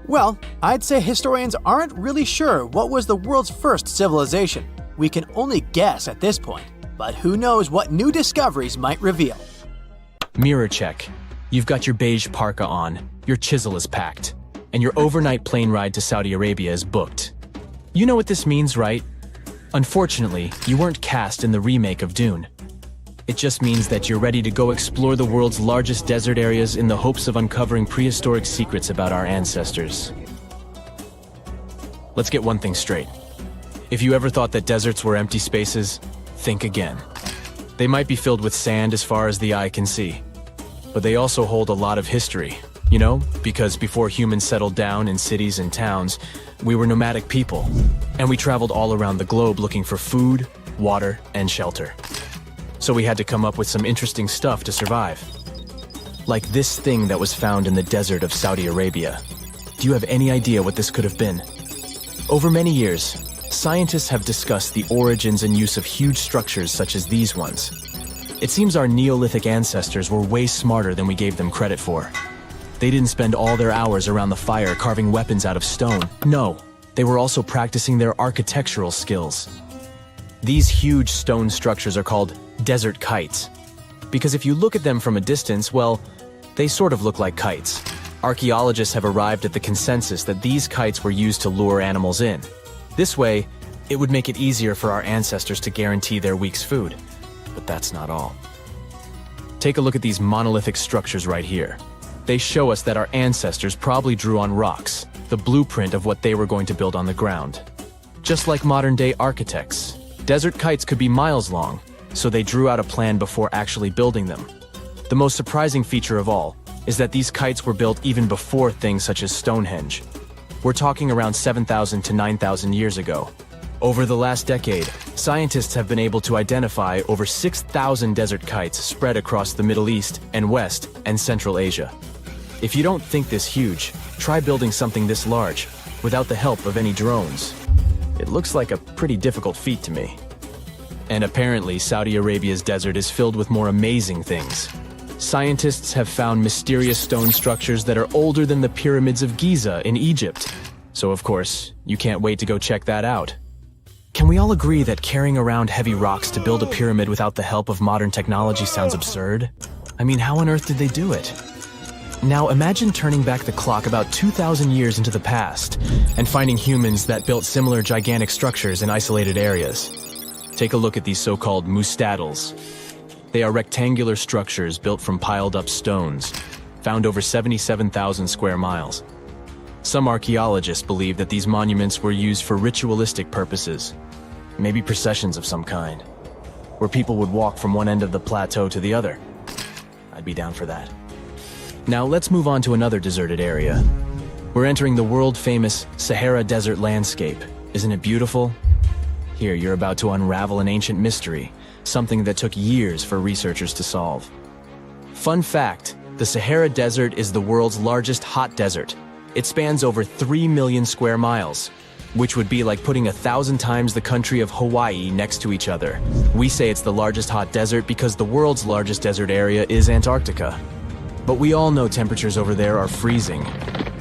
Well, I'd say historians aren't really sure what was the world's first civilization. We can only guess at this point, but who knows what new discoveries might reveal. Mirror check. You've got your beige parka on, your chisel is packed, and your overnight plane ride to Saudi Arabia is booked. You know what this means, right? Unfortunately, you weren't cast in the remake of Dune. It just means that you're ready to go explore the world's largest desert areas in the hopes of uncovering prehistoric secrets about our ancestors. Let's get one thing straight. If you ever thought that deserts were empty spaces, think again. They might be filled with sand as far as the eye can see, but they also hold a lot of history, you know, because before humans settled down in cities and towns, we were nomadic people, and we traveled all around the globe looking for food, water, and shelter. So we had to come up with some interesting stuff to survive. Like this thing that was found in the desert of Saudi Arabia. Do you have any idea what this could have been? Over many years, scientists have discussed the origins and use of huge structures such as these ones. It seems our Neolithic ancestors were way smarter than we gave them credit for. They didn't spend all their hours around the fire carving weapons out of stone. No, they were also practicing their architectural skills. These huge stone structures are called desert kites, because if you look at them from a distance, well, they sort of look like kites. Archaeologists have arrived at the consensus that these kites were used to lure animals in. This way, it would make it easier for our ancestors to guarantee their week's food. But that's not all. Take a look at these monolithic structures right here. They show us that our ancestors probably drew on rocks, the blueprint of what they were going to build on the ground. Just like modern-day architects, desert kites could be miles long, so they drew out a plan before actually building them. The most surprising feature of all is that these kites were built even before things such as Stonehenge. We're talking around 7,000 to 9,000 years ago. Over the last decade, scientists have been able to identify over 6,000 desert kites spread across the Middle East and West and Central Asia. If you don't think this huge, try building something this large without the help of any drones. It looks like a pretty difficult feat to me. And apparently, Saudi Arabia's desert is filled with more amazing things. Scientists have found mysterious stone structures that are older than the pyramids of Giza in Egypt. So of course, you can't wait to go check that out. Can we all agree that carrying around heavy rocks to build a pyramid without the help of modern technology sounds absurd? I mean, how on earth did they do it? Now imagine turning back the clock about 2,000 years into the past and finding humans that built similar gigantic structures in isolated areas. Take a look at these so-called mustadils. They are rectangular structures built from piled-up stones, found over 77,000 square miles. Some archaeologists believe that these monuments were used for ritualistic purposes, maybe processions of some kind, where people would walk from one end of the plateau to the other. I'd be down for that. Now let's move on to another deserted area. We're entering the world-famous Sahara Desert landscape. Isn't it beautiful? Here, you're about to unravel an ancient mystery, something that took years for researchers to solve. Fun fact, the Sahara Desert is the world's largest hot desert. It spans over 3 million square miles, which would be like putting 1,000 times the country of Hawaii next to each other. We say it's the largest hot desert because the world's largest desert area is Antarctica. But we all know temperatures over there are freezing,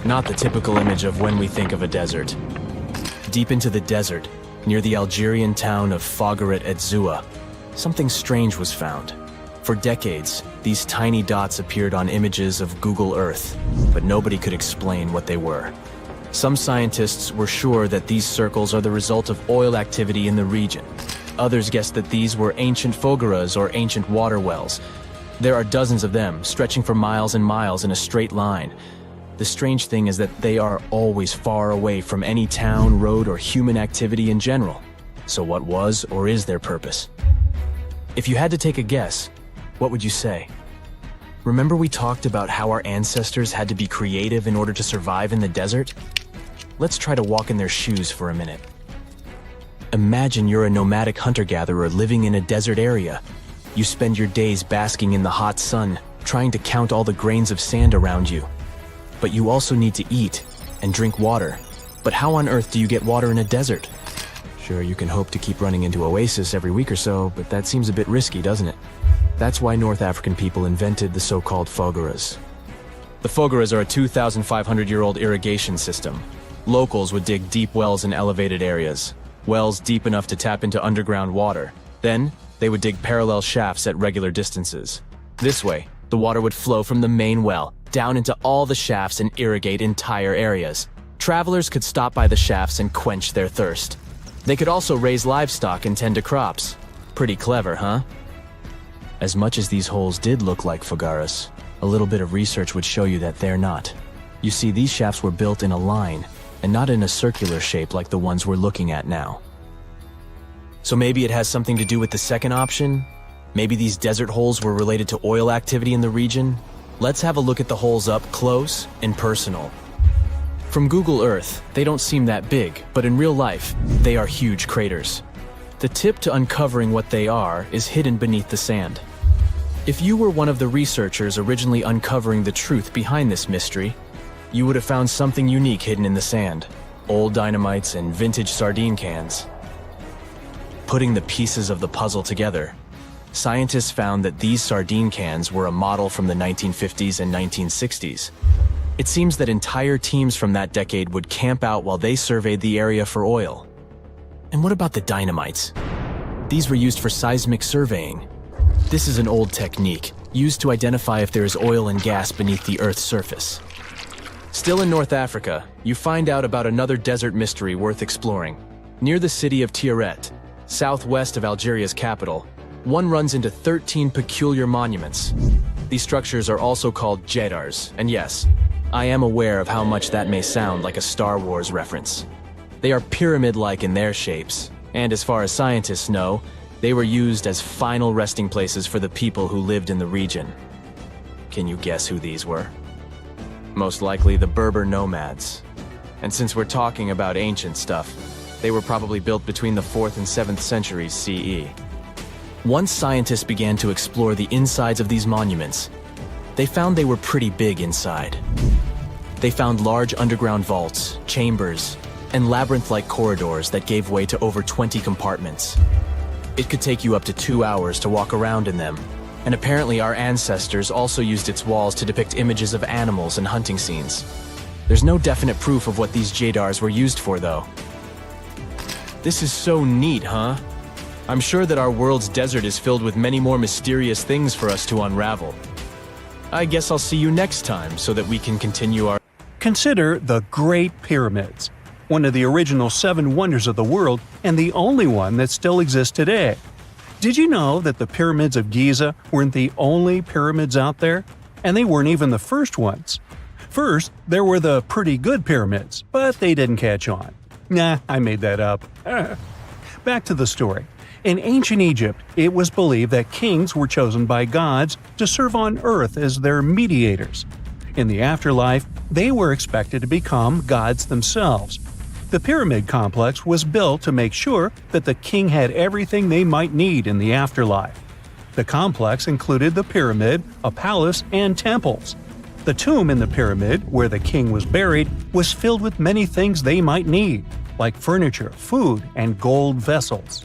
not the typical image of when we think of a desert. Deep into the desert, near the Algerian town of Fougeret et Zoua, something strange was found. For decades, these tiny dots appeared on images of Google Earth, but nobody could explain what they were. Some scientists were sure that these circles are the result of oil activity in the region. Others guessed that these were ancient fogeras or ancient water wells. There are dozens of them, stretching for miles and miles in a straight line. The strange thing is that they are always far away from any town, road, or human activity in general. So what was or is their purpose? If you had to take a guess, what would you say? Remember we talked about how our ancestors had to be creative in order to survive in the desert? Let's try to walk in their shoes for a minute. Imagine you're a nomadic hunter-gatherer living in a desert area. You spend your days basking in the hot sun, trying to count all the grains of sand around you. But you also need to eat and drink water. But how on earth do you get water in a desert? Sure, you can hope to keep running into oasis every week or so, but that seems a bit risky, doesn't it? That's why North African people invented the so-called fogaras. The fogaras are a 2,500-year-old irrigation system. Locals would dig deep wells in elevated areas, wells deep enough to tap into underground water. Then, they would dig parallel shafts at regular distances. This way, the water would flow from the main well down into all the shafts and irrigate entire areas. Travelers could stop by the shafts and quench their thirst. They could also raise livestock and tend to crops. Pretty clever, huh? As much as these holes did look like fogaras, a little bit of research would show you that they're not. You see, these shafts were built in a line, and not in a circular shape like the ones we're looking at now. So maybe it has something to do with the second option? Maybe these desert holes were related to oil activity in the region? Let's have a look at the holes up close and personal. From Google Earth, they don't seem that big, but in real life, they are huge craters. The tip to uncovering what they are is hidden beneath the sand. If you were one of the researchers originally uncovering the truth behind this mystery, you would have found something unique hidden in the sand. Old dynamites and vintage sardine cans. Putting the pieces of the puzzle together, scientists found that these sardine cans were a model from the 1950s and 1960s. It seems that entire teams from that decade would camp out while they surveyed the area for oil. And what about the dynamites? These were used for seismic surveying. This is an old technique, used to identify if there is oil and gas beneath the Earth's surface. Still in North Africa, you find out about another desert mystery worth exploring. Near the city of Tiaret, southwest of Algeria's capital, one runs into 13 peculiar monuments. These structures are also called jedars, and yes, I am aware of how much that may sound like a Star Wars reference. They are pyramid-like in their shapes, and as far as scientists know, they were used as final resting places for the people who lived in the region. Can you guess who these were? Most likely the Berber nomads. And since we're talking about ancient stuff, they were probably built between the 4th and 7th centuries CE. Once scientists began to explore the insides of these monuments, they found they were pretty big inside. They found large underground vaults, chambers, and labyrinth-like corridors that gave way to over 20 compartments. It could take you up to 2 hours to walk around in them, and apparently our ancestors also used its walls to depict images of animals and hunting scenes. There's no definite proof of what these jedars were used for, though. This is so neat, huh? I'm sure that our world's desert is filled with many more mysterious things for us to unravel. I guess I'll see you next time so that we can continue our... Consider the Great Pyramids, one of the original 7 wonders of the world and the only one that still exists today. Did you know that the pyramids of Giza weren't the only pyramids out there? And they weren't even the first ones. First, there were the pretty good pyramids, but they didn't catch on. Nah, I made that up. Back to the story. In ancient Egypt, it was believed that kings were chosen by gods to serve on earth as their mediators. In the afterlife, they were expected to become gods themselves. The pyramid complex was built to make sure that the king had everything they might need in the afterlife. The complex included the pyramid, a palace, and temples. The tomb in the pyramid, where the king was buried, was filled with many things they might need, like furniture, food, and gold vessels.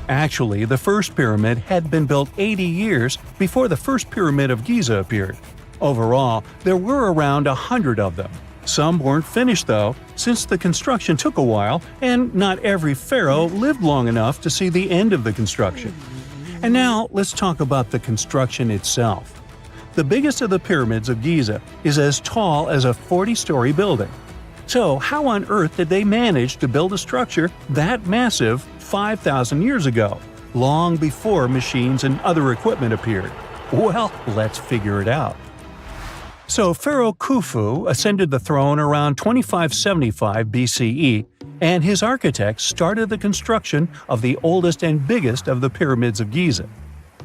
Actually, the first pyramid had been built 80 years before the first pyramid of Giza appeared. Overall, there were around 100 of them. Some weren't finished though, since the construction took a while and not every pharaoh lived long enough to see the end of the construction. And now let's talk about the construction itself. The biggest of the pyramids of Giza is as tall as a 40-story building. So how on earth did they manage to build a structure that massive 5,000 years ago, long before machines and other equipment appeared? Well, let's figure it out. So Pharaoh Khufu ascended the throne around 2575 BCE, and his architects started the construction of the oldest and biggest of the pyramids of Giza.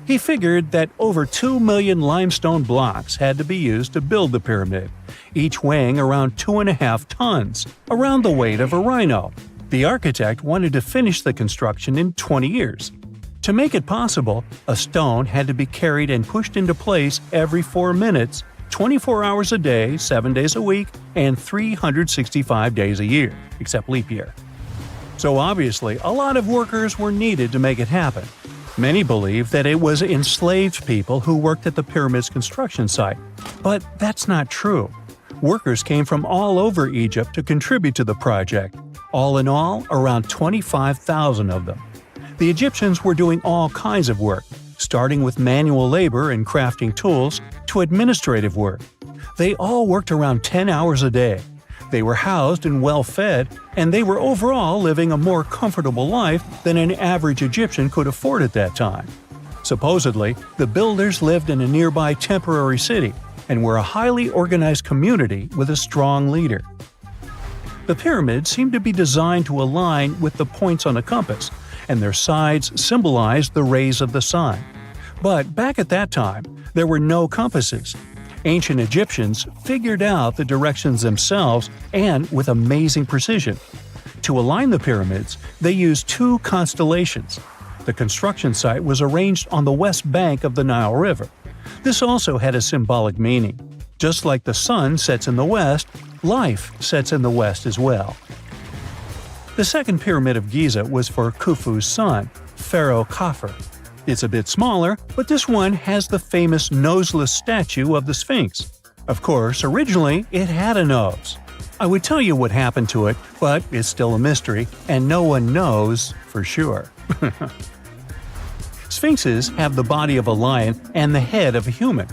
He figured that over 2 million limestone blocks had to be used to build the pyramid, each weighing around 2.5 tons, around the weight of a rhino. The architect wanted to finish the construction in 20 years. To make it possible, a stone had to be carried and pushed into place every 4 minutes, 24 hours a day, 7 days a week, and 365 days a year, except leap year. So obviously, a lot of workers were needed to make it happen. Many believe that it was enslaved people who worked at the pyramid's construction site, but that's not true. Workers came from all over Egypt to contribute to the project. All in all, around 25,000 of them. The Egyptians were doing all kinds of work, starting with manual labor and crafting tools to administrative work. They all worked around 10 hours a day. They were housed and well fed, and they were overall living a more comfortable life than an average Egyptian could afford at that time. Supposedly, the builders lived in a nearby temporary city and were a highly organized community with a strong leader. The pyramids seemed to be designed to align with the points on a compass, and their sides symbolized the rays of the sun. But back at that time, there were no compasses. Ancient Egyptians figured out the directions themselves and with amazing precision. To align the pyramids, they used 2 constellations. The construction site was arranged on the west bank of the Nile River. This also had a symbolic meaning. Just like the sun sets in the west, life sets in the west as well. The second pyramid of Giza was for Khufu's son, Pharaoh Khafre. It's a bit smaller, but this one has the famous noseless statue of the Sphinx. Of course, originally it had a nose. I would tell you what happened to it, but it's still a mystery, and no one knows for sure. Sphinxes have the body of a lion and the head of a human.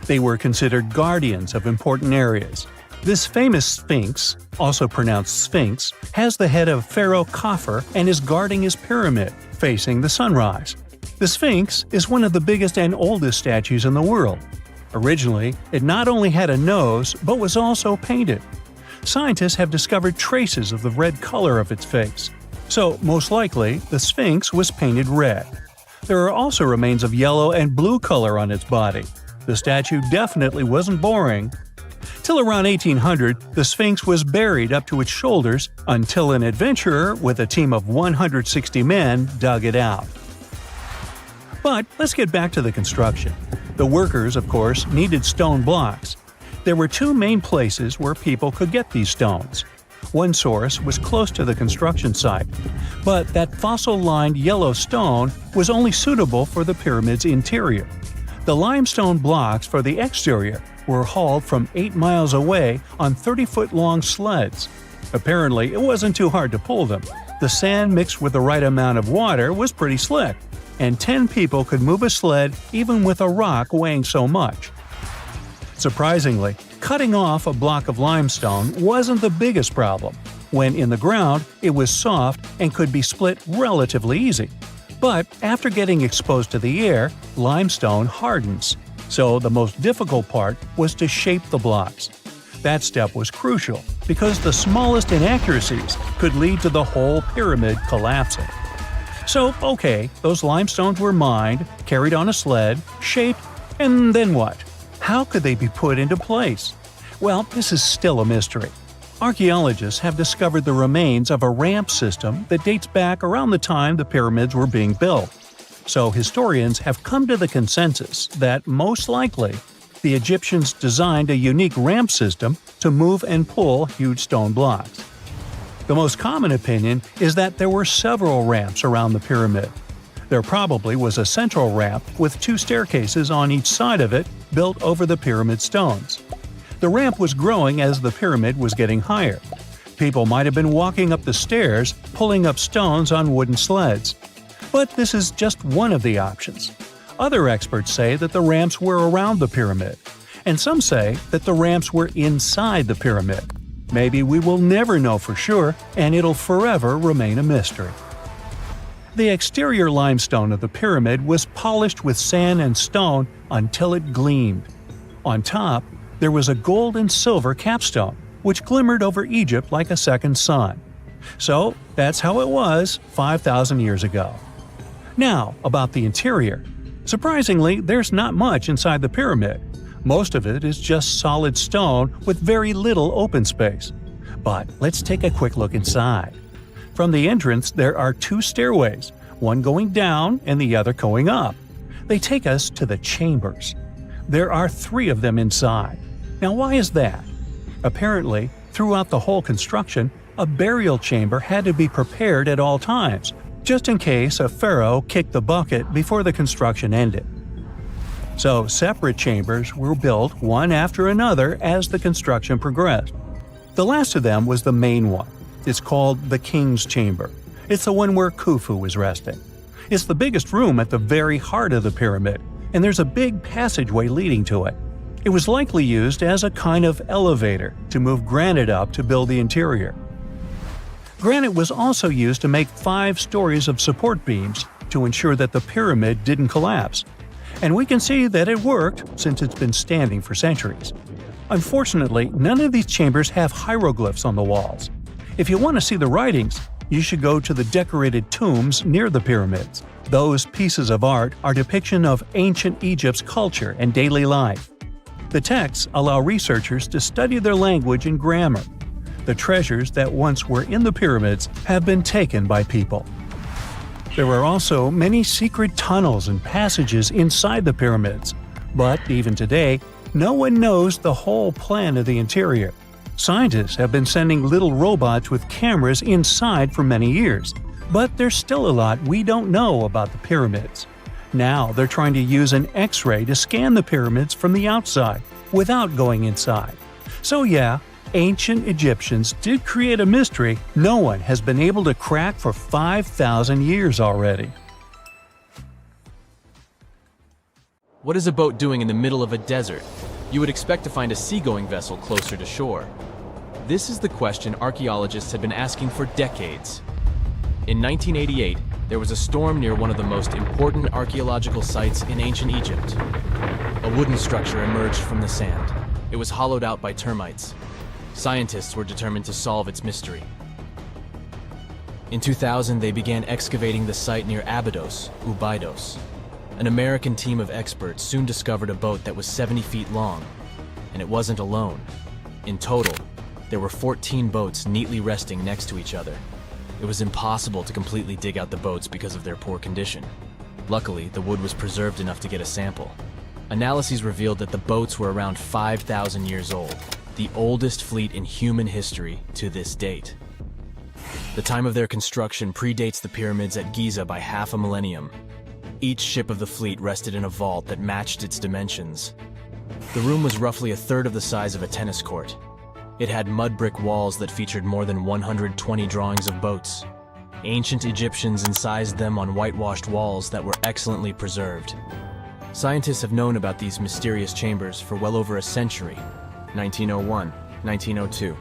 They were considered guardians of important areas. This famous Sphinx, also pronounced Sphinx, has the head of Pharaoh Khafre and is guarding his pyramid, facing the sunrise. The Sphinx is one of the biggest and oldest statues in the world. Originally, it not only had a nose, but was also painted. Scientists have discovered traces of the red color of its face. So, most likely, the Sphinx was painted red. There are also remains of yellow and blue color on its body. The statue definitely wasn't boring. Till around 1800, the Sphinx was buried up to its shoulders until an adventurer with a team of 160 men dug it out. But let's get back to the construction. The workers, of course, needed stone blocks. There were 2 main places where people could get these stones. One source was close to the construction site, but that fossil-lined yellow stone was only suitable for the pyramid's interior. The limestone blocks for the exterior were hauled from 8 miles away on 30-foot-long sleds. Apparently, it wasn't too hard to pull them. The sand mixed with the right amount of water was pretty slick, and 10 people could move a sled even with a rock weighing so much. Surprisingly, cutting off a block of limestone wasn't the biggest problem. When in the ground, it was soft and could be split relatively easy. But after getting exposed to the air, limestone hardens. So the most difficult part was to shape the blocks. That step was crucial because the smallest inaccuracies could lead to the whole pyramid collapsing. So, okay, those limestones were mined, carried on a sled, shaped, and then what? How could they be put into place? Well, this is still a mystery. Archaeologists have discovered the remains of a ramp system that dates back around the time the pyramids were being built. So historians have come to the consensus that, most likely, the Egyptians designed a unique ramp system to move and pull huge stone blocks. The most common opinion is that there were several ramps around the pyramid. There probably was a central ramp with 2 staircases on each side of it built over the pyramid stones. The ramp was growing as the pyramid was getting higher. People might have been walking up the stairs, pulling up stones on wooden sleds. But this is just one of the options. Other experts say that the ramps were around the pyramid, and some say that the ramps were inside the pyramid. Maybe we will never know for sure, and it'll forever remain a mystery. The exterior limestone of the pyramid was polished with sand and stone until it gleamed. On top, there was a gold and silver capstone, which glimmered over Egypt like a second sun. So that's how it was 5,000 years ago. Now, about the interior. Surprisingly, there's not much inside the pyramid. Most of it is just solid stone with very little open space. But let's take a quick look inside. From the entrance, there are two stairways, one going down and the other going up. They take us to the chambers. There are 3 of them inside. Now, why is that? Apparently, throughout the whole construction, a burial chamber had to be prepared at all times, just in case a pharaoh kicked the bucket before the construction ended. So, separate chambers were built one after another as the construction progressed. The last of them was the main one. It's called the King's Chamber. It's the one where Khufu was resting. It's the biggest room at the very heart of the pyramid, and there's a big passageway leading to it. It was likely used as a kind of elevator to move granite up to build the interior. Granite was also used to make 5 stories of support beams to ensure that the pyramid didn't collapse. And we can see that it worked since it's been standing for centuries. Unfortunately, none of these chambers have hieroglyphs on the walls. If you want to see the writings, you should go to the decorated tombs near the pyramids. Those pieces of art are depiction of ancient Egypt's culture and daily life. The texts allow researchers to study their language and grammar. The treasures that once were in the pyramids have been taken by people. There are also many secret tunnels and passages inside the pyramids, but even today, no one knows the whole plan of the interior. Scientists have been sending little robots with cameras inside for many years, but there's still a lot we don't know about the pyramids. Now they're trying to use an X-ray to scan the pyramids from the outside without going inside. So yeah, ancient Egyptians did create a mystery no one has been able to crack for 5,000 years already. What is a boat doing in the middle of a desert? You would expect to find a seagoing vessel closer to shore. This is the question archaeologists have been asking for decades. In 1988, there was a storm near one of the most important archaeological sites in ancient Egypt. A wooden structure emerged from the sand. It was hollowed out by termites. Scientists were determined to solve its mystery. In 2000, they began excavating the site near Abydos, Abydos. An American team of experts soon discovered a boat that was 70 feet long, and it wasn't alone. In total, there were 14 boats neatly resting next to each other. It was impossible to completely dig out the boats because of their poor condition. Luckily, the wood was preserved enough to get a sample. Analyses revealed that the boats were around 5,000 years old, the oldest fleet in human history to this date. The time of their construction predates the pyramids at Giza by half a millennium. Each ship of the fleet rested in a vault that matched its dimensions. The room was roughly a third of the size of a tennis court. It had mud brick walls that featured more than 120 drawings of boats. Ancient Egyptians incised them on whitewashed walls that were excellently preserved. Scientists have known about these mysterious chambers for well over a century. 1901, 1902.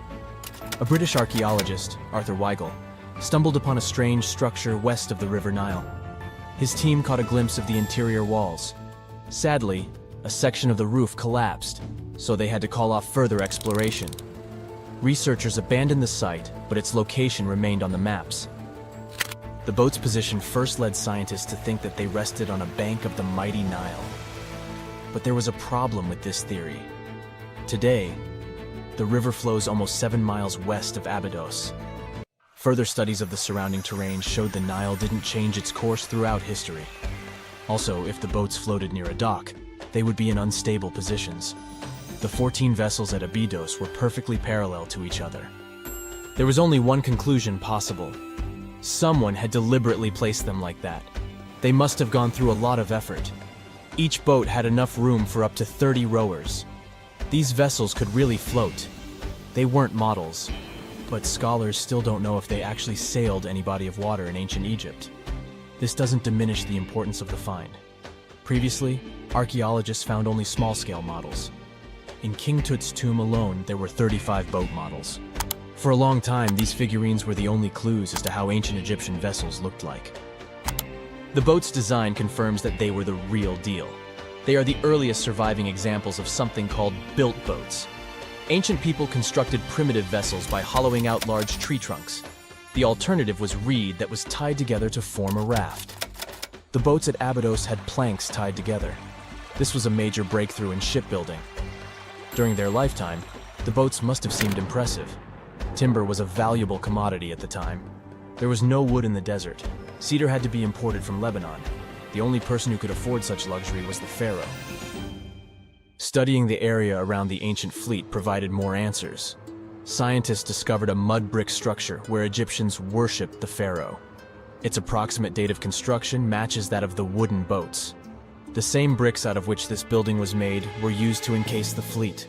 A British archaeologist, Arthur Weigel, stumbled upon a strange structure west of the River Nile. His team caught a glimpse of the interior walls. Sadly, a section of the roof collapsed, so they had to call off further exploration. Researchers abandoned the site, but its location remained on the maps. The boat's position first led scientists to think that they rested on a bank of the mighty Nile. But there was a problem with this theory. Today, the river flows almost 7 miles west of Abydos. Further studies of the surrounding terrain showed the Nile didn't change its course throughout history. Also, if the boats floated near a dock, they would be in unstable positions. The 14 vessels at Abydos were perfectly parallel to each other. There was only one conclusion possible. Someone had deliberately placed them like that. They must have gone through a lot of effort. Each boat had enough room for up to 30 rowers. These vessels could really float. They weren't models, but scholars still don't know if they actually sailed any body of water in ancient Egypt. This doesn't diminish the importance of the find. Previously, archaeologists found only small-scale models. In King Tut's tomb alone, there were 35 boat models. For a long time, these figurines were the only clues as to how ancient Egyptian vessels looked like. The boat's design confirms that they were the real deal. They are the earliest surviving examples of something called built boats. Ancient people constructed primitive vessels by hollowing out large tree trunks. The alternative was reed that was tied together to form a raft. The boats at Abydos had planks tied together. This was a major breakthrough in shipbuilding. During their lifetime, the boats must have seemed impressive. Timber was a valuable commodity at the time. There was no wood in the desert. Cedar had to be imported from Lebanon. The only person who could afford such luxury was the pharaoh. Studying the area around the ancient fleet provided more answers. Scientists discovered a mud brick structure where Egyptians worshipped the pharaoh. Its approximate date of construction matches that of the wooden boats. The same bricks out of which this building was made were used to encase the fleet.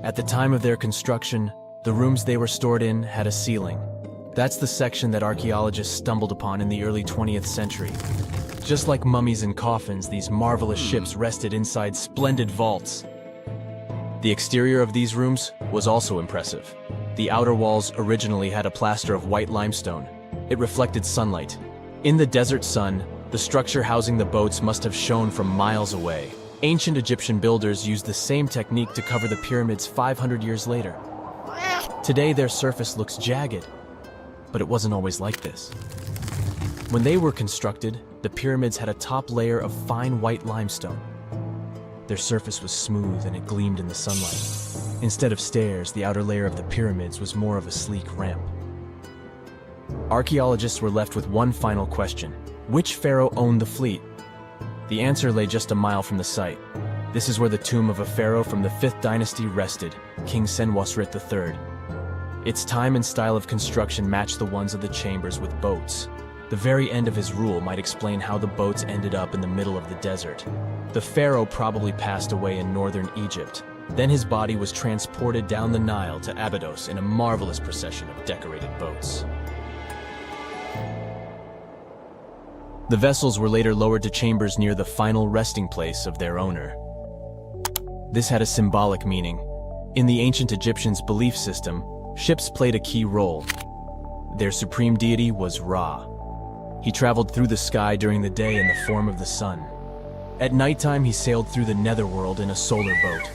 At the time of their construction, the rooms they were stored in had a ceiling. That's the section that archaeologists stumbled upon in the early 20th century. Just like mummies and coffins, these marvelous ships rested inside splendid vaults. The exterior of these rooms was also impressive. The outer walls originally had a plaster of white limestone. It reflected sunlight. In the desert sun, the structure housing the boats must have shone from miles away. Ancient Egyptian builders used the same technique to cover the pyramids 500 years later. Today, their surface looks jagged, but it wasn't always like this. When they were constructed, the pyramids had a top layer of fine white limestone. Their surface was smooth and it gleamed in the sunlight. Instead of stairs, the outer layer of the pyramids was more of a sleek ramp. Archaeologists were left with one final question. Which pharaoh owned the fleet? The answer lay just a mile from the site. This is where the tomb of a pharaoh from the 5th dynasty rested, King Senwosret III. Its time and style of construction matched the ones of the chambers with boats. The very end of his rule might explain how the boats ended up in the middle of the desert. The pharaoh probably passed away in northern Egypt. Then his body was transported down the Nile to Abydos in a marvelous procession of decorated boats. The vessels were later lowered to chambers near the final resting place of their owner. This had a symbolic meaning. In the ancient Egyptians' belief system, ships played a key role. Their supreme deity was Ra. He traveled through the sky during the day in the form of the sun. At nighttime, he sailed through the netherworld in a solar boat.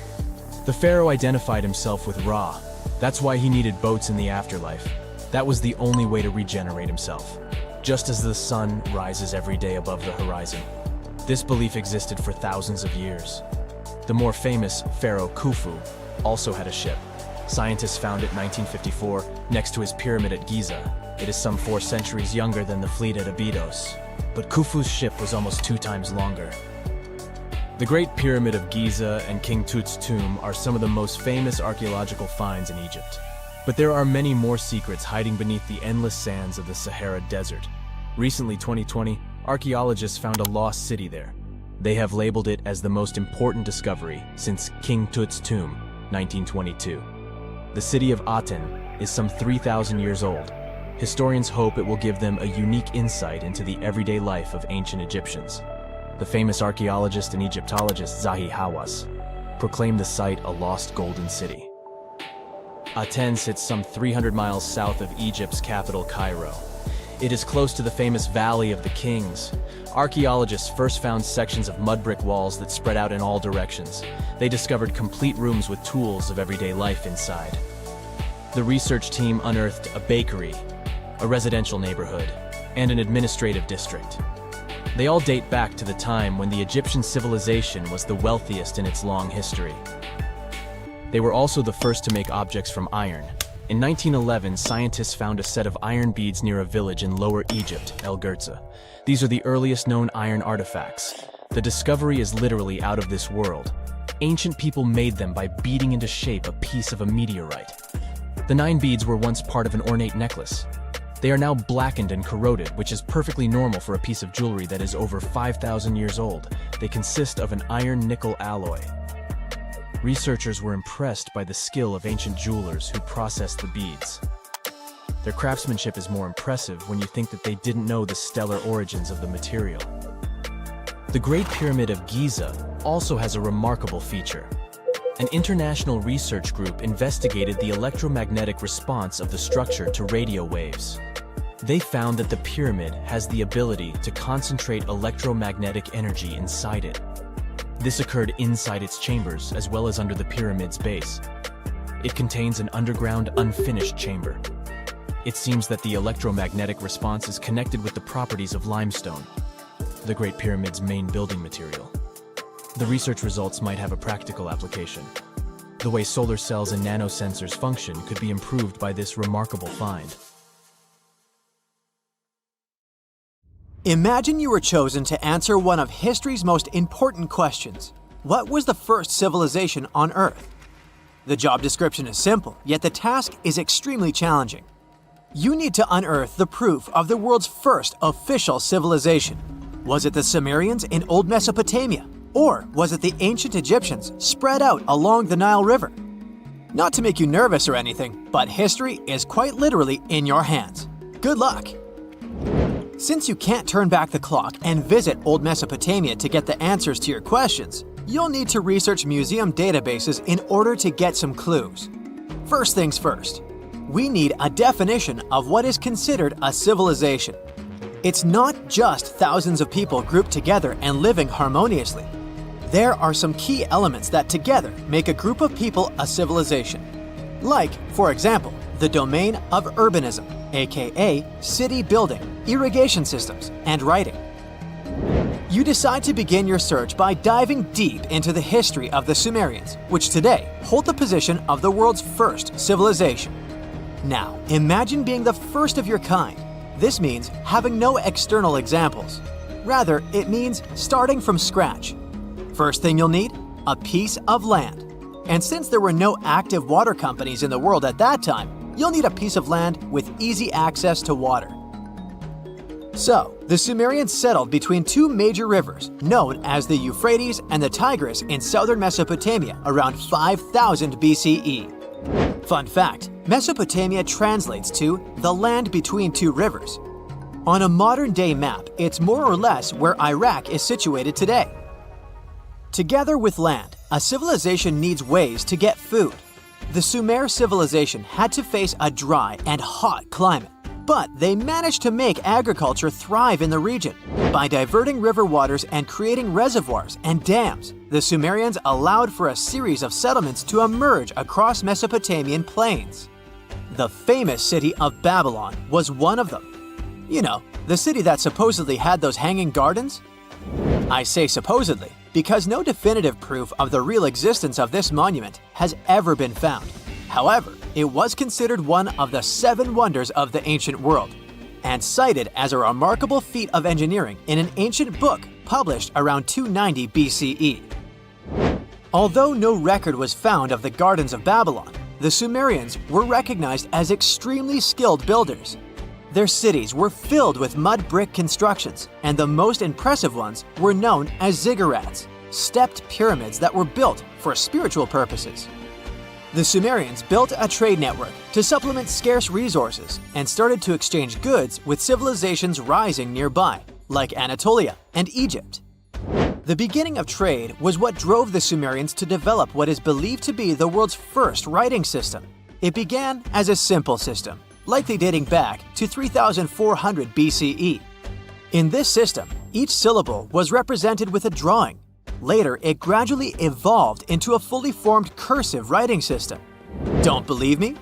The pharaoh identified himself with Ra. That's why he needed boats in the afterlife. That was the only way to regenerate himself. Just as the sun rises every day above the horizon. This belief existed for thousands of years. The more famous Pharaoh Khufu also had a ship. Scientists found it in 1954 next to his pyramid at Giza. It is some 4 centuries younger than the fleet at Abydos, but Khufu's ship was almost 2 times longer. The Great Pyramid of Giza and King Tut's tomb are some of the most famous archaeological finds in Egypt. But there are many more secrets hiding beneath the endless sands of the Sahara Desert. Recently, 2020, archaeologists found a lost city there. They have labeled it as the most important discovery since King Tut's tomb, 1922. The city of Aten is some 3,000 years old. Historians hope it will give them a unique insight into the everyday life of ancient Egyptians. The famous archaeologist and Egyptologist Zahi Hawass proclaimed the site a lost golden city. Aten sits some 300 miles south of Egypt's capital, Cairo. It is close to the famous Valley of the Kings. Archaeologists first found sections of mud brick walls that spread out in all directions. They discovered complete rooms with tools of everyday life inside. The research team unearthed a bakery, a residential neighborhood, and an administrative district. They all date back to the time when the Egyptian civilization was the wealthiest in its long history. They were also the first to make objects from iron. In 1911, scientists found a set of iron beads near a village in Lower Egypt, El Girza. These are the earliest known iron artifacts. The discovery is literally out of this world. Ancient people made them by beating into shape a piece of a meteorite. The 9 beads were once part of an ornate necklace. They are now blackened and corroded, which is perfectly normal for a piece of jewelry that is over 5,000 years old. They consist of an iron-nickel alloy. Researchers were impressed by the skill of ancient jewelers who processed the beads. Their craftsmanship is more impressive when you think that they didn't know the stellar origins of the material. The Great Pyramid of Giza also has a remarkable feature. An international research group investigated the electromagnetic response of the structure to radio waves. They found that the pyramid has the ability to concentrate electromagnetic energy inside it. This occurred inside its chambers as well as under the pyramid's base. It contains an underground, unfinished chamber. It seems that the electromagnetic response is connected with the properties of limestone, the Great Pyramid's main building material. The research results might have a practical application. The way solar cells and nanosensors function could be improved by this remarkable find. Imagine you were chosen to answer one of history's most important questions. What was the first civilization on Earth? The job description is simple, yet the task is extremely challenging. You need to unearth the proof of the world's first official civilization. Was it the Sumerians in Old Mesopotamia? Or was it the ancient Egyptians spread out along the Nile River? Not to make you nervous or anything, but history is quite literally in your hands. Good luck! Since you can't turn back the clock and visit Old Mesopotamia to get the answers to your questions, you'll need to research museum databases in order to get some clues. First things first, we need a definition of what is considered a civilization. It's not just thousands of people grouped together and living harmoniously. There are some key elements that together make a group of people a civilization. Like, for example, the domain of urbanism, aka city building, irrigation systems, and writing. You decide to begin your search by diving deep into the history of the Sumerians, which today hold the position of the world's first civilization. Now, imagine being the first of your kind. This means having no external examples. Rather, it means starting from scratch. First thing you'll need, a piece of land. And since there were no active water companies in the world at that time, you'll need a piece of land with easy access to water. So, the Sumerians settled between two major rivers, known as the Euphrates and the Tigris in southern Mesopotamia around 5000 BCE. Fun fact, Mesopotamia translates to the land between two rivers. On a modern-day map, it's more or less where Iraq is situated today. Together with land, a civilization needs ways to get food. The Sumer civilization had to face a dry and hot climate, but they managed to make agriculture thrive in the region. By diverting river waters and creating reservoirs and dams, the Sumerians allowed for a series of settlements to emerge across Mesopotamian plains. The famous city of Babylon was one of them. You know, the city that supposedly had those hanging gardens? I say supposedly because no definitive proof of the real existence of this monument has ever been found. However, it was considered one of the 7 wonders of the ancient world, and cited as a remarkable feat of engineering in an ancient book published around 290 BCE. Although no record was found of the Gardens of Babylon, the Sumerians were recognized as extremely skilled builders. Their cities were filled with mud brick constructions, and the most impressive ones were known as ziggurats, stepped pyramids that were built for spiritual purposes. The Sumerians built a trade network to supplement scarce resources and started to exchange goods with civilizations rising nearby, like Anatolia and Egypt. The beginning of trade was what drove the Sumerians to develop what is believed to be the world's first writing system. It began as a simple system, likely dating back to 3400 BCE. In this system, each syllable was represented with a drawing. Later, it gradually evolved into a fully formed cursive writing system. Don't believe me?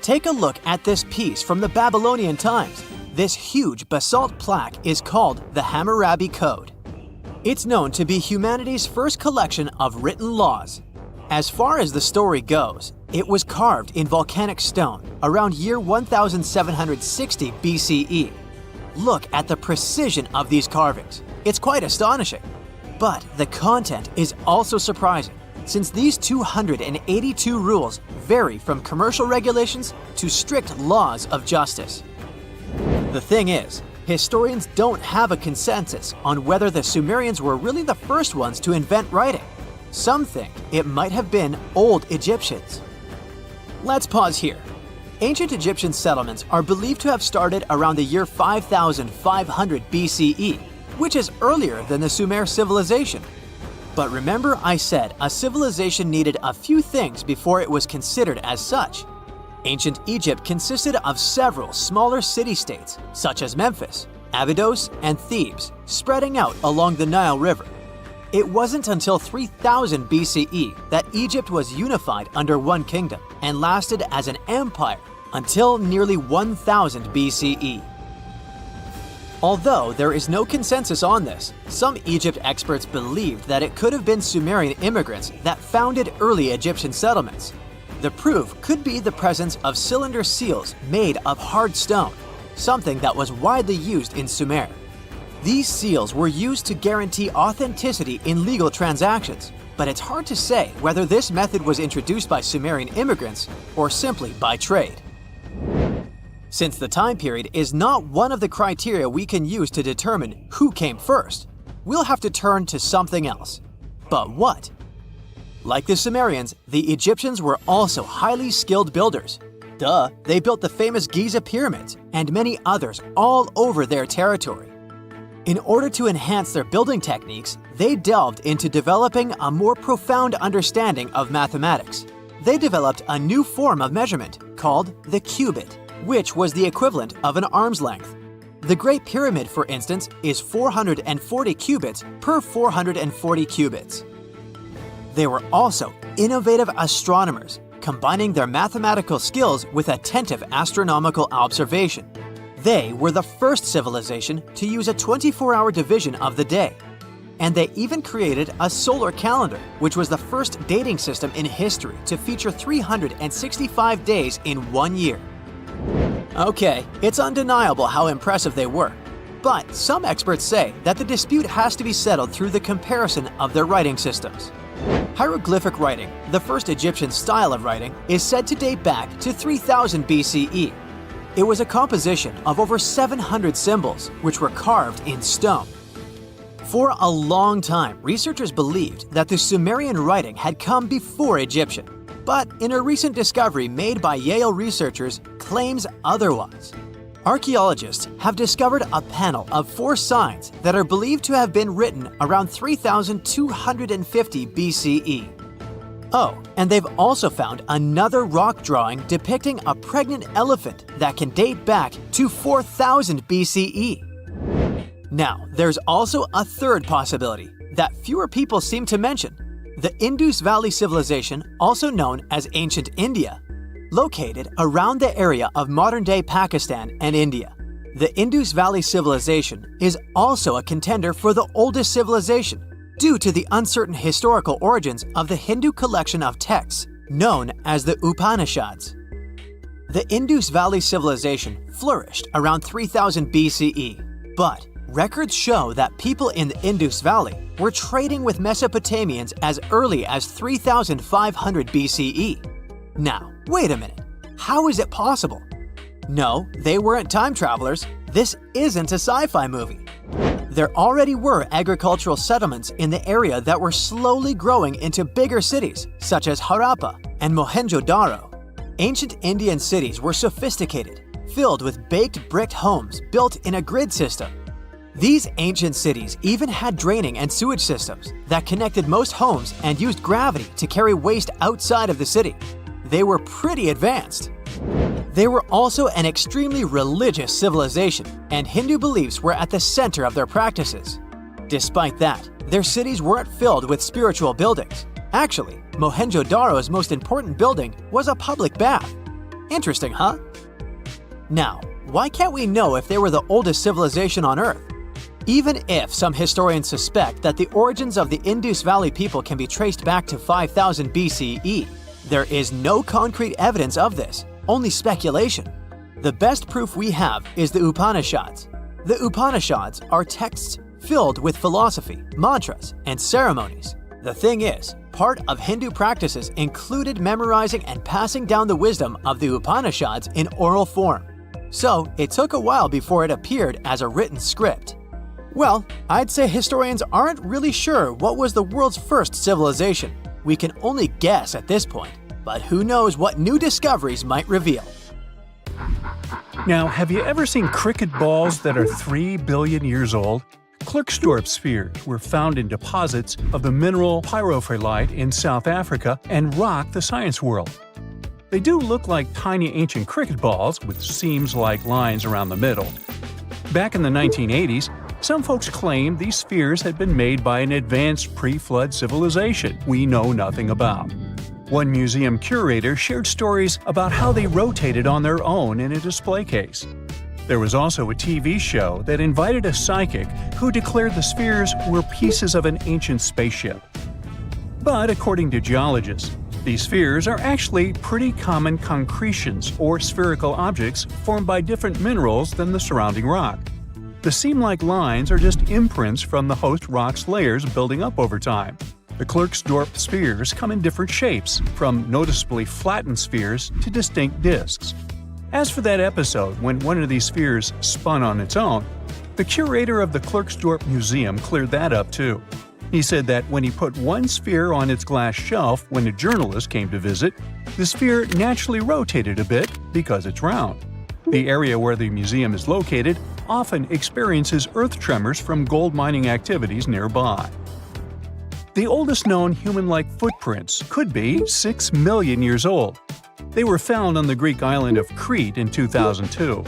Take a look at this piece from the Babylonian times. This huge basalt plaque is called the Hammurabi Code. It's known to be humanity's first collection of written laws. As far as the story goes, it was carved in volcanic stone around year 1760 BCE. Look at the precision of these carvings. It's quite astonishing. But the content is also surprising, since these 282 rules vary from commercial regulations to strict laws of justice. The thing is, historians don't have a consensus on whether the Sumerians were really the first ones to invent writing. Some think it might have been old Egyptians. Let's pause here. Ancient Egyptian settlements are believed to have started around the year 5500 BCE, which is earlier than the Sumer civilization. But remember I said a civilization needed a few things before it was considered as such. Ancient Egypt consisted of several smaller city-states, such as Memphis, Abydos, and Thebes, spreading out along the Nile River. It wasn't until 3000 BCE that Egypt was unified under one kingdom and lasted as an empire until nearly 1000 BCE. Although there is no consensus on this, some Egypt experts believed that it could have been Sumerian immigrants that founded early Egyptian settlements. The proof could be the presence of cylinder seals made of hard stone, something that was widely used in Sumer. These seals were used to guarantee authenticity in legal transactions, but it's hard to say whether this method was introduced by Sumerian immigrants or simply by trade. Since the time period is not one of the criteria we can use to determine who came first, we'll have to turn to something else. But what? Like the Sumerians, the Egyptians were also highly skilled builders. Duh, they built the famous Giza pyramids and many others all over their territory. In order to enhance their building techniques, they delved into developing a more profound understanding of mathematics. They developed a new form of measurement called the cubit, which was the equivalent of an arm's length. The Great Pyramid, for instance, is 440 cubits per 440 cubits. They were also innovative astronomers, combining their mathematical skills with attentive astronomical observation. They were the first civilization to use a 24-hour division of the day. And they even created a solar calendar, which was the first dating system in history to feature 365 days in 1 year. Okay, it's undeniable how impressive they were. But some experts say that the dispute has to be settled through the comparison of their writing systems. Hieroglyphic writing, the first Egyptian style of writing, is said to date back to 3000 BCE. It was a composition of over 700 symbols, which were carved in stone. For a long time, researchers believed that the Sumerian writing had come before Egyptian, but in a recent discovery made by Yale researchers claims otherwise. Archaeologists have discovered a panel of 4 signs that are believed to have been written around 3250 BCE. Oh, and they've also found another rock drawing depicting a pregnant elephant that can date back to 4000 BCE. Now, there's also a third possibility that fewer people seem to mention: the Indus Valley Civilization, also known as Ancient India, located around the area of modern-day Pakistan and India. The Indus Valley Civilization is also a contender for the oldest civilization due to the uncertain historical origins of the Hindu collection of texts known as the Upanishads. The Indus Valley Civilization flourished around 3000 BCE, but records show that people in the Indus Valley were trading with Mesopotamians as early as 3500 BCE. Now, wait a minute. How is it possible? No, they weren't time travelers. This isn't a sci-fi movie. There already were agricultural settlements in the area that were slowly growing into bigger cities, such as Harappa and Mohenjo-Daro. Ancient Indian cities were sophisticated, filled with baked brick homes built in a grid system. These ancient cities even had draining and sewage systems that connected most homes and used gravity to carry waste outside of the city. They were pretty advanced. They were also an extremely religious civilization, and Hindu beliefs were at the center of their practices. Despite that, their cities weren't filled with spiritual buildings. Actually, Mohenjo-Daro's most important building was a public bath. Interesting, huh? Now, why can't we know if they were the oldest civilization on Earth? Even if some historians suspect that the origins of the Indus Valley people can be traced back to 5000 BCE, there is no concrete evidence of this, only speculation. The best proof we have is the Upanishads. The Upanishads are texts filled with philosophy, mantras, and ceremonies. The thing is, part of Hindu practices included memorizing and passing down the wisdom of the Upanishads in oral form. So it took a while before it appeared as a written script. Well, I'd say historians aren't really sure what was the world's first civilization. We can only guess at this point, but who knows what new discoveries might reveal. Now, have you ever seen cricket balls that are 3 billion years old? Klerksdorp spheres were found in deposits of the mineral pyrophyllite in South Africa and rocked the science world. They do look like tiny ancient cricket balls with seams-like lines around the middle. Back in the 1980s, Some folks claim these spheres had been made by an advanced pre-flood civilization we know nothing about. One museum curator shared stories about how they rotated on their own in a display case. There was also a TV show that invited a psychic who declared the spheres were pieces of an ancient spaceship. But according to geologists, these spheres are actually pretty common concretions or spherical objects formed by different minerals than the surrounding rock. The seam-like lines are just imprints from the host rock's layers building up over time. The Klerksdorp spheres come in different shapes, from noticeably flattened spheres to distinct disks. As for that episode when one of these spheres spun on its own, the curator of the Klerksdorp Museum cleared that up too. He said that when he put one sphere on its glass shelf when a journalist came to visit, the sphere naturally rotated a bit because it's round. The area where the museum is located often experiences earth tremors from gold mining activities nearby. The oldest known human-like footprints could be 6 million years old. They were found on the Greek island of Crete in 2002.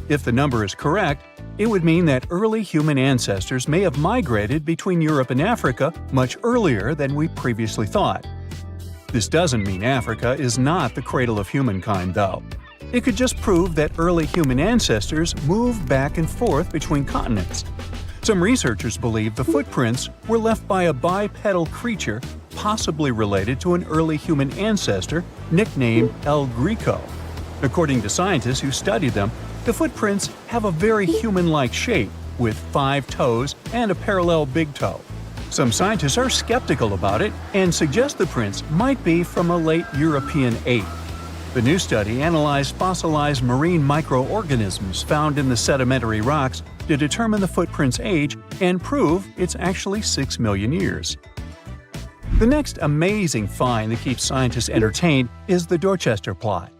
If the number is correct, it would mean that early human ancestors may have migrated between Europe and Africa much earlier than we previously thought. This doesn't mean Africa is not the cradle of humankind, though. It could just prove that early human ancestors moved back and forth between continents. Some researchers believe the footprints were left by a bipedal creature possibly related to an early human ancestor nicknamed El Greco. According to scientists who studied them, the footprints have a very human-like shape, with 5 toes and a parallel big toe. Some scientists are skeptical about it and suggest the prints might be from a late European ape. The new study analyzed fossilized marine microorganisms found in the sedimentary rocks to determine the footprint's age and prove it's actually 6 million years. The next amazing find that keeps scientists entertained is the Dorchester pot.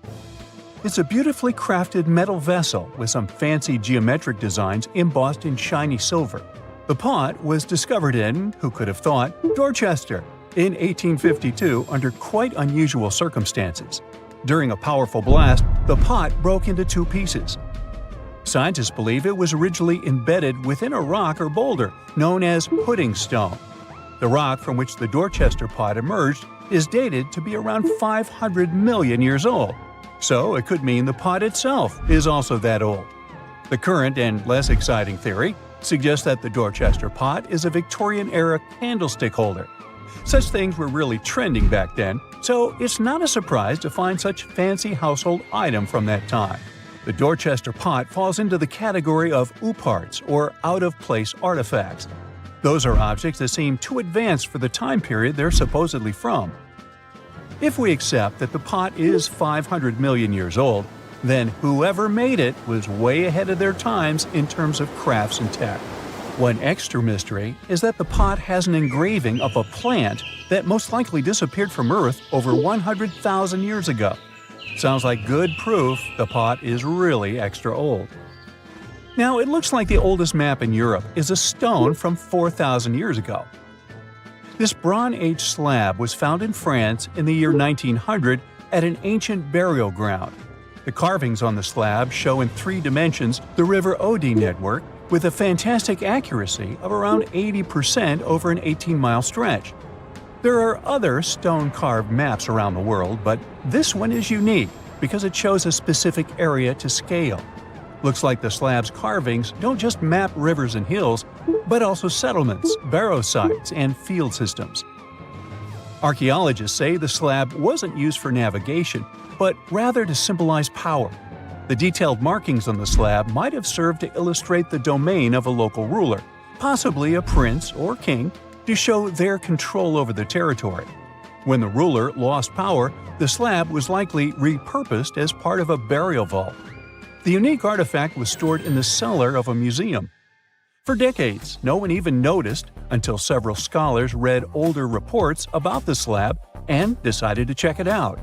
It's a beautifully crafted metal vessel with some fancy geometric designs embossed in shiny silver. The pot was discovered in, who could have thought, Dorchester in 1852 under quite unusual circumstances. During a powerful blast, the pot broke into 2 pieces. Scientists believe it was originally embedded within a rock or boulder known as pudding stone. The rock from which the Dorchester pot emerged is dated to be around 500 million years old, so it could mean the pot itself is also that old. The current and less exciting theory suggests that the Dorchester pot is a Victorian-era candlestick holder. Such things were really trending back then, so it's not a surprise to find such fancy household item from that time. The Dorchester pot falls into the category of ooparts, or out-of-place artifacts. Those are objects that seem too advanced for the time period they're supposedly from. If we accept that the pot is 500 million years old, then whoever made it was way ahead of their times in terms of crafts and tech. One extra mystery is that the pot has an engraving of a plant that most likely disappeared from Earth over 100,000 years ago. Sounds like good proof the pot is really extra old. Now, it looks like the oldest map in Europe is a stone from 4,000 years ago. This Bronze Age slab was found in France in the year 1900 at an ancient burial ground. The carvings on the slab show in 3 dimensions the River Odey network with a fantastic accuracy of around 80% over an 18-mile stretch. There are other stone-carved maps around the world, but this one is unique because it shows a specific area to scale. Looks like the slab's carvings don't just map rivers and hills, but also settlements, barrow sites, and field systems. Archaeologists say the slab wasn't used for navigation, but rather to symbolize power. The detailed markings on the slab might have served to illustrate the domain of a local ruler, possibly a prince or king, to show their control over the territory. When the ruler lost power, the slab was likely repurposed as part of a burial vault. The unique artifact was stored in the cellar of a museum. For decades, no one even noticed until several scholars read older reports about the slab and decided to check it out.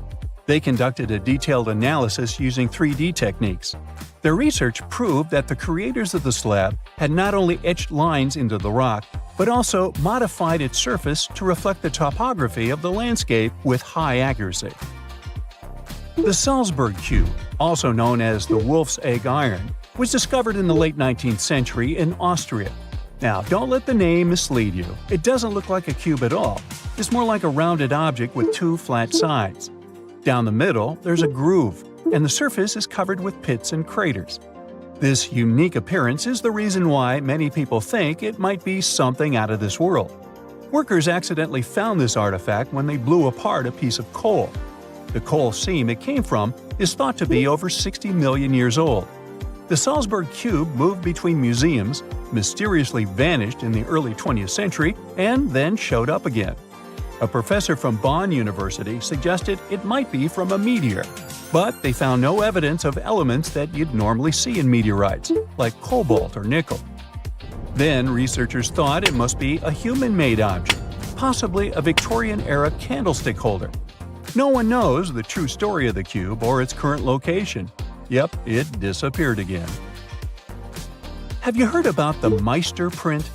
They conducted a detailed analysis using 3D techniques. Their research proved that the creators of the slab had not only etched lines into the rock, but also modified its surface to reflect the topography of the landscape with high accuracy. The Salzburg cube, also known as the Wolf's Egg iron, was discovered in the late 19th century in Austria. Now, don't let the name mislead you. It doesn't look like a cube at all. It's more like a rounded object with two flat sides. Down the middle, there's a groove, and the surface is covered with pits and craters. This unique appearance is the reason why many people think it might be something out of this world. Workers accidentally found this artifact when they blew apart a piece of coal. The coal seam it came from is thought to be over 60 million years old. The Salzburg cube moved between museums, mysteriously vanished in the early 20th century, and then showed up again. A professor from Bonn University suggested it might be from a meteor, but they found no evidence of elements that you'd normally see in meteorites, like cobalt or nickel. Then researchers thought it must be a human-made object, possibly a Victorian-era candlestick holder. No one knows the true story of the cube or its current location. Yep, it disappeared again. Have you heard about the Meister print?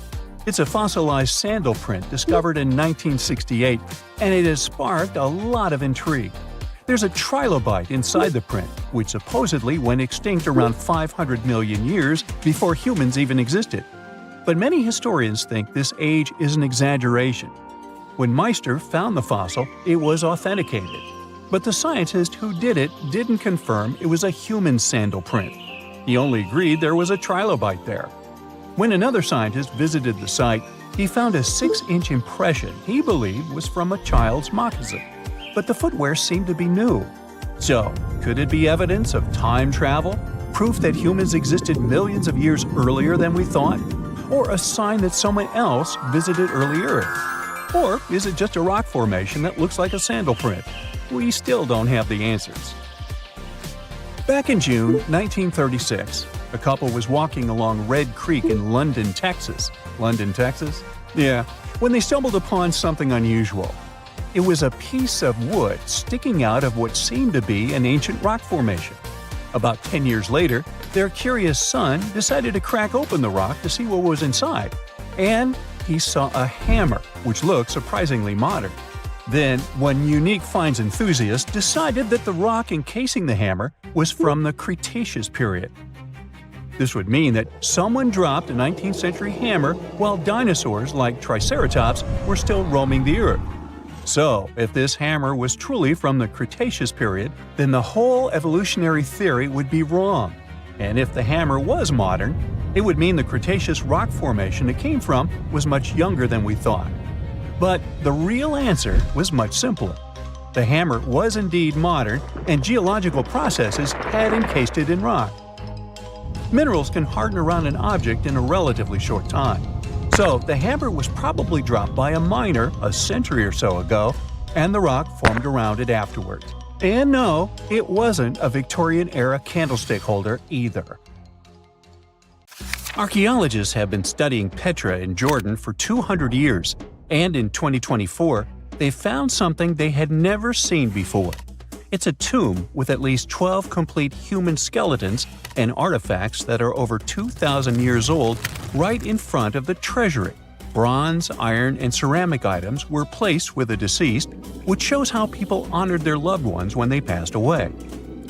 It's a fossilized sandal print discovered in 1968, and it has sparked a lot of intrigue. There's a trilobite inside the print, which supposedly went extinct around 500 million years before humans even existed. But many historians think this age is an exaggeration. When Meister found the fossil, it was authenticated. But the scientist who did it didn't confirm it was a human sandal print. He only agreed there was a trilobite there. When another scientist visited the site, he found a 6-inch impression he believed was from a child's moccasin. But the footwear seemed to be new. So, could it be evidence of time travel? Proof that humans existed millions of years earlier than we thought? Or a sign that someone else visited early Earth? Or is it just a rock formation that looks like a sandal print? We still don't have the answers. Back in June 1936, a couple was walking along Red Creek in London, Texas. London, Texas? Yeah, when they stumbled upon something unusual. It was a piece of wood sticking out of what seemed to be an ancient rock formation. About 10 years later, their curious son decided to crack open the rock to see what was inside. And he saw a hammer, which looked surprisingly modern. Then, one unique finds enthusiast decided that the rock encasing the hammer was from the Cretaceous period. This would mean that someone dropped a 19th century hammer while dinosaurs like Triceratops were still roaming the earth. So, if this hammer was truly from the Cretaceous period, then the whole evolutionary theory would be wrong. And if the hammer was modern, it would mean the Cretaceous rock formation it came from was much younger than we thought. But the real answer was much simpler. The hammer was indeed modern, and geological processes had encased it in rock. Minerals can harden around an object in a relatively short time. So the hammer was probably dropped by a miner a century or so ago, and the rock formed around it afterwards. And no, it wasn't a Victorian-era candlestick holder either. Archaeologists have been studying Petra in Jordan for 200 years, and in 2024, they found something they had never seen before. It's a tomb with at least 12 complete human skeletons and artifacts that are over 2,000 years old right in front of the treasury. Bronze, iron, and ceramic items were placed with the deceased, which shows how people honored their loved ones when they passed away.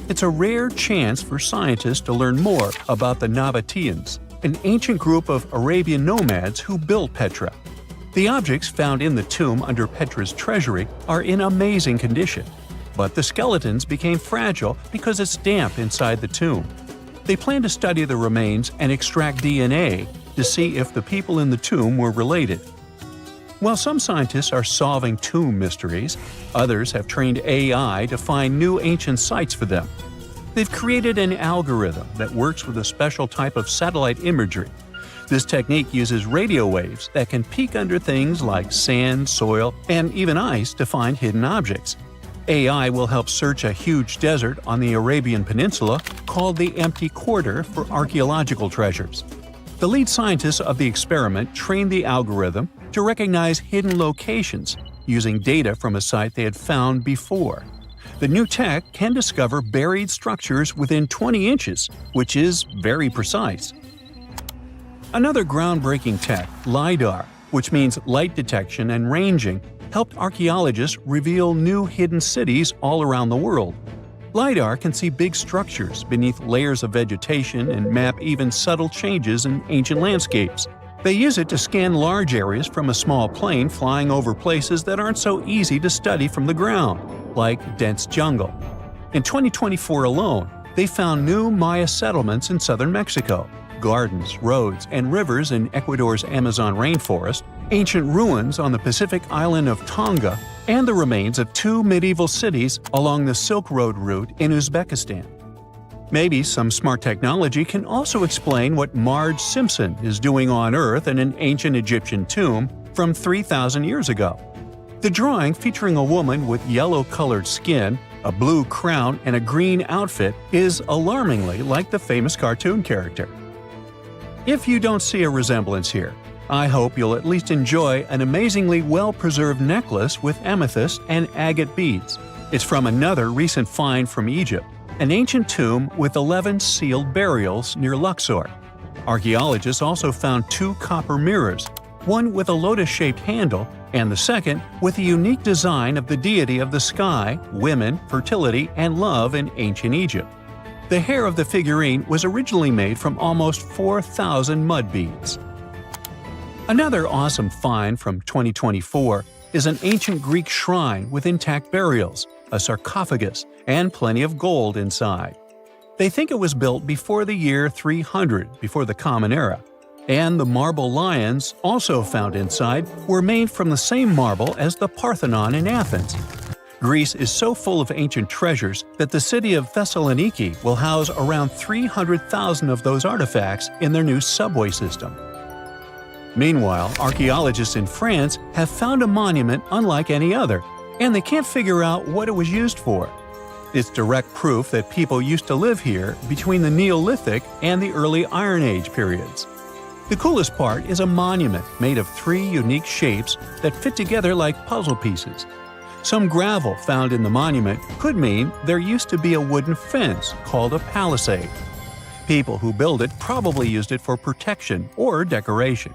It's a rare chance for scientists to learn more about the Nabateans, an ancient group of Arabian nomads who built Petra. The objects found in the tomb under Petra's treasury are in amazing condition, but the skeletons became fragile because it's damp inside the tomb. They plan to study the remains and extract DNA to see if the people in the tomb were related. While some scientists are solving tomb mysteries, others have trained AI to find new ancient sites for them. They've created an algorithm that works with a special type of satellite imagery. This technique uses radio waves that can peek under things like sand, soil, and even ice to find hidden objects. AI will help search a huge desert on the Arabian Peninsula called the Empty Quarter for archaeological treasures. The lead scientists of the experiment trained the algorithm to recognize hidden locations using data from a site they had found before. The new tech can discover buried structures within 20 inches, which is very precise. Another groundbreaking tech, LiDAR, which means light detection and ranging, helped archaeologists reveal new hidden cities all around the world. LiDAR can see big structures beneath layers of vegetation and map even subtle changes in ancient landscapes. They use it to scan large areas from a small plane flying over places that aren't so easy to study from the ground, like dense jungle. In 2024 alone, they found new Maya settlements in southern Mexico, gardens, roads, and rivers in Ecuador's Amazon rainforest, ancient ruins on the Pacific island of Tonga, and the remains of 2 medieval cities along the Silk Road route in Uzbekistan. Maybe some smart technology can also explain what Marge Simpson is doing on Earth in an ancient Egyptian tomb from 3,000 years ago. The drawing, featuring a woman with yellow-colored skin, a blue crown, and a green outfit, is alarmingly like the famous cartoon character. If you don't see a resemblance here, I hope you'll at least enjoy an amazingly well-preserved necklace with amethyst and agate beads. It's from another recent find from Egypt, an ancient tomb with 11 sealed burials near Luxor. Archaeologists also found 2 copper mirrors, one with a lotus-shaped handle and the second with a unique design of the deity of the sky, women, fertility, and love in ancient Egypt. The hair of the figurine was originally made from almost 4,000 mud beads. Another awesome find from 2024 is an ancient Greek shrine with intact burials, a sarcophagus, and plenty of gold inside. They think it was built before the year 300 before the Common Era, and the marble lions, also found inside, were made from the same marble as the Parthenon in Athens. Greece is so full of ancient treasures that the city of Thessaloniki will house around 300,000 of those artifacts in their new subway system. Meanwhile, archaeologists in France have found a monument unlike any other, and they can't figure out what it was used for. It's direct proof that people used to live here between the Neolithic and the early Iron Age periods. The coolest part is a monument made of 3 unique shapes that fit together like puzzle pieces. Some gravel found in the monument could mean there used to be a wooden fence called a palisade. People who built it probably used it for protection or decoration.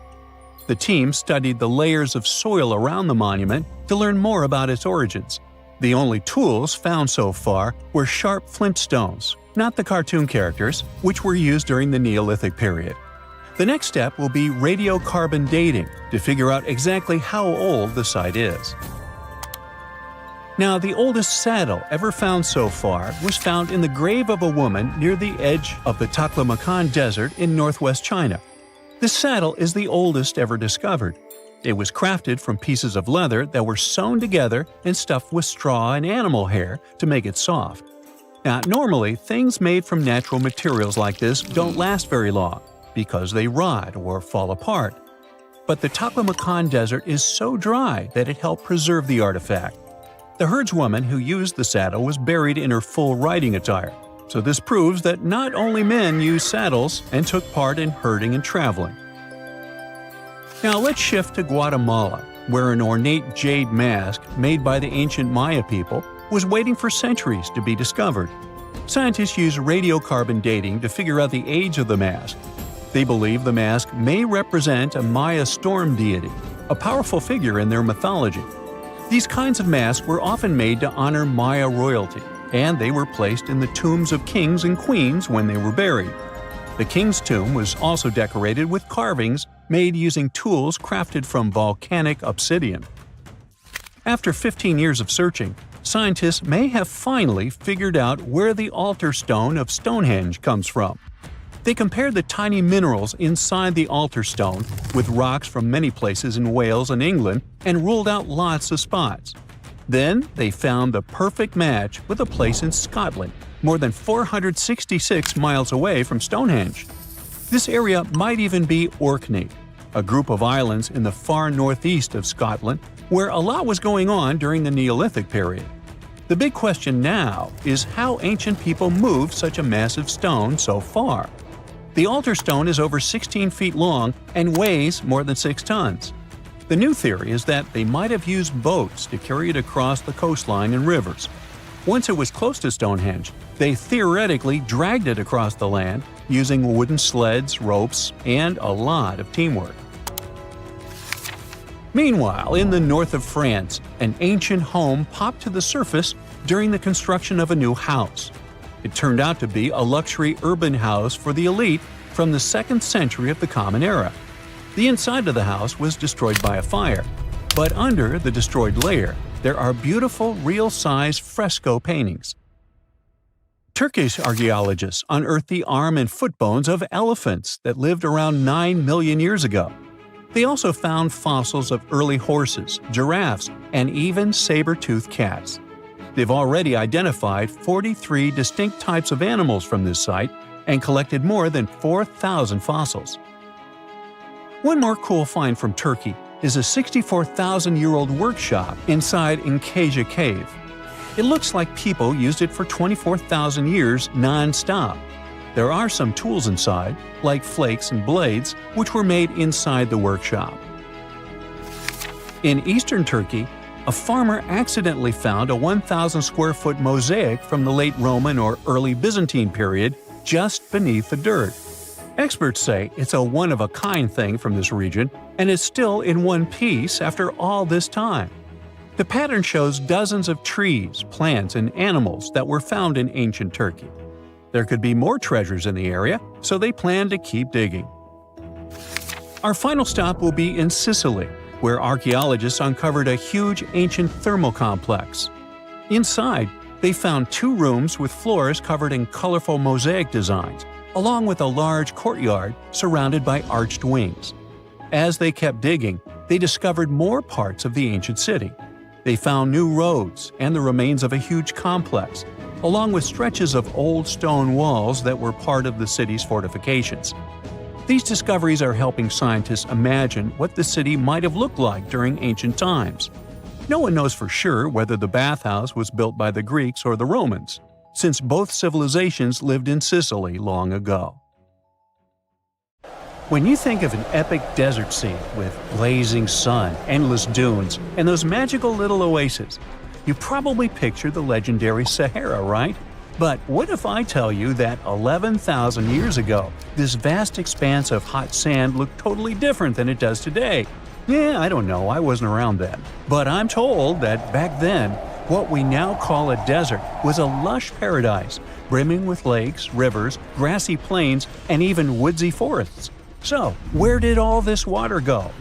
The team studied the layers of soil around the monument to learn more about its origins. The only tools found so far were sharp flint stones, not the cartoon characters, which were used during the Neolithic period. The next step will be radiocarbon dating to figure out exactly how old the site is. Now, the oldest saddle ever found so far was found in the grave of a woman near the edge of the Taklamakan Desert in northwest China. This saddle is the oldest ever discovered. It was crafted from pieces of leather that were sewn together and stuffed with straw and animal hair to make it soft. Now, normally, things made from natural materials like this don't last very long because they rot or fall apart. But the Taklamakan Desert is so dry that it helped preserve the artifact. The herdswoman who used the saddle was buried in her full riding attire, so this proves that not only men used saddles and took part in herding and traveling. Now let's shift to Guatemala, where an ornate jade mask made by the ancient Maya people was waiting for centuries to be discovered. Scientists use radiocarbon dating to figure out the age of the mask. They believe the mask may represent a Maya storm deity, a powerful figure in their mythology. These kinds of masks were often made to honor Maya royalty, and they were placed in the tombs of kings and queens when they were buried. The king's tomb was also decorated with carvings made using tools crafted from volcanic obsidian. After 15 years of searching, scientists may have finally figured out where the altar stone of Stonehenge comes from. They compared the tiny minerals inside the altar stone with rocks from many places in Wales and England and ruled out lots of spots. Then they found the perfect match with a place in Scotland, more than 466 miles away from Stonehenge. This area might even be Orkney, a group of islands in the far northeast of Scotland where a lot was going on during the Neolithic period. The big question now is how ancient people moved such a massive stone so far. The altar stone is over 16 feet long and weighs more than 6 tons. The new theory is that they might have used boats to carry it across the coastline and rivers. Once it was close to Stonehenge, they theoretically dragged it across the land using wooden sleds, ropes, and a lot of teamwork. Meanwhile, in the north of France, an ancient home popped to the surface during the construction of a new house. It turned out to be a luxury urban house for the elite from the 2nd century of the Common Era. The inside of the house was destroyed by a fire, but under the destroyed layer, there are beautiful real-size fresco paintings. Turkish archaeologists unearthed the arm and foot bones of elephants that lived around 9 million years ago. They also found fossils of early horses, giraffes, and even saber-toothed cats. They've already identified 43 distinct types of animals from this site and collected more than 4,000 fossils. One more cool find from Turkey is a 64,000-year-old workshop inside Enkaja Cave. It looks like people used it for 24,000 years non-stop. There are some tools inside, like flakes and blades, which were made inside the workshop. In eastern Turkey, a farmer accidentally found a 1,000-square-foot mosaic from the late Roman or early Byzantine period just beneath the dirt. Experts say it's a one-of-a-kind thing from this region, and it's still in one piece after all this time. The pattern shows dozens of trees, plants, and animals that were found in ancient Turkey. There could be more treasures in the area, so they plan to keep digging. Our final stop will be in Sicily, where archaeologists uncovered a huge ancient thermal complex. Inside, they found 2 rooms with floors covered in colorful mosaic designs, along with a large courtyard surrounded by arched wings. As they kept digging, they discovered more parts of the ancient city. They found new roads and the remains of a huge complex, along with stretches of old stone walls that were part of the city's fortifications. These discoveries are helping scientists imagine what the city might have looked like during ancient times. No one knows for sure whether the bathhouse was built by the Greeks or the Romans, since both civilizations lived in Sicily long ago. When you think of an epic desert scene with blazing sun, endless dunes, and those magical little oases, you probably picture the legendary Sahara, right? But what if I tell you that 11,000 years ago, this vast expanse of hot sand looked totally different than it does today? Yeah, I don't know, I wasn't around then. But I'm told that back then, what we now call a desert was a lush paradise, brimming with lakes, rivers, grassy plains, and even woodsy forests. So, where did all this water go?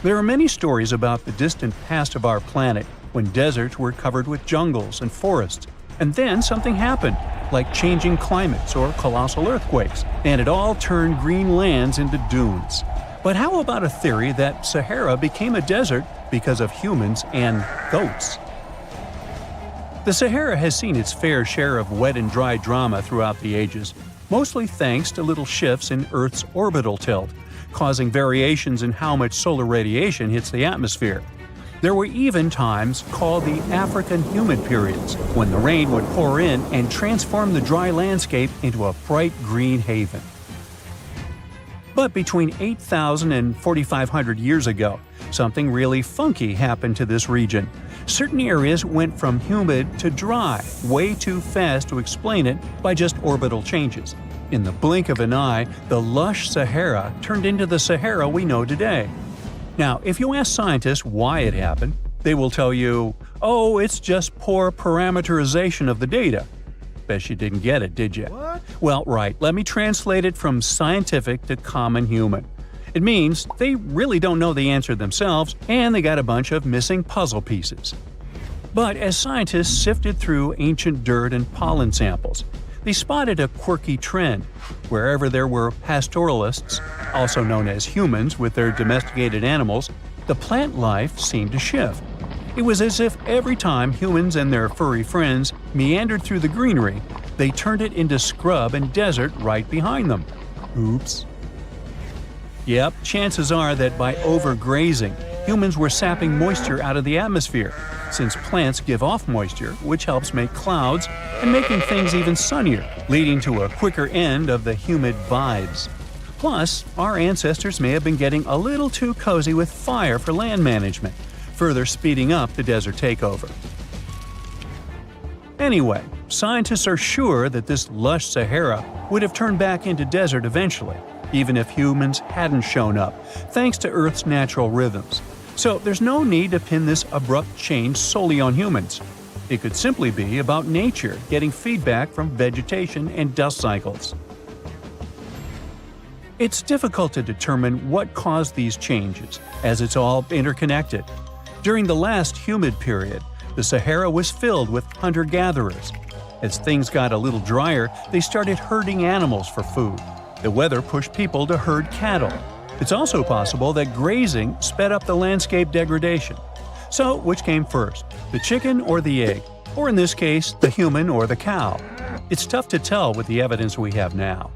There are many stories about the distant past of our planet when deserts were covered with jungles and forests, and then something happened, like changing climates or colossal earthquakes, and it all turned green lands into dunes. But how about a theory that Sahara became a desert because of humans and goats? The Sahara has seen its fair share of wet and dry drama throughout the ages, mostly thanks to little shifts in Earth's orbital tilt, causing variations in how much solar radiation hits the atmosphere. There were even times called the African humid periods, when the rain would pour in and transform the dry landscape into a bright green haven. But between 8,000 and 4,500 years ago, something really funky happened to this region. Certain areas went from humid to dry, way too fast to explain it by just orbital changes. In the blink of an eye, the lush Sahara turned into the Sahara we know today. Now, if you ask scientists why it happened, they will tell you, oh, it's just poor parameterization of the data. Bet you didn't get it, did you? What? Well, right, let me translate it from scientific to common human. It means they really don't know the answer themselves, and they got a bunch of missing puzzle pieces. But as scientists sifted through ancient dirt and pollen samples, they spotted a quirky trend. Wherever there were pastoralists, also known as humans with their domesticated animals, the plant life seemed to shift. It was as if every time humans and their furry friends meandered through the greenery, they turned it into scrub and desert right behind them. Oops. Yep, chances are that by overgrazing, humans were sapping moisture out of the atmosphere, since plants give off moisture, which helps make clouds and making things even sunnier, leading to a quicker end of the humid vibes. Plus, our ancestors may have been getting a little too cozy with fire for land management, further speeding up the desert takeover. Anyway, scientists are sure that this lush Sahara would have turned back into desert eventually, even if humans hadn't shown up, thanks to Earth's natural rhythms. So there's no need to pin this abrupt change solely on humans. It could simply be about nature getting feedback from vegetation and dust cycles. It's difficult to determine what caused these changes, as it's all interconnected. During the last humid period, the Sahara was filled with hunter-gatherers. As things got a little drier, they started herding animals for food. The weather pushed people to herd cattle. It's also possible that grazing sped up the landscape degradation. So, which came first, the chicken or the egg? Or in this case, the human or the cow? It's tough to tell with the evidence we have now.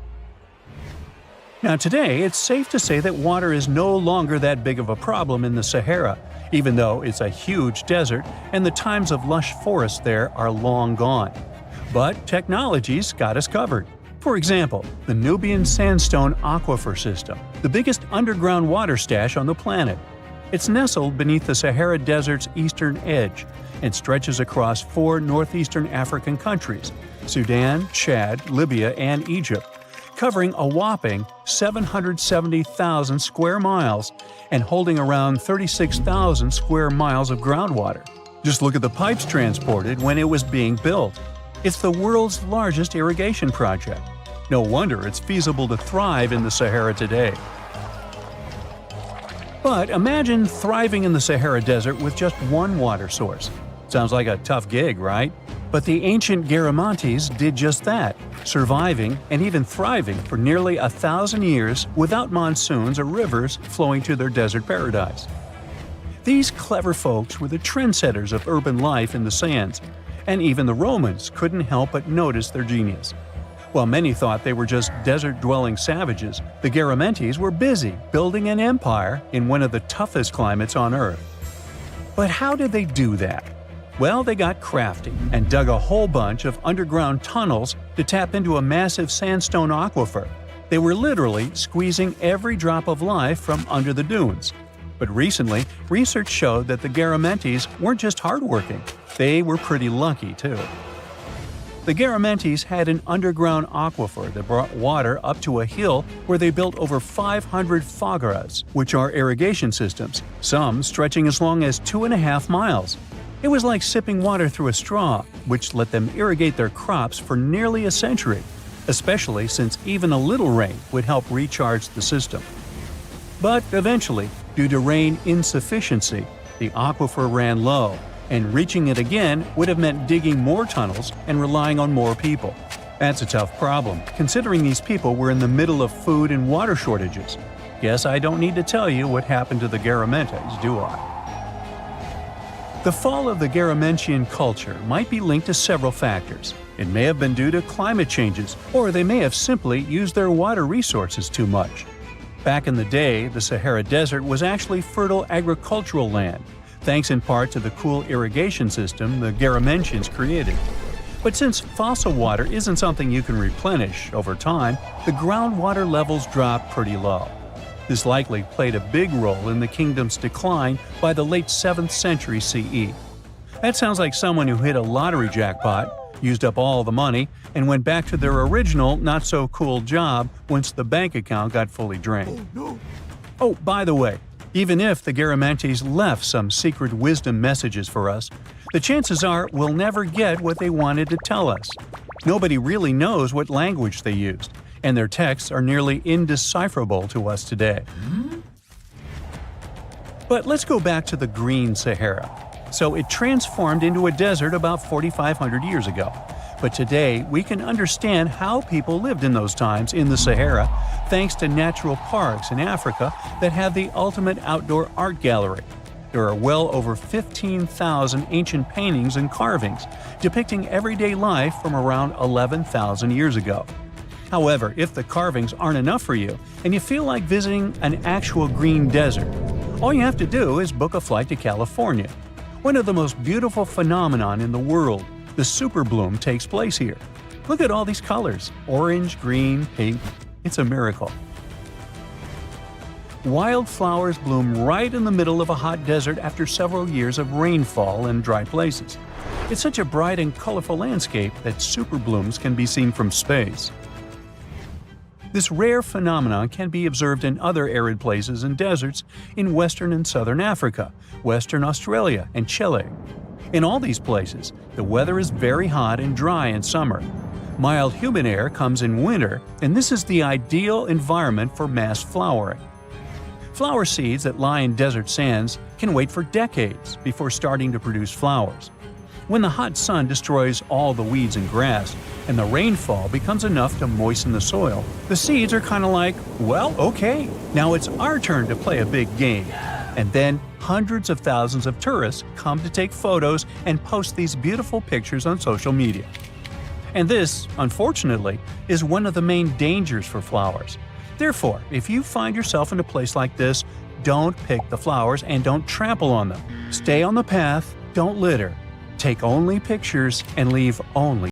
Now today, it's safe to say that water is no longer that big of a problem in the Sahara, even though it's a huge desert and the times of lush forests there are long gone. But technology's got us covered. For example, the Nubian Sandstone Aquifer System, the biggest underground water stash on the planet. It's nestled beneath the Sahara Desert's eastern edge and stretches across 4 northeastern African countries – Sudan, Chad, Libya, and Egypt, covering a whopping 770,000 square miles and holding around 36,000 square miles of groundwater. Just look at the pipes transported when it was being built. It's the world's largest irrigation project. No wonder it's feasible to thrive in the Sahara today. But imagine thriving in the Sahara Desert with just one water source. Sounds like a tough gig, right? But the ancient Garamantes did just that, surviving and even thriving for nearly 1,000 years without monsoons or rivers flowing to their desert paradise. These clever folks were the trendsetters of urban life in the sands, and even the Romans couldn't help but notice their genius. While many thought they were just desert-dwelling savages, the Garamantes were busy building an empire in one of the toughest climates on Earth. But how did they do that? Well, they got crafty and dug a whole bunch of underground tunnels to tap into a massive sandstone aquifer. They were literally squeezing every drop of life from under the dunes. But recently, research showed that the Garamantes weren't just hardworking, they were pretty lucky too. The Garamantes had an underground aquifer that brought water up to a hill where they built over 500 fogaras, which are irrigation systems, some stretching as long as 2.5 miles. It was like sipping water through a straw, which let them irrigate their crops for nearly a century, especially since even a little rain would help recharge the system. But eventually, due to rain insufficiency, the aquifer ran low, and reaching it again would have meant digging more tunnels and relying on more people. That's a tough problem, considering these people were in the middle of food and water shortages. Guess I don't need to tell you what happened to the Garamantes, do I? The fall of the Garamantian culture might be linked to several factors. It may have been due to climate changes, or they may have simply used their water resources too much. Back in the day, the Sahara Desert was actually fertile agricultural land, thanks in part to the cool irrigation system the Garamantians created. But since fossil water isn't something you can replenish over time, the groundwater levels dropped pretty low. This likely played a big role in the kingdom's decline by the late 7th century CE. That sounds like someone who hit a lottery jackpot, used up all the money, and went back to their original not-so-cool job once the bank account got fully drained. Oh, by the way, even if the Garamantes left some secret wisdom messages for us, the chances are we'll never get what they wanted to tell us. Nobody really knows what language they used, and their texts are nearly indecipherable to us today. But let's go back to the Green Sahara. So it transformed into a desert about 4,500 years ago. But today, we can understand how people lived in those times in the Sahara thanks to natural parks in Africa that have the ultimate outdoor art gallery. There are well over 15,000 ancient paintings and carvings depicting everyday life from around 11,000 years ago. However, if the carvings aren't enough for you and you feel like visiting an actual green desert, all you have to do is book a flight to California. One of the most beautiful phenomenon in the world, the superbloom, takes place here. Look at all these colors – orange, green, pink. It's a miracle. Wildflowers bloom right in the middle of a hot desert after several years of rainfall in dry places. It's such a bright and colorful landscape that superblooms can be seen from space. This rare phenomenon can be observed in other arid places and deserts in western and southern Africa, Western Australia, and Chile. In all these places, the weather is very hot and dry in summer. Mild humid air comes in winter, and this is the ideal environment for mass flowering. Flower seeds that lie in desert sands can wait for decades before starting to produce flowers. When the hot sun destroys all the weeds and grass, and the rainfall becomes enough to moisten the soil, the seeds are kind of like, well, okay, now it's our turn to play a big game. And then hundreds of thousands of tourists come to take photos and post these beautiful pictures on social media. And this, unfortunately, is one of the main dangers for flowers. Therefore, if you find yourself in a place like this, don't pick the flowers and don't trample on them. Stay on the path, don't litter. Take only pictures and leave only